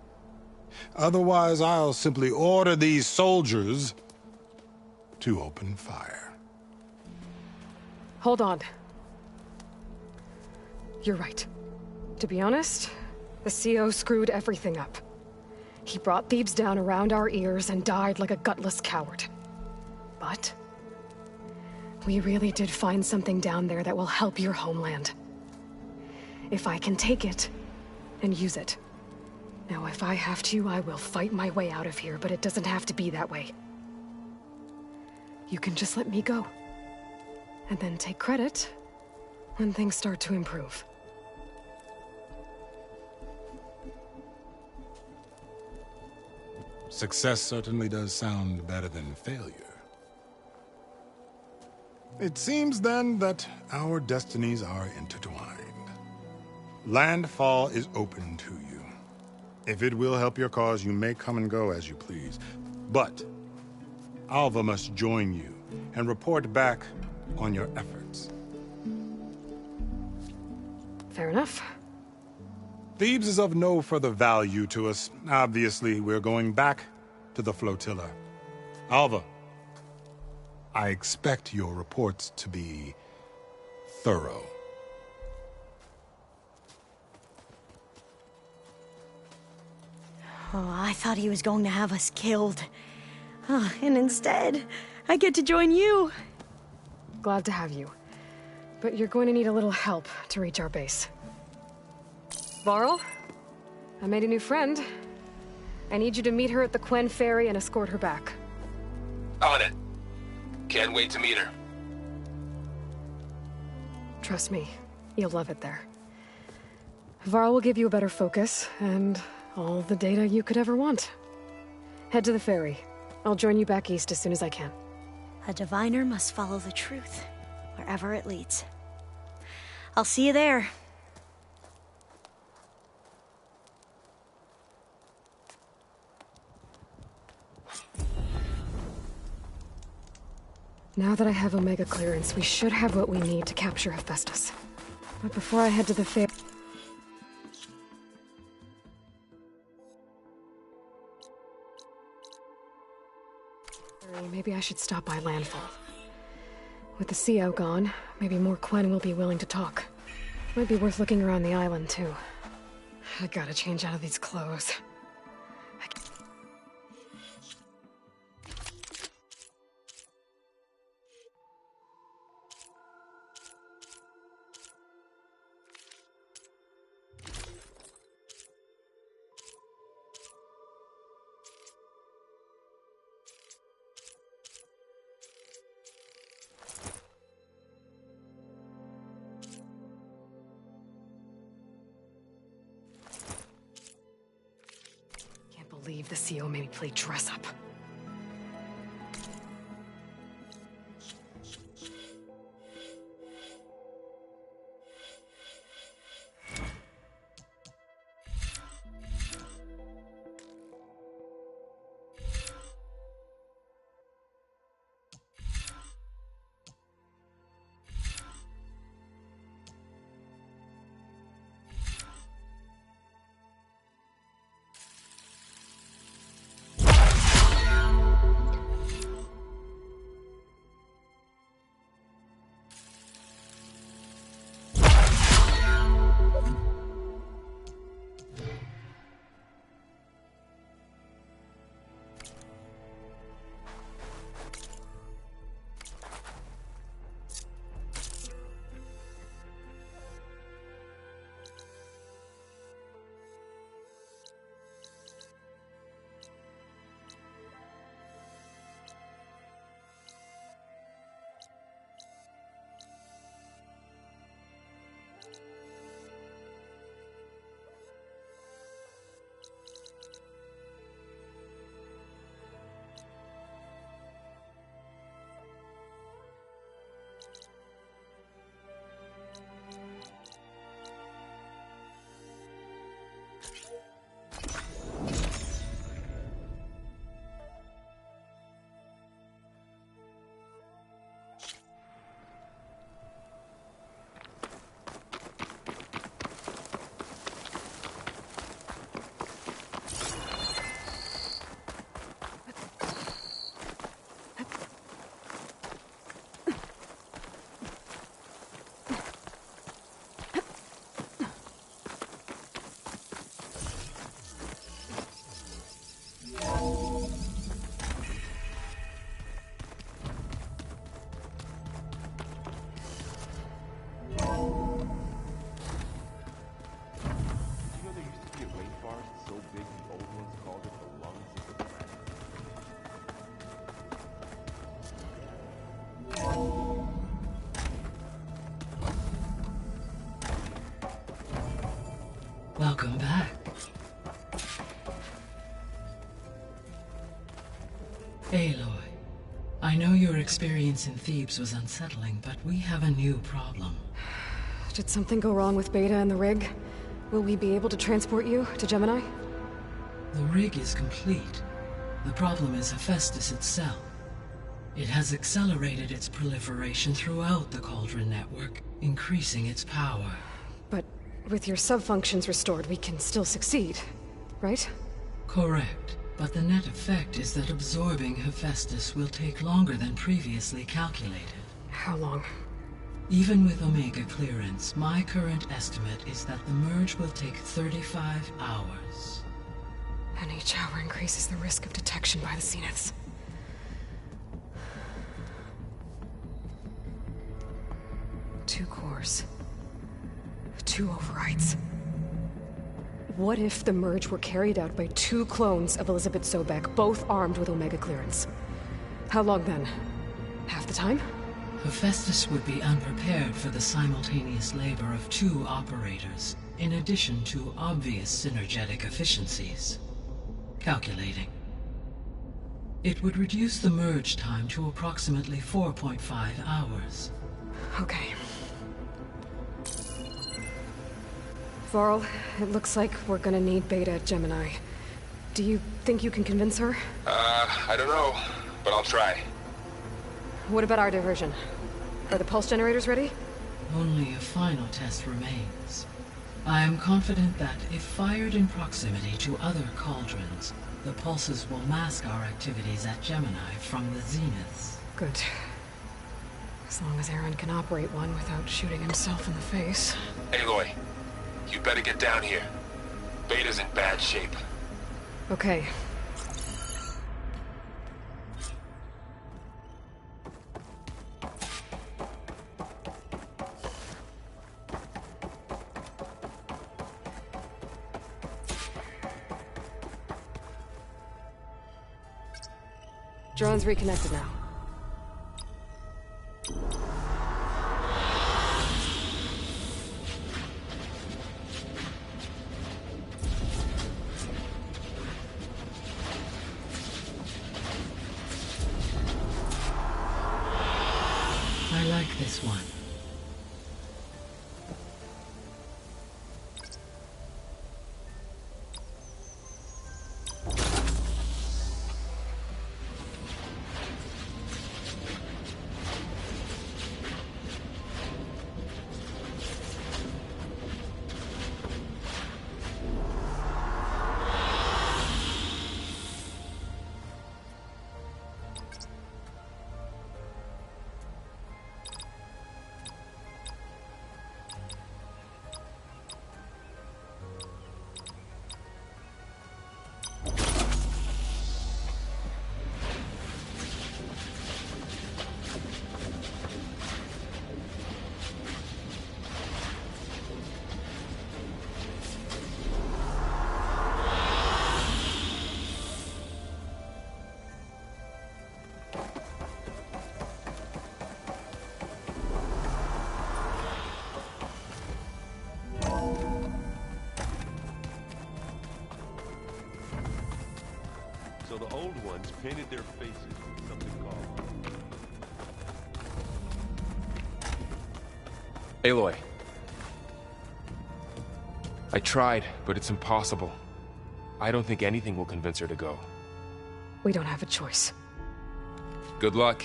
Otherwise, I'll simply order these soldiers to open fire. Hold on. You're right. To be honest, the CO screwed everything up. He brought Thebes down around our ears and died like a gutless coward. But we really did find something down there that will help your homeland. If I can take it and use it. Now, if I have to, I will fight my way out of here, but it doesn't have to be that way. You can just let me go. And then take credit when things start to improve. Success certainly does sound better than failure. It seems then that our destinies are intertwined. Landfall is open to you. If it will help your cause, you may come and go as you please. But Alva must join you and report back on your efforts. Fair enough. Thebes is of no further value to us. Obviously, we're going back to the flotilla. Alva, I expect your reports to be thorough. Oh, I thought he was going to have us killed. Oh, and instead, I get to join you. Glad to have you. But you're going to need a little help to reach our base. Varl, I made a new friend. I need you to meet her at the Quen Ferry and escort her back. On it. Can't wait to meet her. Trust me, you'll love it there. Varl will give you a better focus, and all the data you could ever want. Head to the ferry. I'll join you back east as soon as I can. A diviner must follow the truth, wherever it leads. I'll see you there. Now that I have Omega clearance, we should have what we need to capture Hephaestus. But before I head to the ferry... Maybe I should stop by landfall. With the CO gone, maybe more Quen will be willing to talk. Might be worth looking around the island, too. I gotta change out of these clothes. believe the CO made me play dress up. Welcome back. Aloy, I know your experience in Thebes was unsettling, but we have a new problem. Did something go wrong with Beta and the rig? Will we be able to transport you to Gemini? The rig is complete. The problem is Hephaestus itself. It has accelerated its proliferation throughout the Cauldron network, increasing its power. But with your sub-functions restored, we can still succeed, right? Correct. But the net effect is that absorbing Hephaestus will take longer than previously calculated. How long? Even with Omega clearance, my current estimate is that the merge will take 35 hours. And each hour increases the risk of detection by the Zeniths. Two cores. 2 overrides. What if the merge were carried out by 2 clones of Elizabeth Sobek, both armed with Omega clearance? How long then? Half the time? Hephaestus would be unprepared for the simultaneous labor of 2 operators, in addition to obvious synergetic efficiencies. Calculating. It would reduce the merge time to approximately 4.5 hours. Okay. Varl, it looks like we're gonna need Beta at Gemini. Do you think you can convince her? I don't know, but I'll try. What about our diversion? Are the pulse generators ready? Only a final test remains. I am confident that if fired in proximity to other cauldrons, the pulses will mask our activities at Gemini from the Zeniths. Good. As long as Aaron can operate one without shooting himself in the face. Aloy, you better get down here. Beta's in bad shape. Okay. Drone's reconnected now. like this one. So the old ones painted their faces with something called... Aloy. I tried, but it's impossible. I don't think anything will convince her to go. We don't have a choice. Good luck.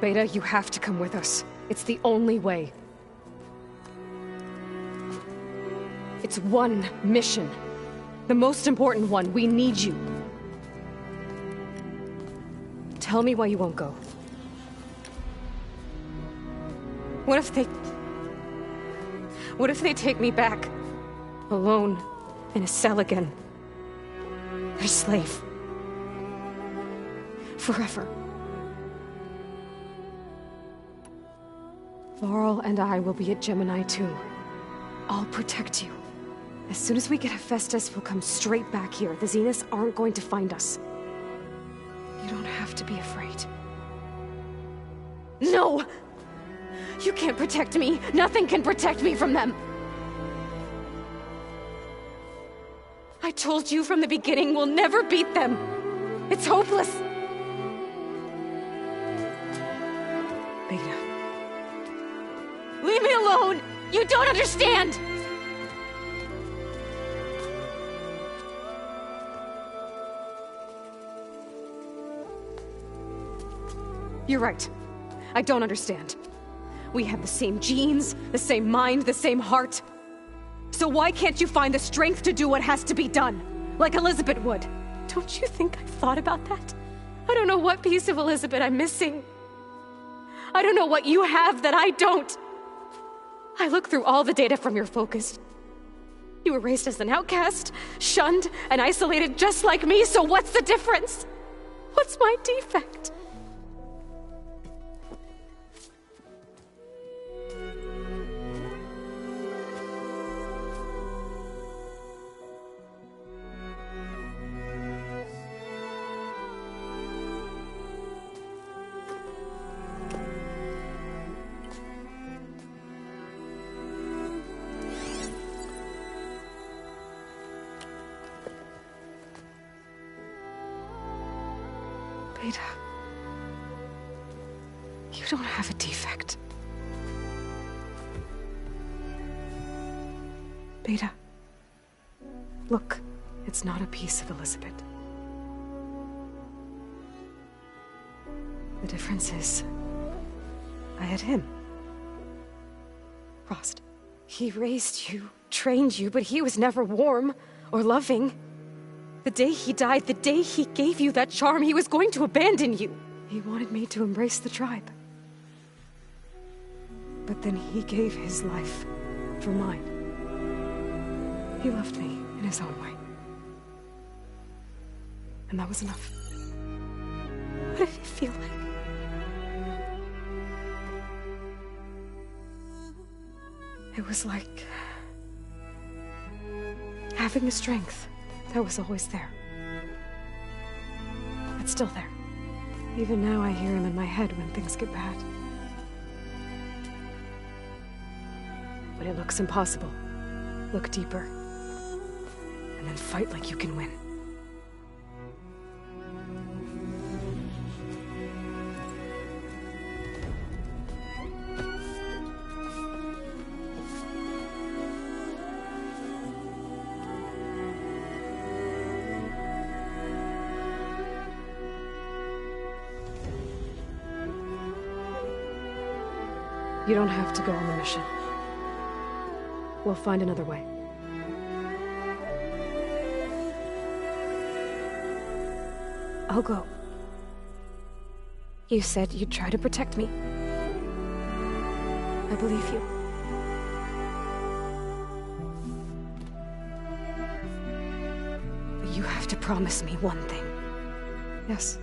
Beta, you have to come with us. It's the only way. It's one mission. The most important one. We need you. Tell me why you won't go. What if they take me back? Alone, in a cell again. Their slave. Forever. Laurel and I will be at Gemini too. I'll protect you. As soon as we get Hephaestus, we'll come straight back here. The Zeniths aren't going to find us. You don't have to be afraid. No! You can't protect me. Nothing can protect me from them. I told you from the beginning, we'll never beat them. It's hopeless. Beta. Leave me alone! You don't understand! You're right. I don't understand. We have the same genes, the same mind, the same heart. So why can't you find the strength to do what has to be done? Like Elizabeth would. Don't you think I've thought about that? I don't know what piece of Elizabeth I'm missing. I don't know what you have that I don't. I look through all the data from your focus. You were raised as an outcast, shunned, and isolated just like me, so what's the difference? What's my defect? Beta, you don't have a defect. Beta, look, it's not a piece of Elizabeth. The difference is, I had him. Frost. He raised you, trained you, but he was never warm or loving. The day he died, the day he gave you that charm, he was going to abandon you. He wanted me to embrace the tribe. But then he gave his life for mine. He loved me in his own way. And that was enough. What did it feel like? It was like having the strength that was always there. It's still there. Even now I hear him in my head when things get bad. When it looks impossible, look deeper. And then fight like you can win. You don't have to go on the mission. We'll find another way. I'll go. You said you'd try to protect me. I believe you. But you have to promise me one thing. Yes,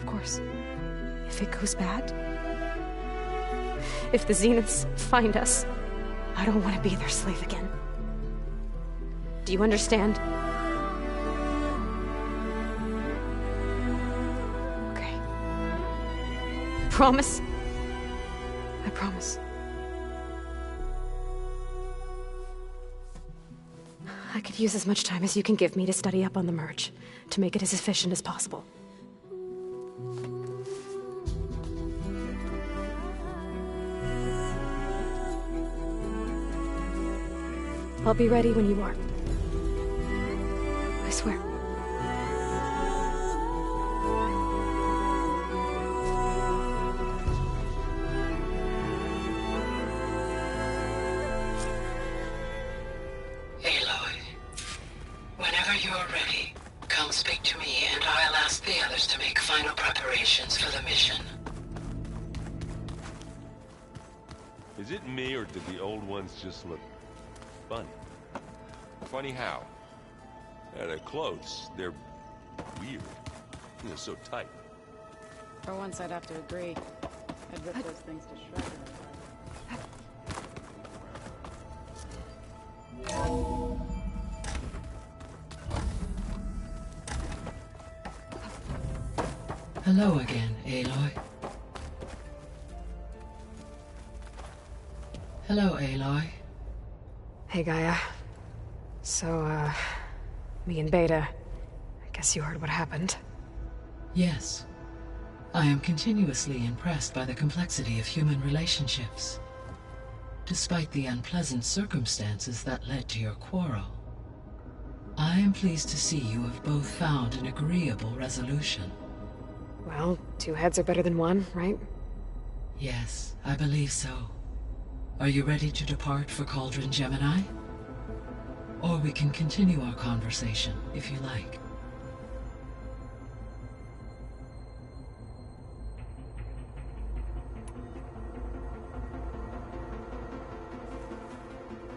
of course. If it goes bad, if the Zeniths find us, I don't want to be their slave again. Do you understand? Okay. Promise? I promise. I could use as much time as you can give me to study up on the merge, to make it as efficient as possible. I'll be ready when you are. I swear. Aloy, whenever you're ready, come speak to me and I'll ask the others to make final preparations for the mission. Is it me or did the old ones just look funny? Funny how? They're close. They're weird. They're so tight. For once, I'd have to agree. I'd rip those things to shreds. Hello again, Aloy. Hello, Aloy. Hey, Gaia. So, me and Beta, I guess you heard what happened. Yes. I am continuously impressed by the complexity of human relationships. Despite the unpleasant circumstances that led to your quarrel, I am pleased to see you have both found an agreeable resolution. Well, two heads are better than one, right? Yes, I believe so. Are you ready to depart for Cauldron Gemini? Or we can continue our conversation, if you like.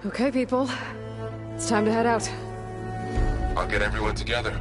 Okay, people. It's time to head out. I'll get everyone together.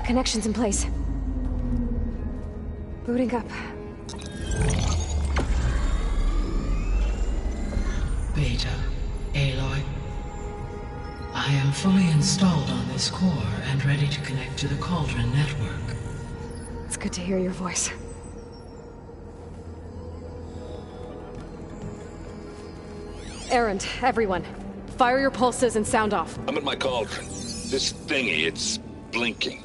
Connections in place. Booting up. Beta, Aloy. I am fully installed on this core and ready to connect to the Cauldron network. It's good to hear your voice. Errand, everyone. Fire your pulses and sound off. I'm at my cauldron. This thingy, it's blinking.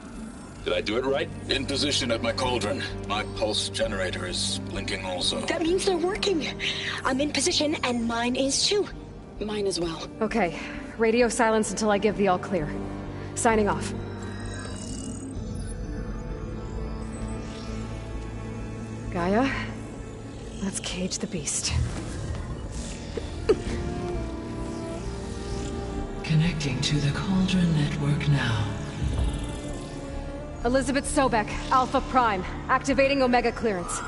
Did I do it right? In position at my cauldron. My pulse generator is blinking also. That means they're working. I'm in position, and mine is too. Mine as well. Okay. Radio silence until I give the all clear. Signing off. Gaia, let's Let's cage the beast. Connecting to the Cauldron network now. Elizabeth Sobek, Alpha Prime. Activating Omega clearance.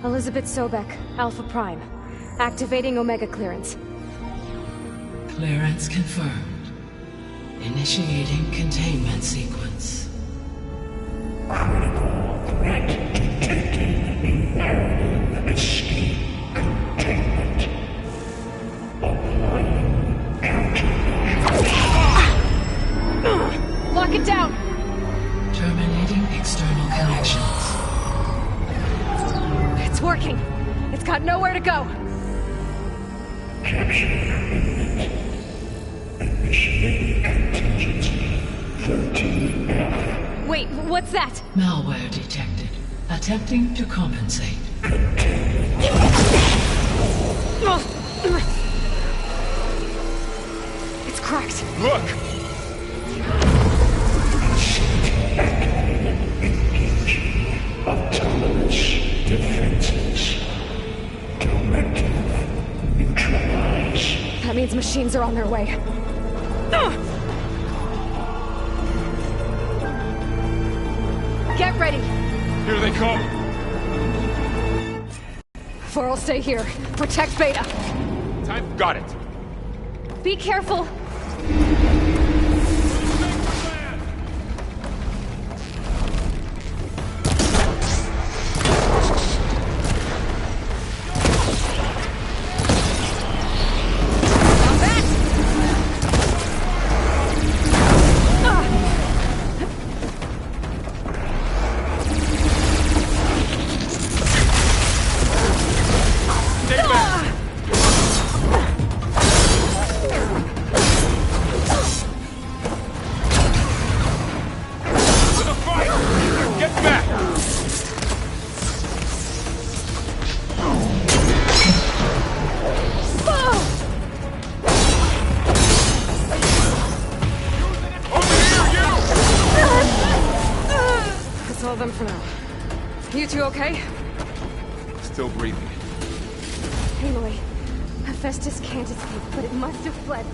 Elizabeth Sobek, Alpha Prime. Activating Omega clearance. Clearance confirmed. Initiating containment sequence. Critical threat detected. Imperative escape containment. Applying countermeasures. Lock it down! Terminating external connections. It's working. It's got nowhere to go. Capture imminent. Initiating contingency 13F. Wait, what's that? Malware detected. Attempting to compensate. It's cracked. Look! Engaging autonomous defenses. Directive neutralize. That means machines are on their way. Get ready! Here they come! Four will stay here. Protect Beta. Time. Got it. Be careful! For now. You two okay? Still breathing. Aloy, Hephaestus can't escape, but it must have fled.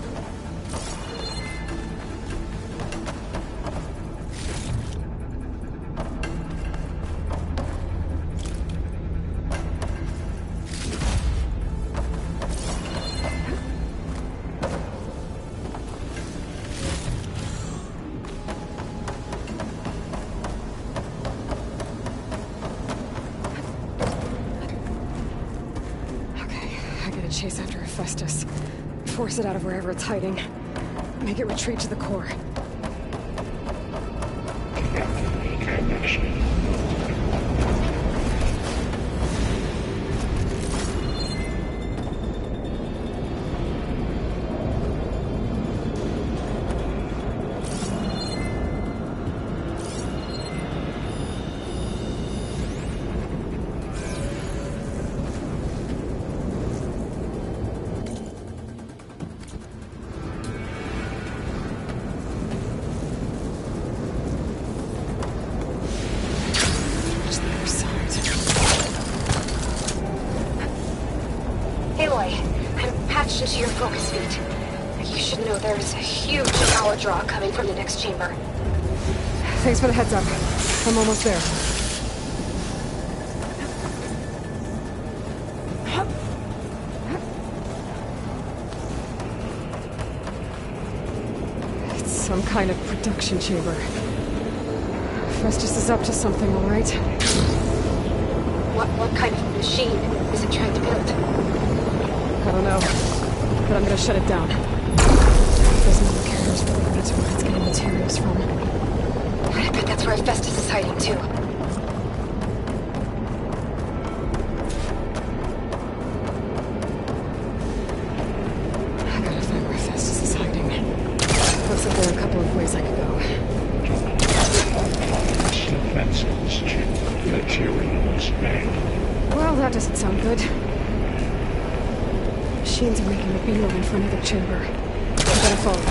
Chase after Hephaestus. Force it out of wherever it's hiding. Make it retreat to the core. Into your focus feed. You should know there's a huge power draw coming from the next chamber. Thanks for the heads up. I'm almost there. It's some kind of production chamber. Festus is up to something, all right? What kind of machine is it trying to build? I don't know. But I'm gonna shut it down. There's no carriers really, that's where it's getting materials from. I bet that's where Hephaestus is hiding too. I gotta find where Hephaestus is hiding. Looks like there are a couple of ways I could go. Defenses materials made. Well, that doesn't sound good. Machines are making a beeline for another chamber. I gotta follow.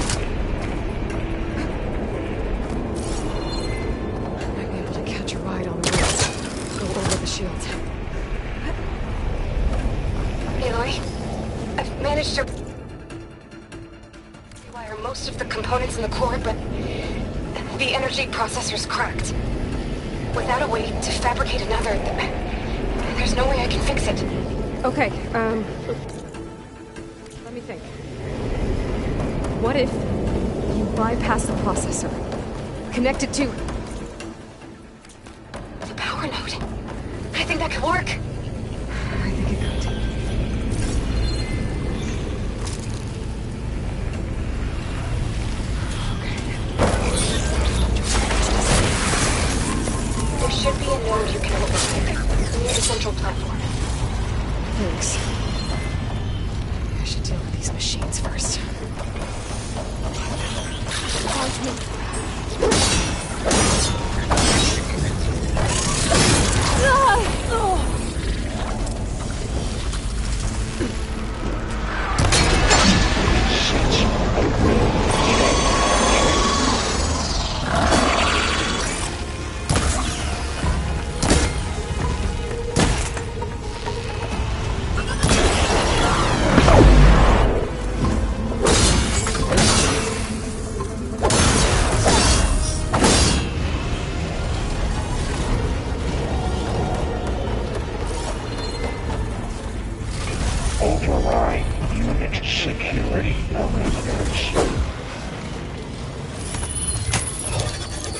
shields. Aloy, I've managed to rewire most of the components in the core, but the energy processor's cracked. Without a way to fabricate another, there's no way I can fix it. Okay, let me think. What if you bypass the processor? Connect it to... the power node. I think that could work. I think it could. There should be a node you can override near the central platform. Thanks. I should deal with these machines first. Override unit security parameters.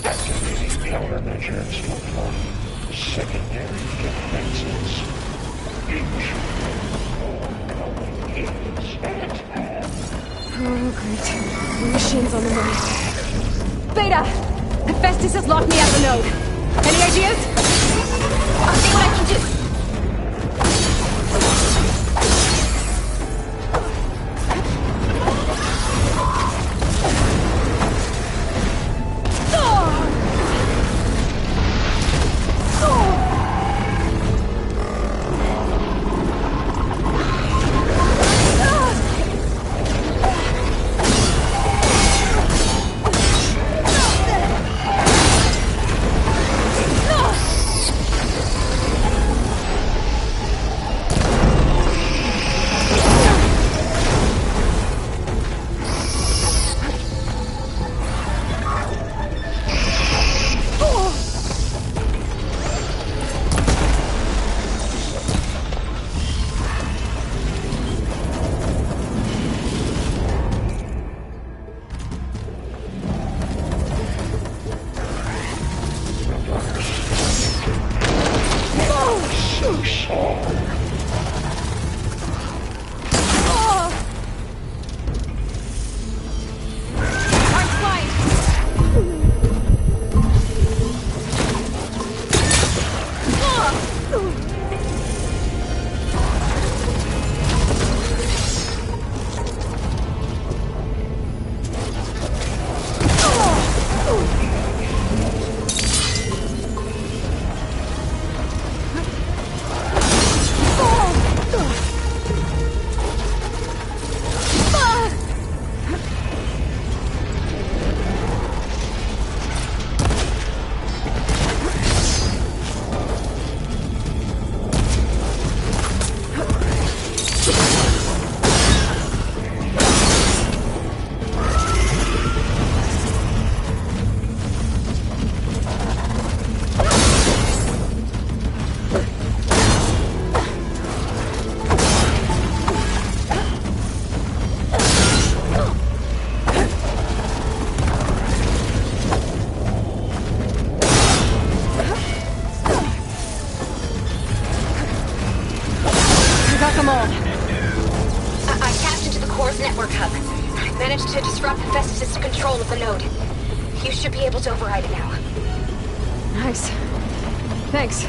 Activating countermeasures to apply secondary defenses. Oh, great. The machine's on the node. Beta! Hephaestus has locked me out of the node. Any ideas? I'll see what I can do. I tapped into the core's network hub. I managed to disrupt Hephaestus' control of the node. You should be able to override it now. Nice. Thanks.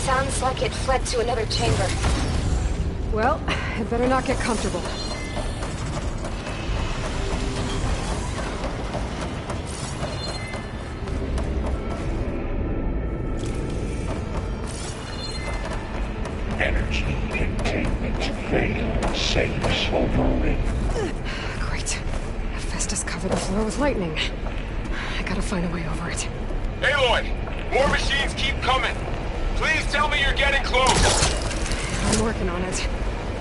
Sounds like it fled to another chamber. Well, it better not get comfortable. saints over me. Great. Hephaestus covered the floor with lightning. I gotta find a way over it. Aloy! More machines keep coming! Please tell me you're getting close! I'm working on it.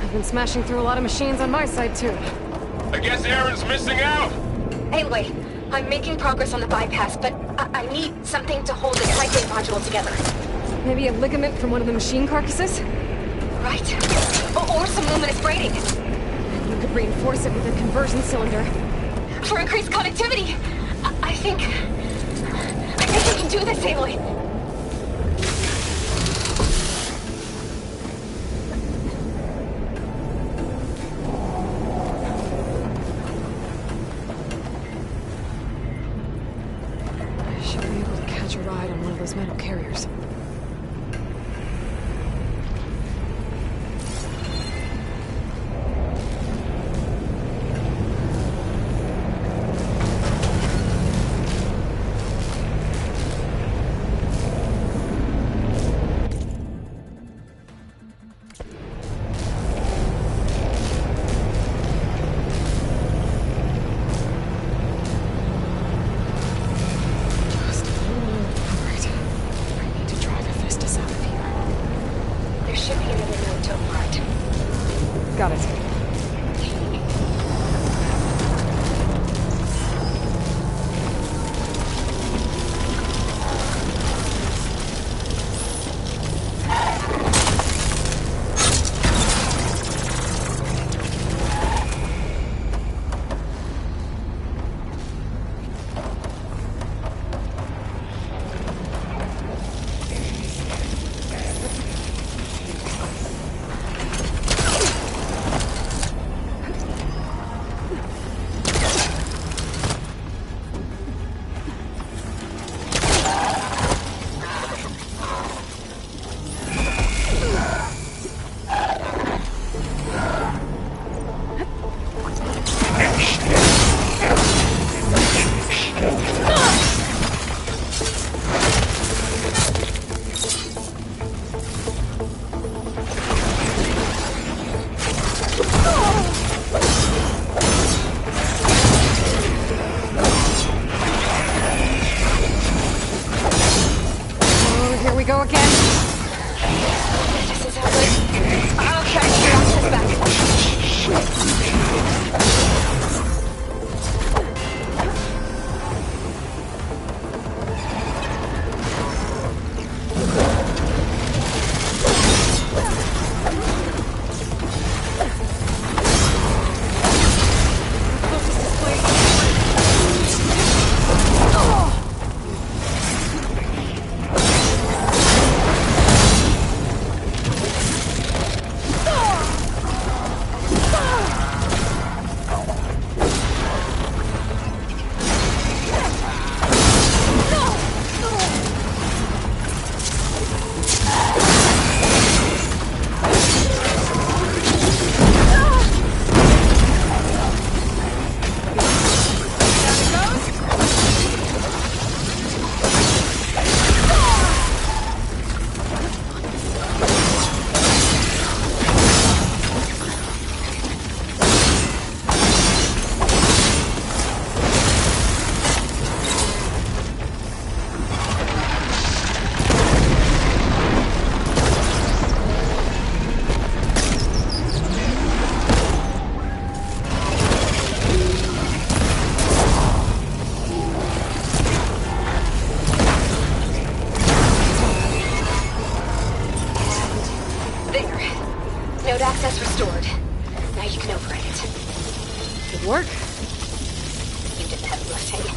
I've been smashing through a lot of machines on my side, too. I guess Aaron's missing out! Anyway, I'm making progress on the bypass, but I need something to hold the cycling module together. Maybe a ligament from one of the machine carcasses? Right. Or some luminous braiding. You could reinforce it with a conversion cylinder. For increased connectivity. I think we can do this, Aloy. I should be able to catch a ride on one of those metal carriers. Got it. Go again. This is ugly. I'll try to get access back. Node access restored. Now you can override it. Good work. You did the heavy lifting.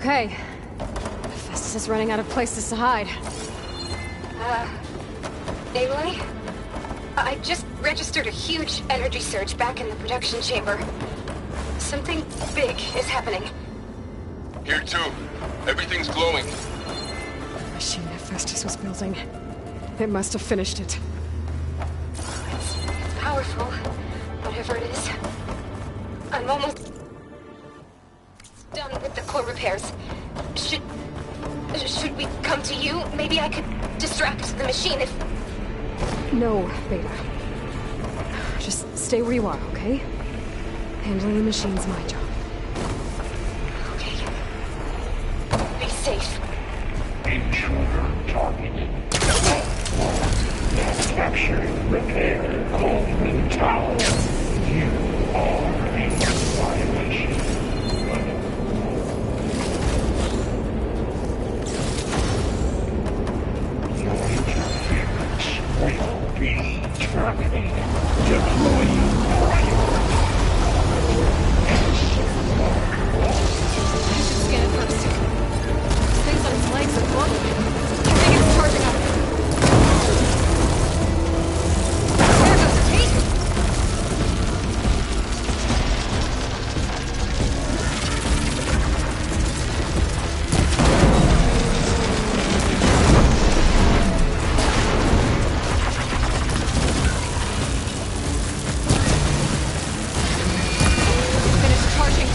Okay. Hephaestus is running out of places to hide. Aloy? I just registered a huge energy surge back in the production chamber. Something big is happening. Here too. Everything's glowing. The machine Hephaestus was building. It must have finished it. It's powerful, whatever it is. I'm almost done with the core repairs. Should we come to you? Maybe I could distract the machine if... No, Beta. Just stay where you are, okay? Handling the machine's my job. Okay. Be safe. Intruder targeted. Capture, repair, Coleman Tower. You are in violation. Your interference will be terminated. Deploying priority. I should scan it first. Things on its legs are glowing. I think it's charging up. There goes the teeth! Finish charging.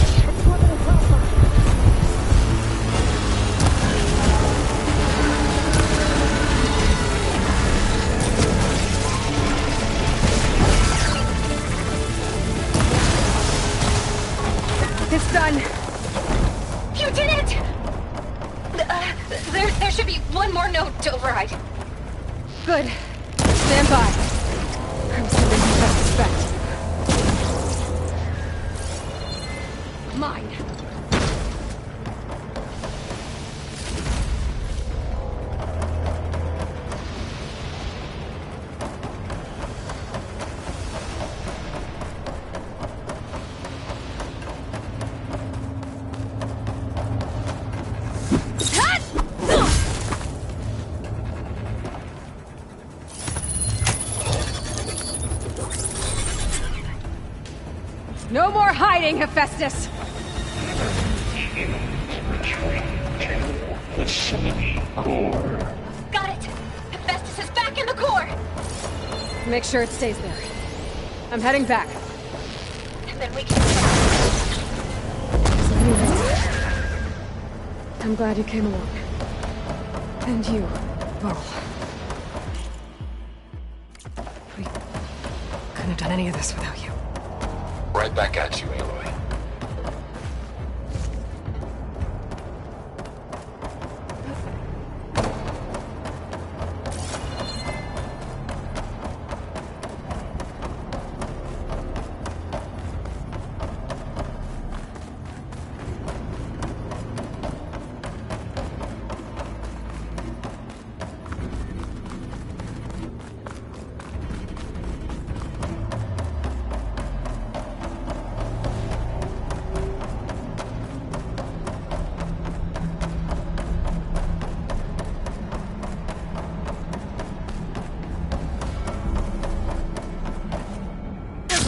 It's done. You did it! There should be one more node to override. Good. Stand by. I'm sending Hephaestus back. Mine. No more hiding, Hephaestus! Facility core. Got it! Hephaestus is back in the core! Make sure it stays there. I'm heading back. And then we can... I'm glad you came along. And you, Varl. We couldn't have done any of this without you. Right back at you, Aloy.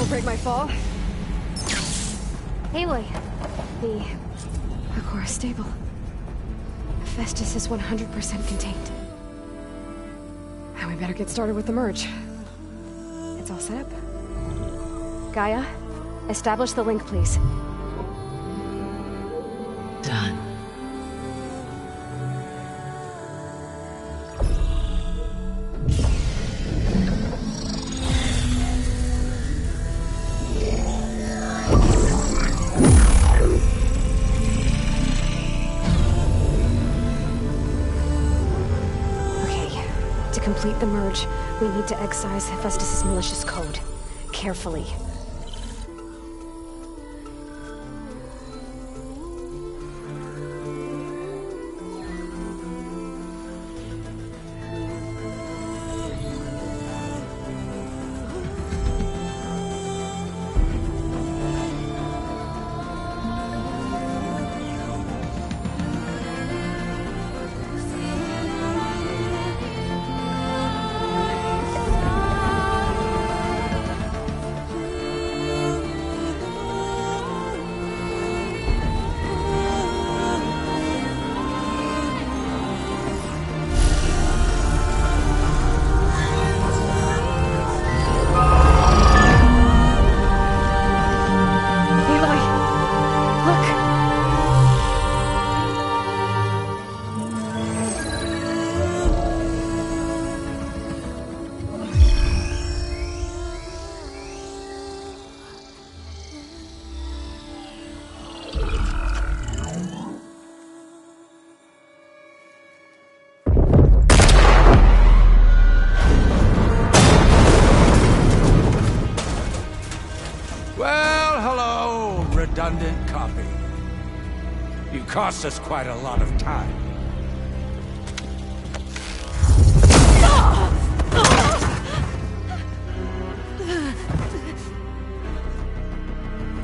Break my fall. Aloy, The core is stable. Hephaestus is 100% contained. And we better get started with the merge. It's all set up. Gaia, establish the link, please. Done. To complete the merge, we need to excise Hephaestus' malicious code. Carefully. redundant copy. You cost us quite a lot of time.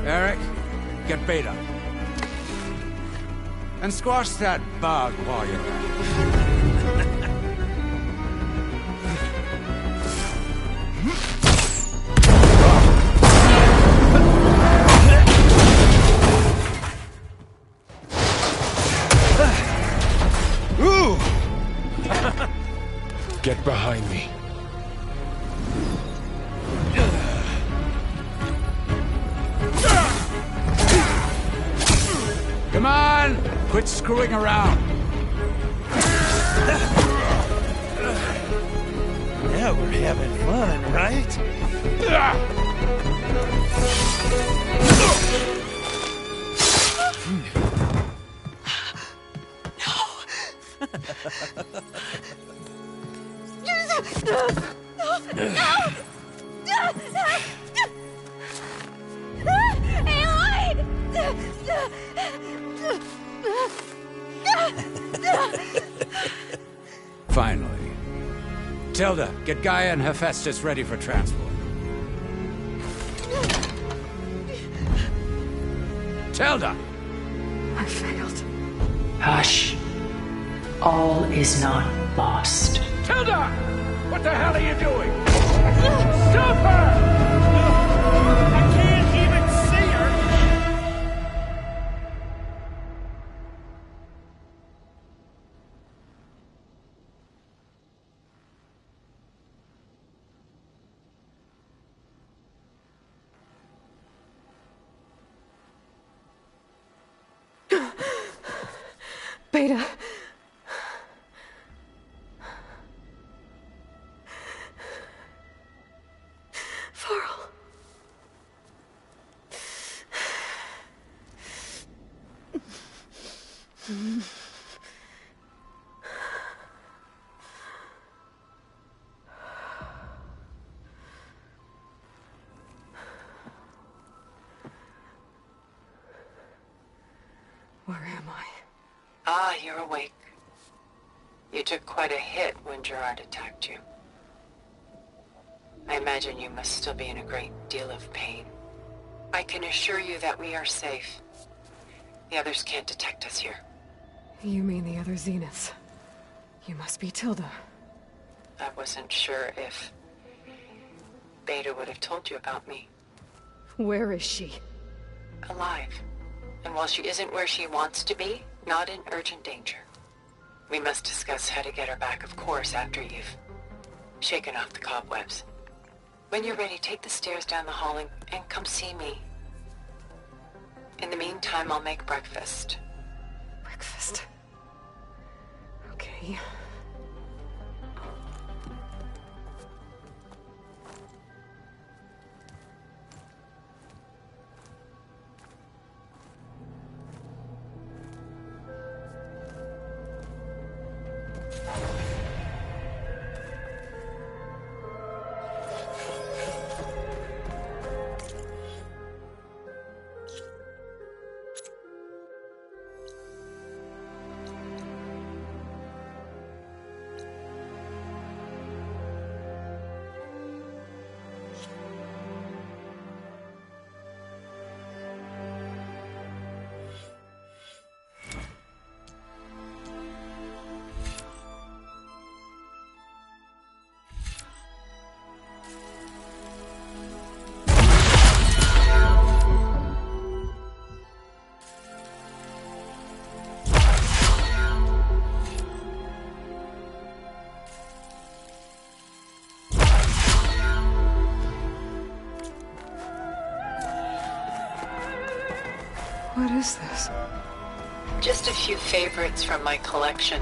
Eric, get Beta. And squash that bug while you're at it. Ooh! Get behind me. Come on! Quit screwing around! Yeah, we're having fun, right? Finally. Tilda, get Gaia and Hephaestus ready for transport. Tilda! I failed. Hush. All is not lost. Tilda! What the hell are you doing? Stop her! I can't even see her! Beta. Farrell. Where am I? Ah, you're awake. You took quite a hit when Gerard attacked you. I imagine you must still be in a great deal of pain. I can assure you that we are safe. The others can't detect us here. You mean the other Zeniths? You must be Tilda. I wasn't sure if Beta would have told you about me. Where is she? Alive. And while she isn't where she wants to be, not in urgent danger. We must discuss how to get her back, of course, after you've shaken off the cobwebs. When you're ready, take the stairs down the hall and come see me. In the meantime, I'll make breakfast. Breakfast? Okay. What is this? Just a few favorites from my collection.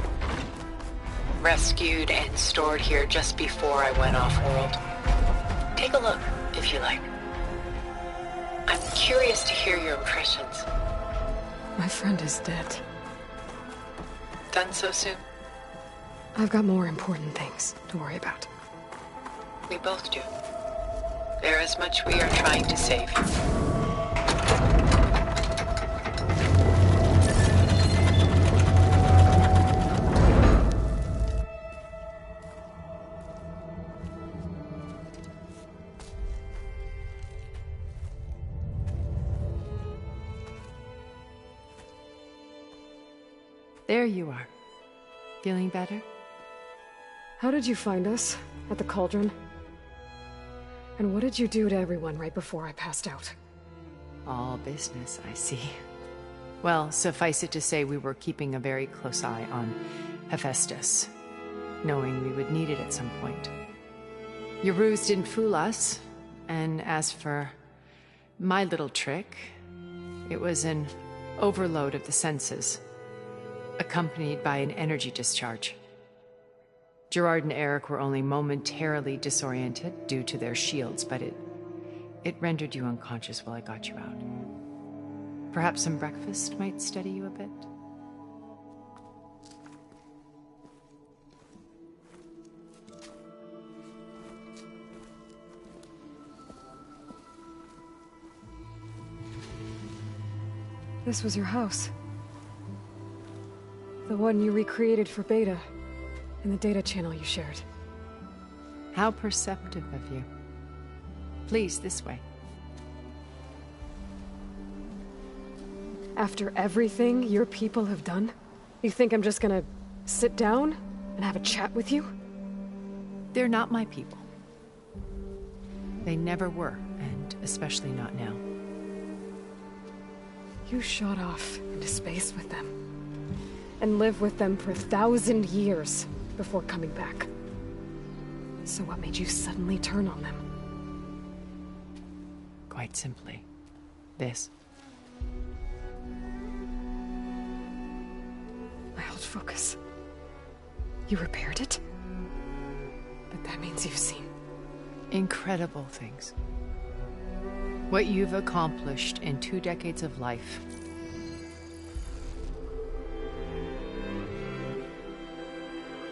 Rescued and stored here just before I went off-world. Take a look, if you like. I'm curious to hear your impressions. My friend is dead. Done so soon? I've got more important things to worry about. We both do. There is much we are trying to save. There you are. Feeling better? How did you find us? At the cauldron? And what did you do to everyone right before I passed out? All business, I see. Well, suffice it to say we were keeping a very close eye on Hephaestus, knowing we would need it at some point. Your ruse didn't fool us, and as for my little trick, it was an overload of the senses, accompanied by an energy discharge. Gerard and Eric were only momentarily disoriented due to their shields, but it rendered you unconscious while I got you out. Perhaps some breakfast might steady you a bit? This was your house. The one you recreated for Beta, in the data channel you shared. How perceptive of you. Please, this way. After everything your people have done, you think I'm just gonna sit down and have a chat with you? They're not my people. They never were, and especially not now. You shot off into space with them, and lived with them for 1,000 years before coming back. So what made you suddenly turn on them? Quite simply, this. My old focus. You repaired it? But that means you've seen incredible things. What you've accomplished in 2 decades of life.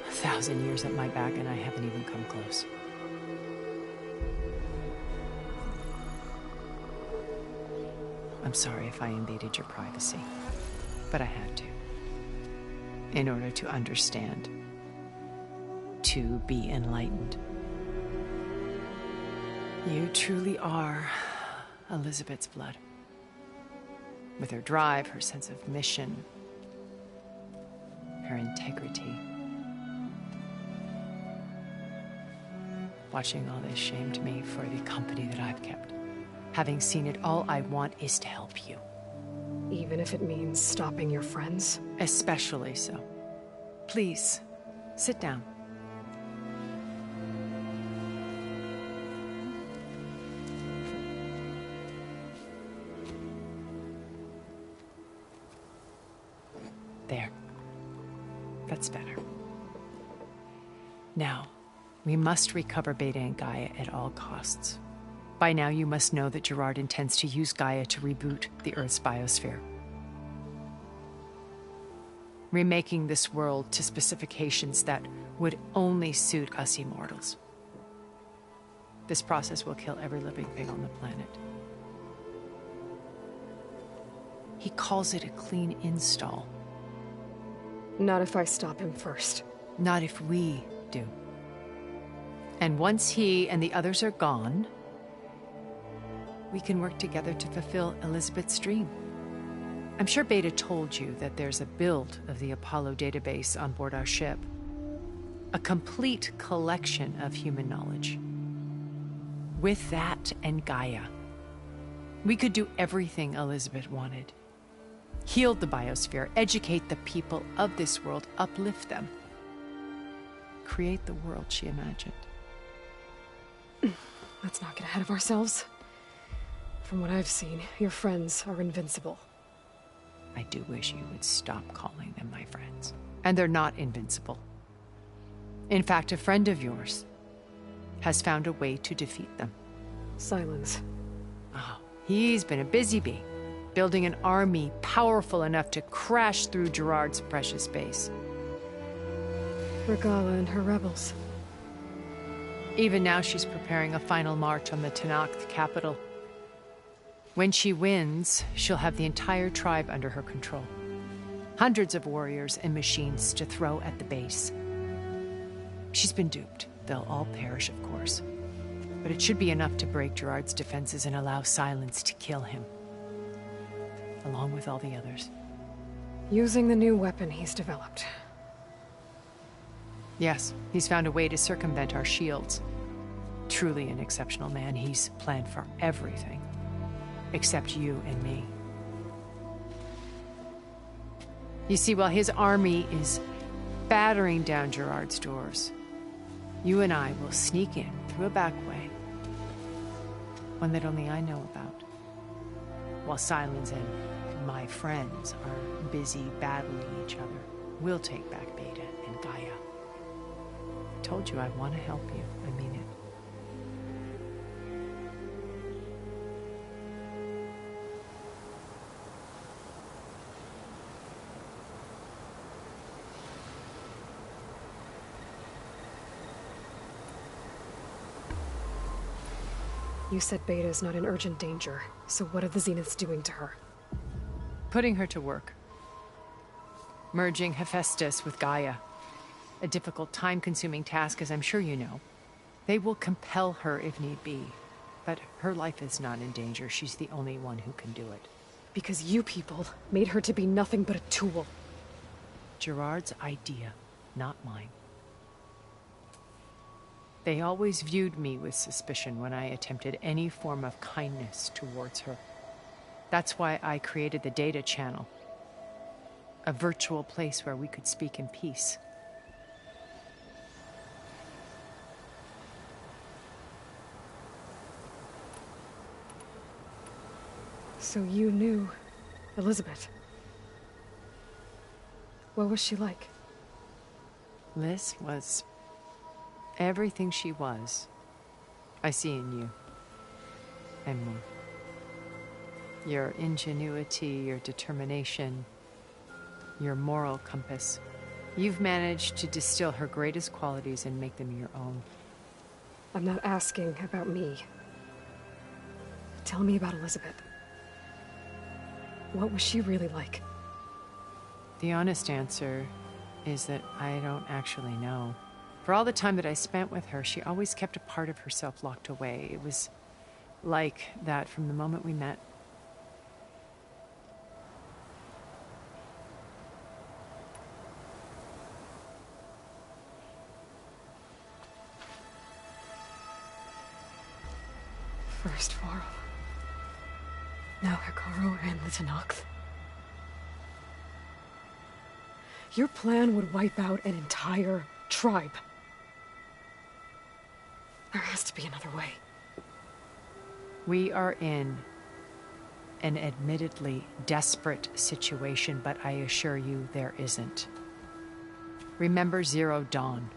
A 1,000 years at my back and I haven't even come close. I'm sorry if I invaded your privacy, but I had to. In order to understand. To be enlightened. You truly are Elizabeth's blood. With her drive, her sense of mission, her integrity. Watching all this shamed me for the company that I've kept. Having seen it, all I want is to help you. Even if it means stopping your friends? Especially so. Please, sit down. There. That's better. Now, we must recover Beta and Gaia at all costs. By now, you must know that Gerard intends to use Gaia to reboot the Earth's biosphere. Remaking this world to specifications that would only suit us immortals. This process will kill every living thing on the planet. He calls it a clean install. Not if I stop him first. Not if we do. And once he and the others are gone, we can work together to fulfill Elizabeth's dream. I'm sure Beta told you that there's a build of the Apollo database on board our ship. A complete collection of human knowledge. With that and Gaia, we could do everything Elizabeth wanted. Heal the biosphere, educate the people of this world, uplift them. Create the world she imagined. Let's not get ahead of ourselves. From what I've seen, your friends are invincible. I do wish you would stop calling them my friends. And they're not invincible. In fact, a friend of yours has found a way to defeat them. Silence. Oh, he's been a busy bee, building an army powerful enough to crash through Gerard's precious base. Regala and her rebels. Even now she's preparing a final march on the Tenakth capital. When she wins, she'll have the entire tribe under her control. Hundreds of warriors and machines to throw at the base. She's been duped. They'll all perish, of course. But it should be enough to break Gerard's defenses and allow Silence to kill him. Along with all the others. Using the new weapon he's developed. Yes, he's found a way to circumvent our shields. Truly an exceptional man. He's planned for everything. Except you and me. You see, while his army is battering down Gerard's doors, you and I will sneak in through a back way. One that only I know about. While Silence and my friends are busy battling each other, we'll take back Beta and Gaia. I told you I want to help you. I mean it. You said Beta's not in urgent danger, so what are the Zeniths doing to her? Putting her to work. Merging Hephaestus with Gaia. A difficult, time-consuming task, as I'm sure you know. They will compel her if need be. But her life is not in danger. She's the only one who can do it. Because you people made her to be nothing but a tool. Gerard's idea, not mine. They always viewed me with suspicion when I attempted any form of kindness towards her. That's why I created the data channel. A virtual place where we could speak in peace. So you knew Elizabeth. What was she like? Liz was everything she was. I see in you. And more. Your ingenuity, your determination, your moral compass. You've managed to distill her greatest qualities and make them your own. I'm not asking about me. Tell me about Elizabeth. What was she really like? The honest answer is that I don't actually know. For all the time that I spent with her, she always kept a part of herself locked away. It was like that from the moment we met. First Varl. Now Hikaru and the Tenakth. Your plan would wipe out an entire tribe. There has to be another way. We are in an admittedly desperate situation, but I assure you there isn't. Remember Zero Dawn.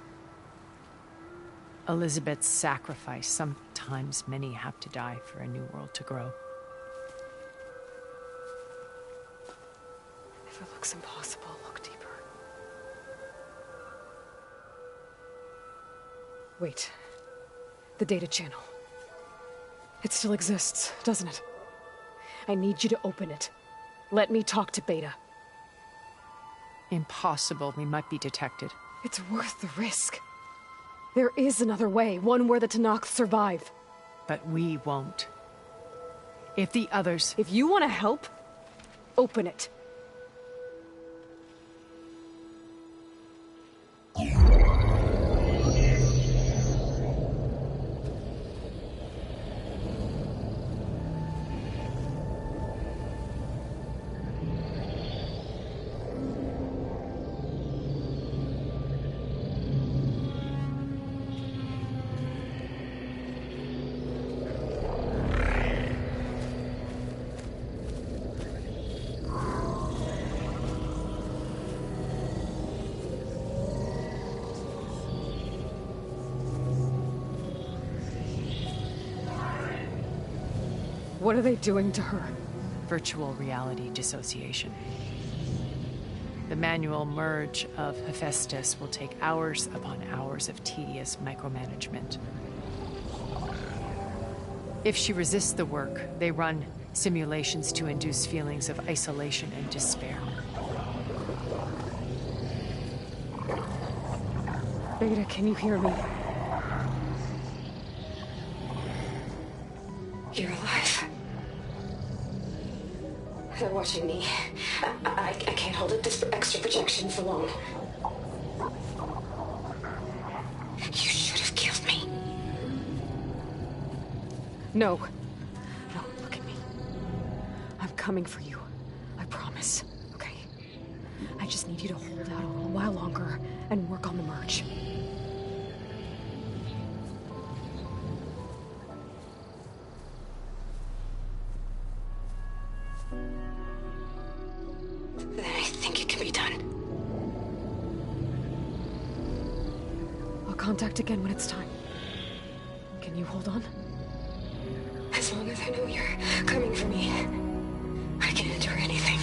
Elizabeth's sacrifice. Sometimes many have to die for a new world to grow. If it looks impossible, look deeper. Wait. The data channel. It still exists, doesn't it? I need you to open it. Let me talk to Beta. Impossible. We might be detected. It's worth the risk. There is another way, one where the Tenakth survive. But we won't. If the others... If you want to help, open it. What are they doing to her? Virtual reality dissociation. The manual merge of Hephaestus will take hours upon hours of tedious micromanagement. If she resists the work, they run simulations to induce feelings of isolation and despair. Beta, can you hear me? You're alive. They're watching me. I I can't hold up this extra projection for long. You should have killed me. No. No, look at me. I'm coming for you. I promise. Okay? I just need you to hold out a little while longer and work on the merge. Then I think it can be done. I'll contact again when it's time. Can you hold on? As long as I know you're coming for me, I can endure anything.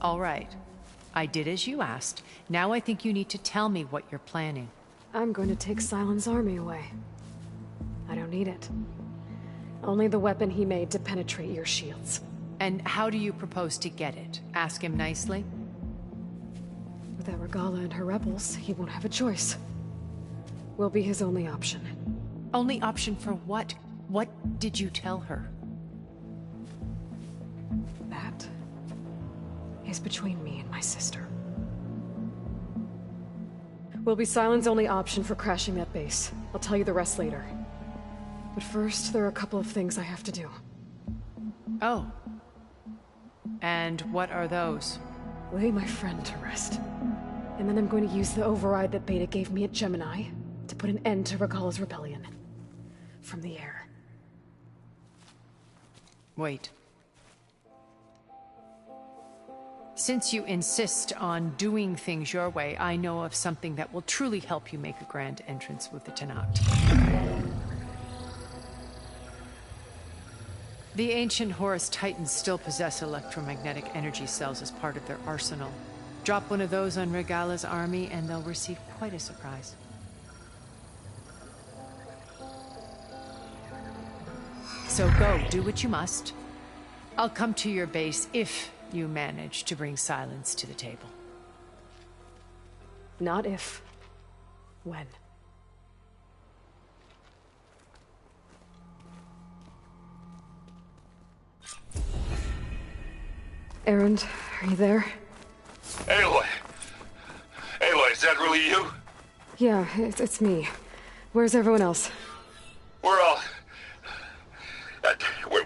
All right. I did as you asked. Now I think you need to tell me what you're planning. I'm going to take Silent's army away. I don't need it. Only the weapon he made to penetrate your shields. And how do you propose to get it? Ask him nicely? Without Regala and her rebels, he won't have a choice. We'll be his only option. Only option for what? What did you tell her? That is between me and my sister. Will be Silent's only option for crashing that base. I'll tell you the rest later. But first, there are a couple of things I have to do. Oh. And what are those? Lay my friend to rest. And then I'm going to use the override that Beta gave me at Gemini to put an end to Regala's rebellion. From the air. Wait. Since you insist on doing things your way, I know of something that will truly help you make a grand entrance with the Tenakth. The ancient Horus Titans still possess electromagnetic energy cells as part of their arsenal. Drop one of those on Regala's army and they'll receive quite a surprise. So go, do what you must. I'll come to your base if you manage to bring Silence to the table. Not if. When. Erend, are you there? Aloy! Aloy, is that really you? Yeah, it's me. Where's everyone else? We're all...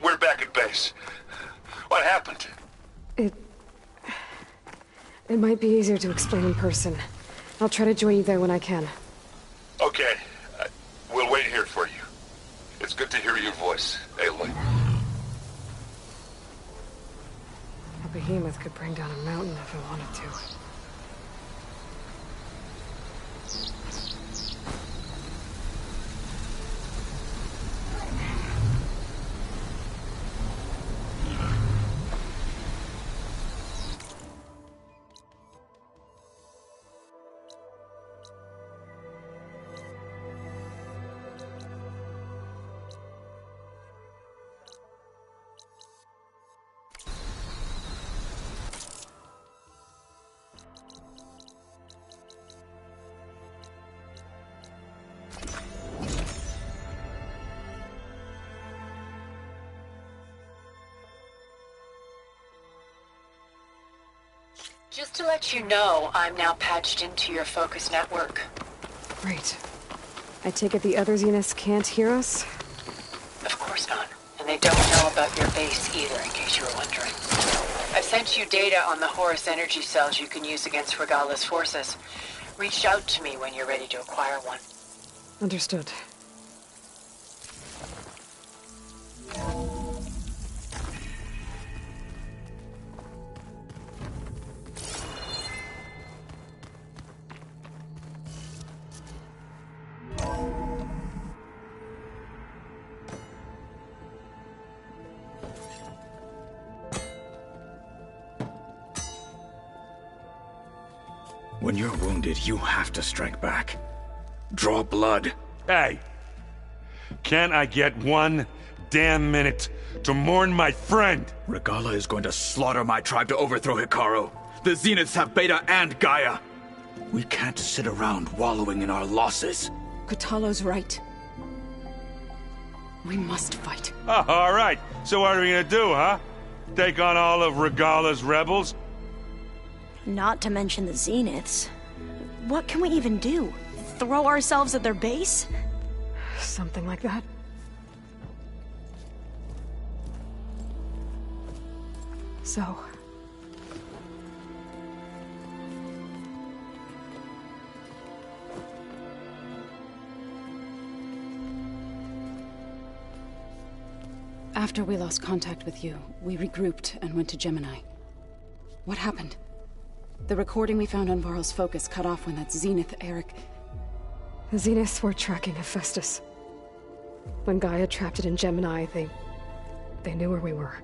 we're back at base. What happened? It might be easier to explain in person. I'll try to join you there when I can. Okay. We'll wait here for you. It's good to hear your voice, Aloy. A behemoth could bring down a mountain if it wanted to. Just to let you know, I'm now patched into your focus network. Great. I take it the other Zeniths can't hear us? Of course not. And they don't know about your base either, in case you were wondering. I've sent you data on the Horus energy cells you can use against Regala's forces. Reach out to me when you're ready to acquire one. Understood. When you're wounded, you have to strike back. Draw blood. Hey! Can't I get 1 damn minute to mourn my friend? Regala is going to slaughter my tribe to overthrow Hikaru. The Zeniths have Beta and Gaia. We can't sit around wallowing in our losses. Kotallo's right. We must fight. Oh, all right. So what are we gonna do, huh? Take on all of Regala's rebels? Not to mention the Zeniths. What can we even do? Throw ourselves at their base? Something like that. So... After we lost contact with you, we regrouped and went to Gemini. What happened? The recording we found on Varl's focus cut off when that Zenith Eric... The Zeniths were tracking Hephaestus. When Gaia trapped it in Gemini, they knew where we were.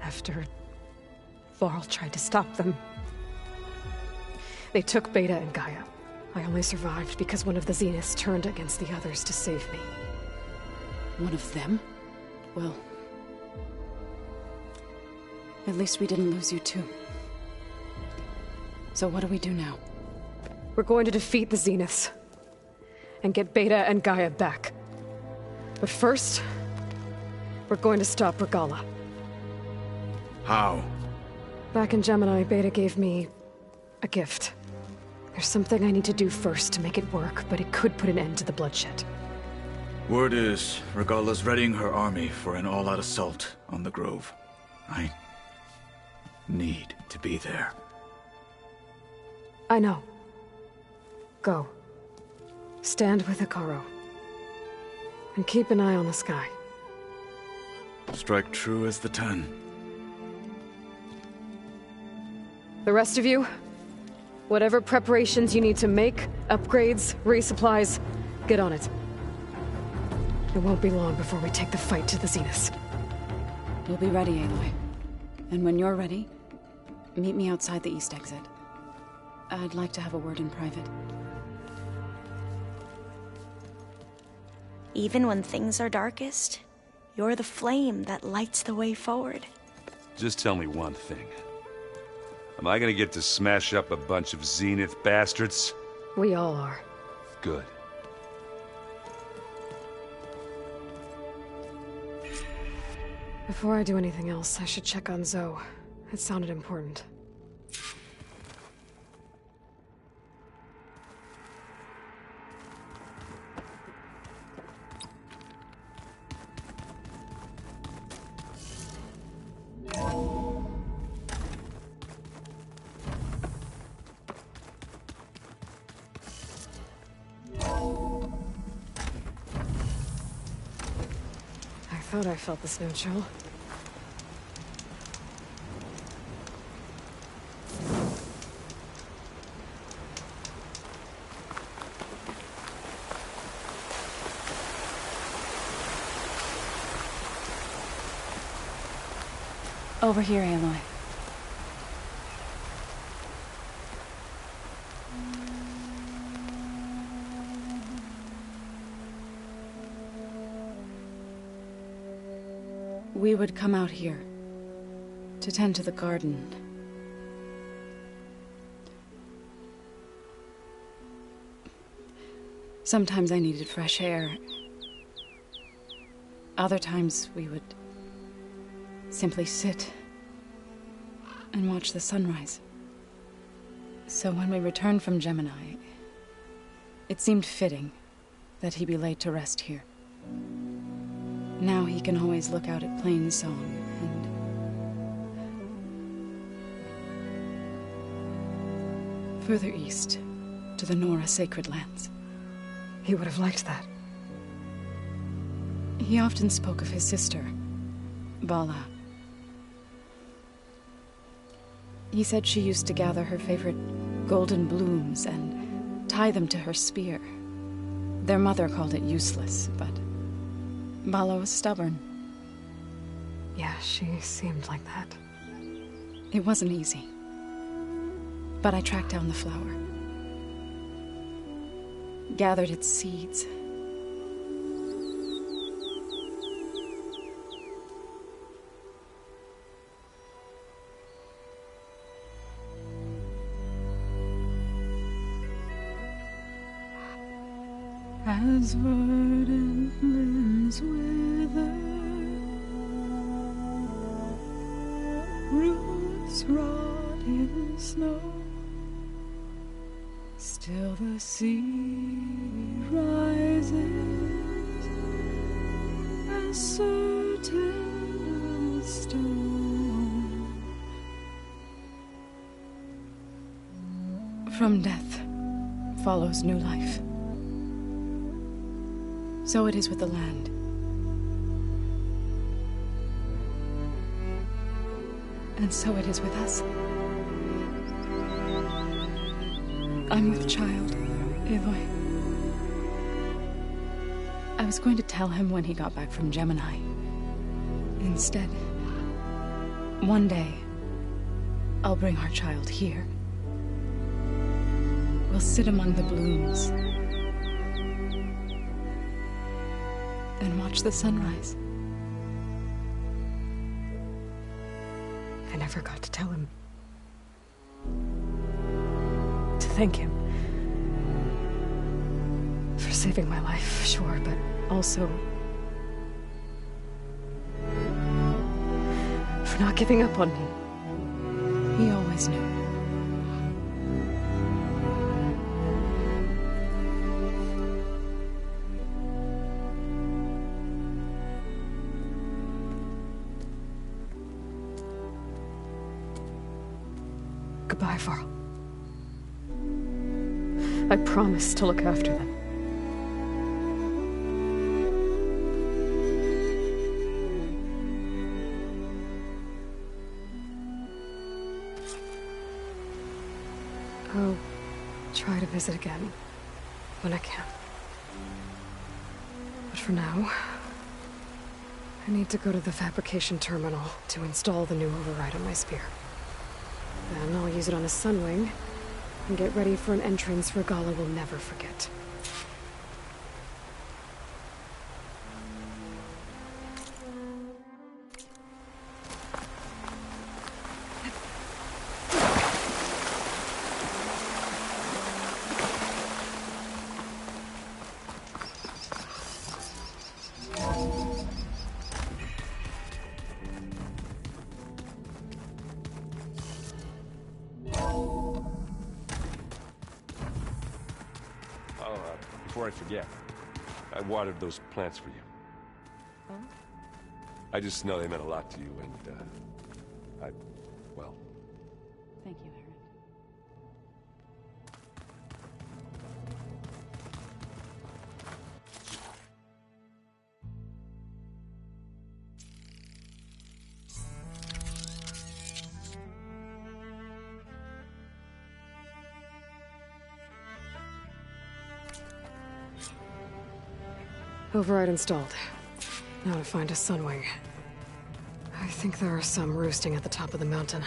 After Varl tried to stop them. They took Beta and Gaia. I only survived because one of the Zeniths turned against the others to save me. One of them? Well... at least we didn't lose you too. So what do we do now? We're going to defeat the Zeniths. And get Beta and Gaia back. But first... we're going to stop Regala. How? Back in Gemini, Beta gave me... a gift. There's something I need to do first to make it work, but it could put an end to the bloodshed. Word is, Regala's readying her army for an all-out assault on the Grove. I need to be there. I know. Go. Stand with Ikaro. And keep an eye on the sky. Strike true as the 10. The rest of you, whatever preparations you need to make, upgrades, resupplies, get on it. It won't be long before we take the fight to the Zeniths. We'll be ready, Aloy. And when you're ready, meet me outside the east exit. I'd like to have a word in private. Even when things are darkest, you're the flame that lights the way forward. Just tell me one thing. Am I gonna get to smash up a bunch of Zenith bastards? We all are. Good. Before I do anything else, I should check on Zoe. It sounded important. I thought I felt the snow chill. Over here, Aloy. We would come out here to tend to the garden. Sometimes I needed fresh air. Other times we would simply sit and watch the sunrise. So when we returned from Gemini, it seemed fitting that he be laid to rest here. Now he can always look out at Plain Song and further east to the Nora Sacred Lands. He would have liked that. He often spoke of his sister, Bala. He said she used to gather her favorite golden blooms and tie them to her spear. Their mother called it useless, but Bala was stubborn. Yeah, she seemed like that. It wasn't easy. But I tracked down the flower. Gathered its seeds. as verdant limbs wither, roots rot in snow, still the sea rises as certain as stone. From death follows new life. So it is with the land. And so it is with us. I'm with child, Aloy. I was going to tell him when he got back from Gemini. Instead, one day, I'll bring our child here. We'll sit among the blooms and watch the sunrise. I never got to tell him. To thank him. For saving my life, sure, but also for not giving up on me. He always knew. Goodbye, Varl. I promise to look after them. I'll try to visit again when I can. But for now, I need to go to the fabrication terminal to install the new override on my spear. Then I'll use it on a sunwing and get ready for an entrance Regalla will never forget. Before I forget, I watered those plants for you. Huh? I just know they meant a lot to you, and, well... Thank you, Aaron. Override installed. Now to find a sunwing. I think there are some roosting at the top of the mountain.